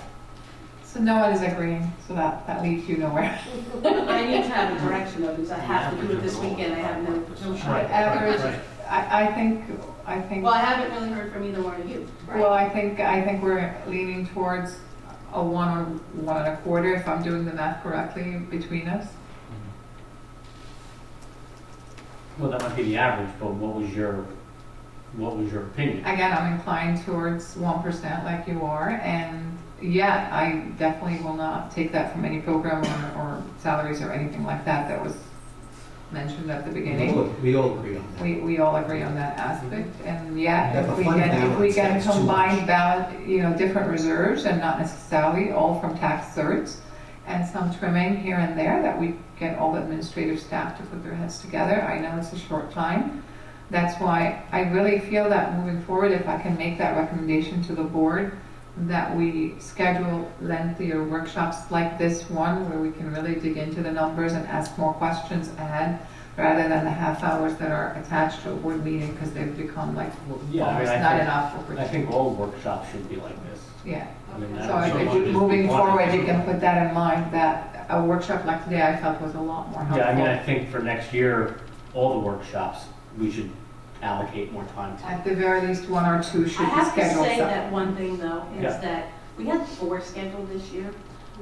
Speaker 1: So no one is agreeing, so that leads you nowhere.
Speaker 2: I need to have a direction though, because I have to do it this weekend, I have no shot.
Speaker 7: Right.
Speaker 1: Average,
Speaker 7: right.
Speaker 1: I think,
Speaker 2: Well, I haven't really heard from either one of you.
Speaker 1: well, I think we're leaning towards a 1 or 1.25, if I'm doing the math correctly, between us.
Speaker 5: Well, that might be the average, but what was your opinion?
Speaker 1: Again, I'm inclined towards 1% like you are, and yeah, I definitely will not take that from any program or salaries or anything like that was mentioned at the beginning.
Speaker 9: We all agree on that.
Speaker 1: We all agree on that aspect, and yeah,
Speaker 9: Have a
Speaker 1: if we
Speaker 9: fund
Speaker 1: can
Speaker 9: balance, that's too
Speaker 1: combine
Speaker 9: much.
Speaker 1: different reserves and not necessarily all from tax certs, and some trimming here and there, that we get all the administrative staff to put their heads together. I know it's a short time. That's why I really feel that moving forward, if I can make that recommendation to the board, that we schedule lengthier workshops like this one, where we can really dig into the numbers and ask more questions ahead, rather than the half hours that are attached to a board meeting, because they've become like
Speaker 5: Yeah, I mean,
Speaker 1: almost
Speaker 5: I
Speaker 1: not
Speaker 5: think-
Speaker 1: enough.
Speaker 5: I think all workshops should be like this.
Speaker 1: Yeah,
Speaker 5: I mean,
Speaker 1: so
Speaker 5: that-
Speaker 1: if you, moving forward, you can put that in mind, that a workshop like today I felt was a lot more helpful.
Speaker 5: Yeah, I mean, I think for next year, all the workshops, we should allocate more time to.
Speaker 1: At the very least, 1 or 2 should
Speaker 2: I
Speaker 1: be
Speaker 2: have to
Speaker 1: scheduled.
Speaker 2: say
Speaker 1: separate.
Speaker 2: that one thing though, is
Speaker 5: Yeah.
Speaker 2: that we had 4 scheduled this year.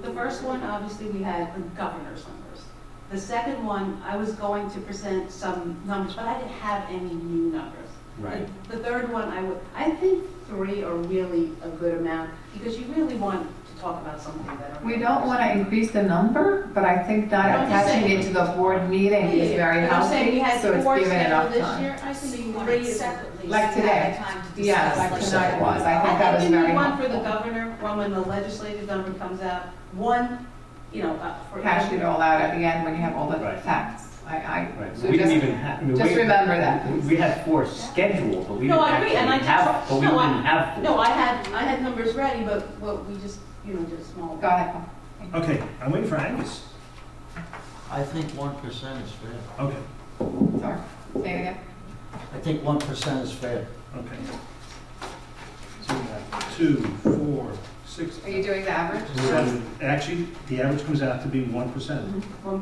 Speaker 2: The first one, obviously, we had the governor's numbers. The second one, I was going to present some numbers, but I didn't have any new numbers.
Speaker 5: Right.
Speaker 2: The third one, I think 3 are really a good amount, because you really want to talk about something that are.
Speaker 1: We don't want to increase the number, but I think not
Speaker 2: I'm just
Speaker 1: attaching
Speaker 2: saying-
Speaker 1: it to the board meeting is very
Speaker 2: But I'm saying we
Speaker 1: healthy,
Speaker 2: had
Speaker 1: so it's
Speaker 2: 4
Speaker 1: given
Speaker 2: scheduled
Speaker 1: enough
Speaker 2: this
Speaker 1: time.
Speaker 2: year, I
Speaker 3: So
Speaker 2: think
Speaker 3: you want
Speaker 2: 3
Speaker 3: it
Speaker 2: is.
Speaker 3: separately, so
Speaker 1: Like
Speaker 3: you
Speaker 1: today.
Speaker 3: have time to discuss.
Speaker 1: Yeah, like
Speaker 3: the
Speaker 1: tonight
Speaker 3: second
Speaker 1: was.
Speaker 3: one.
Speaker 1: I think that was
Speaker 2: think
Speaker 1: very
Speaker 2: one for the
Speaker 1: helpful.
Speaker 2: governor, one when the legislative number comes out, one, for.
Speaker 1: Cash it all out at the end when you have all the
Speaker 5: Right.
Speaker 1: facts.
Speaker 5: Right.
Speaker 1: So
Speaker 5: We didn't
Speaker 1: just-
Speaker 5: even have, I mean,
Speaker 1: just remember that.
Speaker 5: We had 4 scheduled, but we
Speaker 2: No,
Speaker 5: didn't
Speaker 2: I agree, and I
Speaker 5: actually
Speaker 2: just,
Speaker 5: have, but we
Speaker 2: no,
Speaker 5: didn't have 4.
Speaker 2: no, I had numbers ready, but we just, did a small.
Speaker 1: Go ahead.
Speaker 7: Okay, I'm waiting for Angus.
Speaker 11: I think 1% is fair.
Speaker 7: Okay,
Speaker 1: Sorry, say it again.
Speaker 11: I think 1% is fair.
Speaker 7: okay. So we have 2, 4, 6,
Speaker 1: Are you doing the average?
Speaker 7: 7. Actually, the average comes out to be 1%.
Speaker 2: 1%.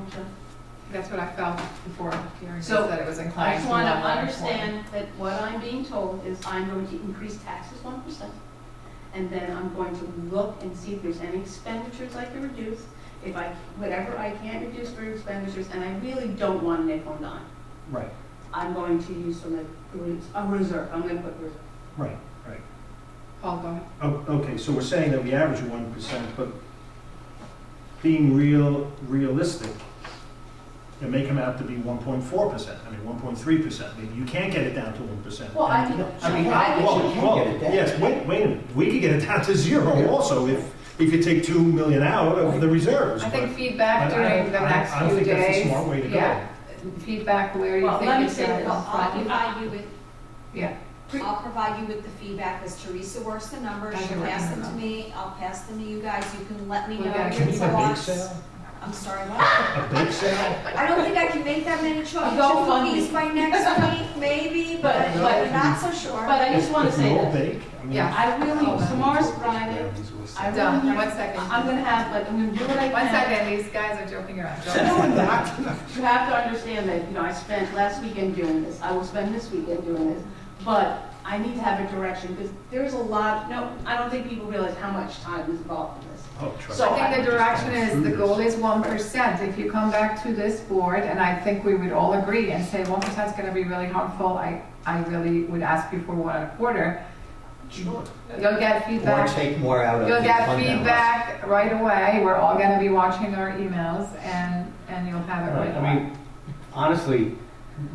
Speaker 1: That's what I felt before hearing
Speaker 2: So,
Speaker 1: this, that it was
Speaker 2: I
Speaker 1: inclined
Speaker 2: just
Speaker 1: to
Speaker 2: want to
Speaker 1: 1 or 1.25.
Speaker 2: understand that what I'm being told is I'm going to increase taxes 1%, and then I'm going to look and see if there's any expenditures I can reduce. whatever I can't reduce for expenditures, and I really don't want a nickel and dime,
Speaker 7: Right,
Speaker 2: I'm going to use from a reserve, I'm gonna put reserve.
Speaker 7: right.
Speaker 1: Paul, go ahead.
Speaker 7: Oh, okay, so we're saying that we average 1%, but being realistic, it may come out to be 1.4%, I mean, 1.3%. Maybe you can't get it down to 1%.
Speaker 2: Well, I mean,
Speaker 7: Yes, wait a minute, we could get it down to zero also if you take 2 million out of the reserves.
Speaker 1: I think
Speaker 7: but
Speaker 1: feedback
Speaker 7: I don't-
Speaker 1: during the next
Speaker 7: I don't
Speaker 1: few
Speaker 7: think that's a
Speaker 1: days.
Speaker 7: smart way to go.
Speaker 1: Yeah, feedback where you
Speaker 2: Well, let
Speaker 1: think
Speaker 2: me
Speaker 1: it's
Speaker 2: say
Speaker 1: gonna
Speaker 2: this.
Speaker 1: come
Speaker 3: I'll
Speaker 1: from.
Speaker 3: provide you with,
Speaker 1: Yeah,
Speaker 3: I'll provide you with the feedback as Teresa works the numbers,
Speaker 1: As
Speaker 3: she'll
Speaker 1: you're
Speaker 3: pass
Speaker 1: working
Speaker 3: them to
Speaker 1: them.
Speaker 3: me, I'll pass them to you guys, you can let me
Speaker 1: We'll
Speaker 3: know
Speaker 1: get
Speaker 3: your
Speaker 1: a
Speaker 7: Can you have a bake
Speaker 3: thoughts.
Speaker 7: sale?
Speaker 3: I'm sorry, what?
Speaker 7: A bake sale?
Speaker 3: I don't think I can make that many chocolate
Speaker 2: Go
Speaker 3: chip
Speaker 2: fund
Speaker 3: cookies
Speaker 2: me.
Speaker 3: by next week, maybe, but
Speaker 2: But-
Speaker 3: not so sure.
Speaker 2: But I just wanna
Speaker 7: Can you
Speaker 2: say
Speaker 7: all
Speaker 2: this,
Speaker 7: bake? I mean,
Speaker 1: Yeah.
Speaker 2: I really, tomorrow's Friday, I
Speaker 1: done,
Speaker 2: really,
Speaker 1: 1 second.
Speaker 2: I'm gonna have, like, I'm gonna do what I can.
Speaker 1: 1 second, these guys are joking around. Go
Speaker 2: No,
Speaker 1: ahead.
Speaker 2: I'm not. You have to understand that, I spent last weekend doing this, I will spend this weekend doing this, but I need to have a direction, because there's a lot, I don't think people realize how much time is involved in this.
Speaker 7: Oh, trust
Speaker 2: So
Speaker 7: me.
Speaker 1: I think the direction is, the goal is 1%. If you come back to this board, and I think we would all agree and say 1% is gonna be really harmful, I really would ask you for 1.25.
Speaker 7: Sure.
Speaker 1: You'll get
Speaker 9: Or
Speaker 1: feedback.
Speaker 9: take more out of
Speaker 1: You'll
Speaker 9: the
Speaker 1: get
Speaker 9: fund balance.
Speaker 1: feedback right away. We're all gonna be watching our emails and you'll have it right
Speaker 5: I
Speaker 1: away.
Speaker 5: mean, honestly,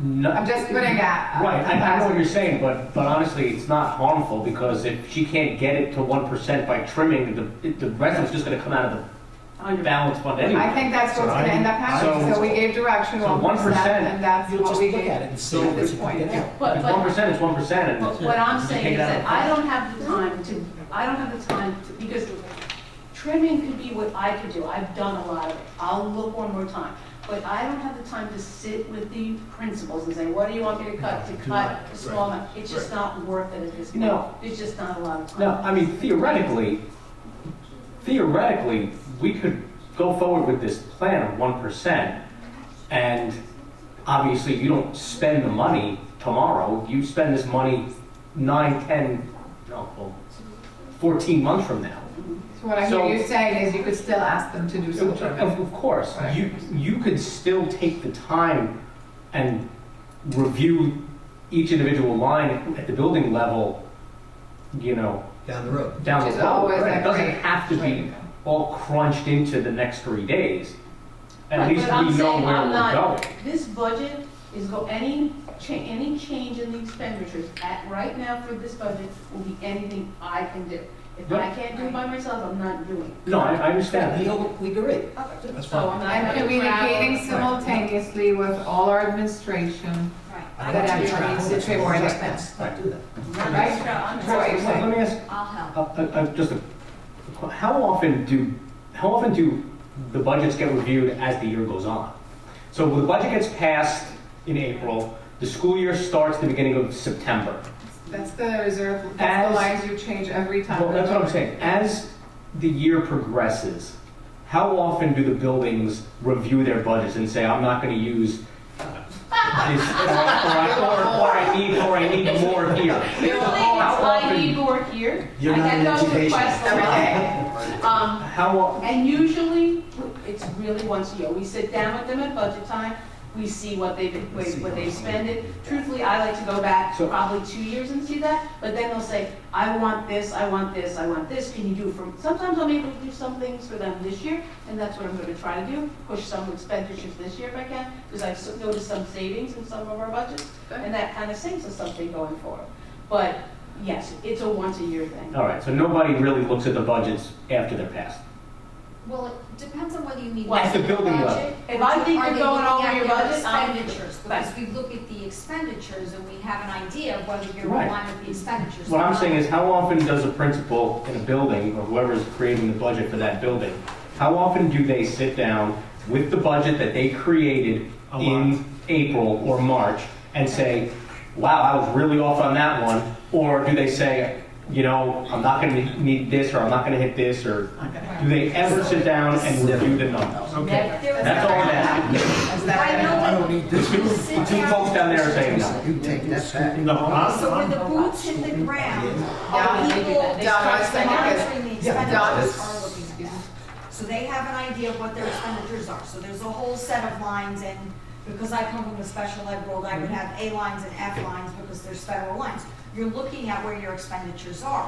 Speaker 5: no.
Speaker 1: I'm just putting out.
Speaker 5: Right, I know what you're saying, but honestly, it's not harmful, because if she can't get it to 1% by trimming, the rest of it's just gonna come out of the balance fund anyway.
Speaker 1: I think that's what's gonna end up happening, so we gave direction
Speaker 5: So
Speaker 1: 1%,
Speaker 5: 1%,
Speaker 1: and that's
Speaker 9: You'll
Speaker 1: what
Speaker 9: just
Speaker 1: we
Speaker 9: look
Speaker 1: gave
Speaker 9: at it and see
Speaker 1: at
Speaker 9: if
Speaker 1: this
Speaker 9: you can
Speaker 1: point.
Speaker 9: get out.
Speaker 2: But,
Speaker 5: It's
Speaker 2: but
Speaker 5: 1%, it's 1%, and
Speaker 2: But what I'm
Speaker 5: you
Speaker 2: saying
Speaker 5: take
Speaker 2: is
Speaker 5: it out of
Speaker 2: that
Speaker 5: the
Speaker 2: I don't have the time to, because trimming could be what I could do. I've done a lot of it. I'll look one more time. But I don't have the time to sit with the principals and say, what do you want me to cut a small amount? It's just not worth it at this point.
Speaker 5: No.
Speaker 2: There's just not a lot of time.
Speaker 5: No, I mean, theoretically, we could go forward with this plan of 1%, and obviously you don't spend the money tomorrow, you spend this money 9, 10, 14 months from now.
Speaker 1: So what I hear you saying is you could still ask them to do some trimming.
Speaker 5: Of course,
Speaker 1: Right.
Speaker 5: you could still take the time and review each individual line at the building level,
Speaker 9: Down the road.
Speaker 5: down the
Speaker 1: Which is
Speaker 5: road.
Speaker 1: always
Speaker 5: Right?
Speaker 1: a
Speaker 5: It doesn't
Speaker 1: great
Speaker 5: have to
Speaker 1: way to
Speaker 5: be
Speaker 1: go.
Speaker 5: all crunched into the next 3 days. At
Speaker 2: Right,
Speaker 5: least
Speaker 2: but I'm
Speaker 5: we know
Speaker 2: saying
Speaker 5: where
Speaker 2: I'm
Speaker 5: we're
Speaker 2: not-
Speaker 5: going.
Speaker 2: This budget is any change in the expenditures right now for this budget will be anything I can do. If I can't do it by myself, I'm not doing it.
Speaker 5: No, I understand that.
Speaker 9: We agree.
Speaker 7: That's
Speaker 2: So I'm
Speaker 7: fine.
Speaker 2: not
Speaker 1: And
Speaker 2: gonna
Speaker 1: communicating
Speaker 2: travel.
Speaker 1: simultaneously with all our administration
Speaker 3: Right.
Speaker 1: that everyone needs to trim where they can.
Speaker 9: Not do that.
Speaker 2: I'm not
Speaker 1: Right?
Speaker 2: tra- I'm
Speaker 1: That's what you're
Speaker 2: tra-
Speaker 1: saying.
Speaker 5: Let me ask,
Speaker 3: I'll help.
Speaker 5: just how often do the budgets get reviewed as the year goes on? So the budget gets passed in April, the school year starts the beginning of September.
Speaker 1: That's the reserve, that's the lines you change every time.
Speaker 5: Well, that's what I'm saying. As the year progresses, how often do the buildings review their budgets and say, I'm not going to use this, or I need more here?
Speaker 2: I need more here.
Speaker 9: You're
Speaker 2: I
Speaker 9: not
Speaker 2: get
Speaker 9: an
Speaker 2: those
Speaker 9: education.
Speaker 2: requests a lot.
Speaker 5: How,
Speaker 2: And usually, it's really once a year. We sit down with them at budget time, we see what they've spent it. Truthfully, I like to go back
Speaker 5: So-
Speaker 2: probably 2 years and see that, but then they'll say, I want this, I want this, I want this, can you do for, sometimes I'm able to do some things for them this year, and that's what I'm gonna try to do, push some expenditures this year if I can, because I've noticed some savings in some of our budgets, and that kind of sinks us something going forward. But, yes, it's a once a year thing.
Speaker 5: all right, so nobody really looks at the budgets after they're passed.
Speaker 3: Well, it depends on whether you mean.
Speaker 2: At
Speaker 5: the building level.
Speaker 3: budget,
Speaker 2: If
Speaker 3: or
Speaker 2: I think
Speaker 3: are
Speaker 2: you're
Speaker 3: they
Speaker 2: going
Speaker 3: looking
Speaker 2: over
Speaker 3: at
Speaker 2: your
Speaker 3: their
Speaker 2: budget, I'm-
Speaker 3: expenditures, because we look at the expenditures and we have an idea of whether you're
Speaker 5: Right.
Speaker 3: in line with the expenditures.
Speaker 5: What
Speaker 3: or
Speaker 5: I'm
Speaker 3: not.
Speaker 5: saying is, how often does a principal in a building, or whoever is creating the budget for that building, how often do they sit down with the budget that they created
Speaker 7: A lot.
Speaker 5: in April or March and say, wow, I was really off on that one? Or do they say, I'm not going to need this, or I'm not going to hit this, or do they ever sit down and review the numbers?
Speaker 7: Okay.
Speaker 3: There was
Speaker 5: That's all I'm
Speaker 3: never-
Speaker 5: asking.
Speaker 3: I know
Speaker 11: I
Speaker 3: that
Speaker 11: don't need this.
Speaker 3: you sit
Speaker 5: Two folks down there are saying no.
Speaker 11: You take that back.
Speaker 7: No,
Speaker 3: So when the boots hit the ground,
Speaker 1: Yeah,
Speaker 3: people
Speaker 1: Don, I was thinking this.
Speaker 3: monitoring the expenditures are looking at that. So they have an idea of what their expenditures are. So there's a whole set of lines, and because I come from the special ed world, I would have A lines and F lines because there's federal lines. You're looking at where your expenditures are.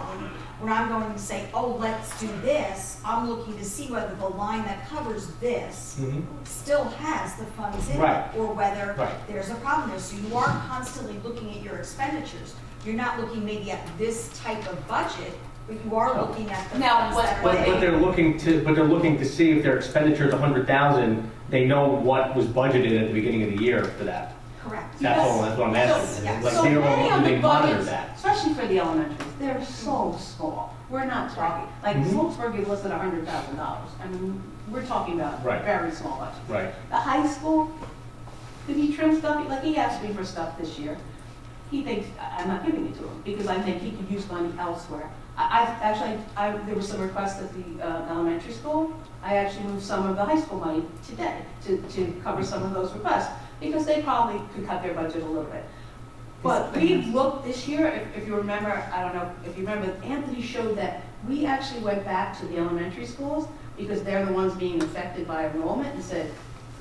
Speaker 3: When I'm going to say, oh, let's do this, I'm looking to see whether the line that covers this still has the funds in
Speaker 5: Right.
Speaker 3: it, or whether
Speaker 5: Right.
Speaker 3: there's a problem there. So you are constantly looking at your expenditures. You're not looking maybe at this type of budget, but you are looking at the
Speaker 8: Now,
Speaker 3: funds
Speaker 8: what-
Speaker 3: that are
Speaker 5: But
Speaker 3: there.
Speaker 5: they're looking to see if their expenditure is 100,000, they know what was budgeted at the beginning of the year for that.
Speaker 3: Correct.
Speaker 5: That's all, that's what I'm asking.
Speaker 3: Yes.
Speaker 5: Like,
Speaker 8: So
Speaker 5: they
Speaker 8: many
Speaker 5: don't,
Speaker 8: of
Speaker 5: do
Speaker 8: the
Speaker 5: they monitor
Speaker 8: budgets,
Speaker 5: that?
Speaker 8: especially for the elementaries, they're so small. We're not talking, like
Speaker 5: Mhm.
Speaker 8: Smokesburg is listed $100,000. I mean, we're talking about
Speaker 5: Right.
Speaker 8: very small budget.
Speaker 5: Right.
Speaker 8: The high school, could he trim stuff? Like, he asked me for stuff this year. He thinks, I'm not giving it to him, because I think he could use money elsewhere. There were some requests at the elementary school. I actually moved some of the high school money today to cover some of those requests, because they probably could cut their budget a little bit. But we've looked this year, if you remember, I don't know if you remember, Anthony showed that we actually went back to the elementary schools, because they're the ones being affected by enrollment, and said,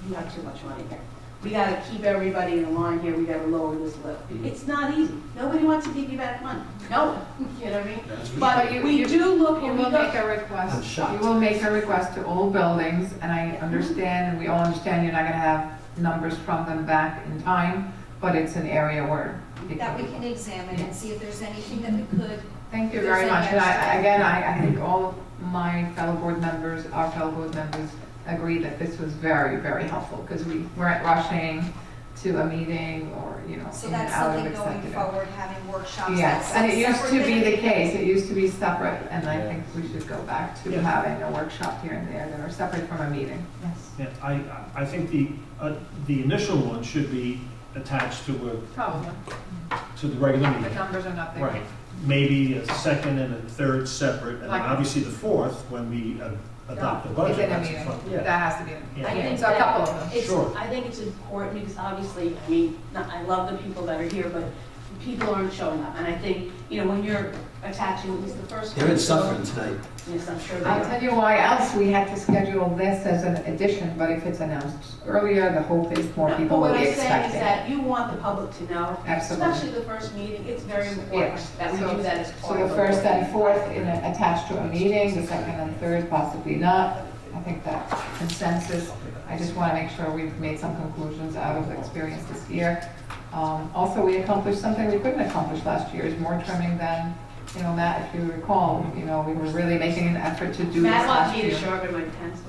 Speaker 8: you have too much money here. We gotta keep everybody in line here, we gotta lower this level. It's not easy. Nobody wants to give you back money. No one, you know what I mean? But we do look,
Speaker 1: You
Speaker 8: when we
Speaker 1: will
Speaker 8: go.
Speaker 1: make a request,
Speaker 9: I'm shocked.
Speaker 1: you will make a request to all buildings, and I understand, and we all understand you're not gonna have numbers from them back in time, but it's an area where. it
Speaker 3: That we
Speaker 1: be-
Speaker 3: can examine and see if there's anything that we could.
Speaker 1: Thank you
Speaker 3: If there's
Speaker 1: very
Speaker 3: any
Speaker 1: much, and
Speaker 3: extra-
Speaker 1: again, I think all of my fellow board members, our fellow board members agree that this was very, very helpful, because we weren't rushing to a meeting or,
Speaker 3: So
Speaker 1: in and
Speaker 3: that's
Speaker 1: out of
Speaker 3: something going
Speaker 1: executive.
Speaker 3: forward, having workshops.
Speaker 1: Yes,
Speaker 3: that's
Speaker 1: and it used
Speaker 3: separate
Speaker 1: to be
Speaker 3: than-
Speaker 1: the case, it used to be separate, and I
Speaker 5: Yeah.
Speaker 1: think we should go back to
Speaker 7: Yeah.
Speaker 1: having a workshop here and there that are separate from a meeting. Yes.
Speaker 7: Yeah, I think the initial one should be attached
Speaker 1: Probably,
Speaker 7: to the regular
Speaker 1: the
Speaker 7: meeting.
Speaker 1: numbers are not there.
Speaker 7: Right. Maybe a second and a third separate, and then
Speaker 1: Like-
Speaker 7: obviously the fourth, when we adopt the budget.
Speaker 1: Within a
Speaker 7: that's in
Speaker 1: meeting,
Speaker 7: front.
Speaker 1: that has to be,
Speaker 7: Yeah.
Speaker 8: I think
Speaker 1: so a couple of them.
Speaker 8: It's,
Speaker 7: Sure.
Speaker 8: I think it's important because obviously, I mean, I love the people that are here, but people aren't showing up. And I think, when you're attaching at least the first.
Speaker 9: They're in
Speaker 8: one,
Speaker 9: Suffern tonight.
Speaker 8: Yes, I'm sure they
Speaker 1: I'll
Speaker 8: are.
Speaker 1: tell you why else we had to schedule this as an addition, but if it's announced earlier, the hope is more people will
Speaker 8: But
Speaker 1: be
Speaker 8: what I'm saying is
Speaker 1: expecting.
Speaker 8: that you want the public to know,
Speaker 1: Absolutely.
Speaker 8: especially the first meeting, it's very important
Speaker 1: Yes.
Speaker 8: that we do that as
Speaker 1: So
Speaker 8: part
Speaker 1: the
Speaker 8: of the
Speaker 1: first
Speaker 8: board
Speaker 1: and
Speaker 8: meeting.
Speaker 1: fourth attached to a meeting, the second and third possibly not. I think that consensus, I just want to make sure we've made some conclusions out of the experience this year. Also, we accomplished something we couldn't accomplish last year, is more trimming than, Matt, if you recall, we were really making an effort to do this
Speaker 8: Matt wants
Speaker 1: last
Speaker 8: me to
Speaker 1: year.
Speaker 8: sharpen my pencil.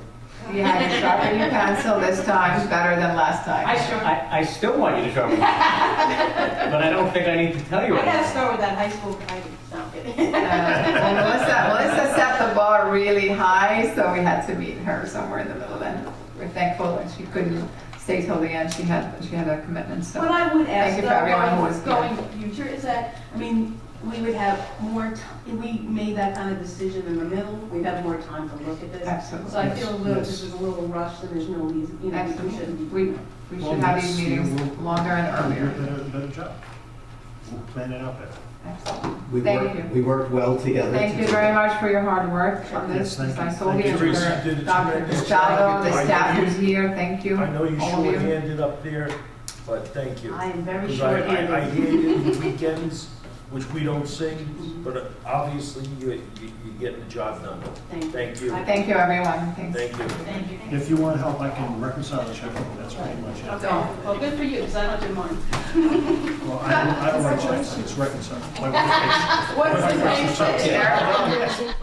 Speaker 1: You had to sharpen your pencil this time, better than last time.
Speaker 5: I still want you to show me. But I don't think I need to tell you
Speaker 8: I gotta
Speaker 5: anything.
Speaker 8: start with that high school fighting, no, I'm kidding.
Speaker 1: Well, Melissa set the bar really high, so we had to meet her somewhere in the middle, and we're thankful that she couldn't stay till the end. She had a commitment, so.
Speaker 8: What I would
Speaker 1: Thank
Speaker 8: ask,
Speaker 1: you for everyone who was
Speaker 8: though,
Speaker 1: here.
Speaker 8: going future, is that, we would have more time, we made that kind of decision in the middle, we'd have more time to look at this.
Speaker 1: Absolutely.
Speaker 8: So I feel a little,
Speaker 7: Yes.
Speaker 8: this is a little rushed, and there's no reason, we shouldn't
Speaker 1: Absolutely.
Speaker 8: be.
Speaker 1: We should have these meetings longer and
Speaker 7: You're
Speaker 1: earlier.
Speaker 7: a better job. We'll plan it out better.
Speaker 1: Absolutely. Thank you.
Speaker 9: We worked well together.
Speaker 1: Thank you very much for your hard work on this,
Speaker 7: Yes,
Speaker 1: Ms.
Speaker 7: thank you.
Speaker 1: Isolde,
Speaker 7: Thank you,
Speaker 1: and
Speaker 10: Teresa.
Speaker 1: for
Speaker 10: You did a
Speaker 1: Dr.
Speaker 10: tremendous job.
Speaker 1: Gustavo, the
Speaker 10: I know
Speaker 1: staff
Speaker 10: you-
Speaker 1: who's here, thank you.
Speaker 10: I know you
Speaker 1: all of you.
Speaker 10: short-handed up there, but thank you.
Speaker 8: I am very
Speaker 10: 'Cause
Speaker 8: short-handed.
Speaker 10: I hear you the weekends, which we don't sing, but obviously you're getting the job done. Thank you.
Speaker 1: Thank you, everyone. Thanks.
Speaker 10: Thank you.
Speaker 8: Thank you.
Speaker 7: If you want help, I can reconcile the checkbook, that's pretty much it.
Speaker 8: Okay, well, good for you, because I don't do mine.
Speaker 7: Well, I don't like checks, it's reconciled. My wife
Speaker 8: What's
Speaker 7: takes-
Speaker 8: the
Speaker 7: my wife
Speaker 8: name?
Speaker 7: takes the checks.
Speaker 1: There.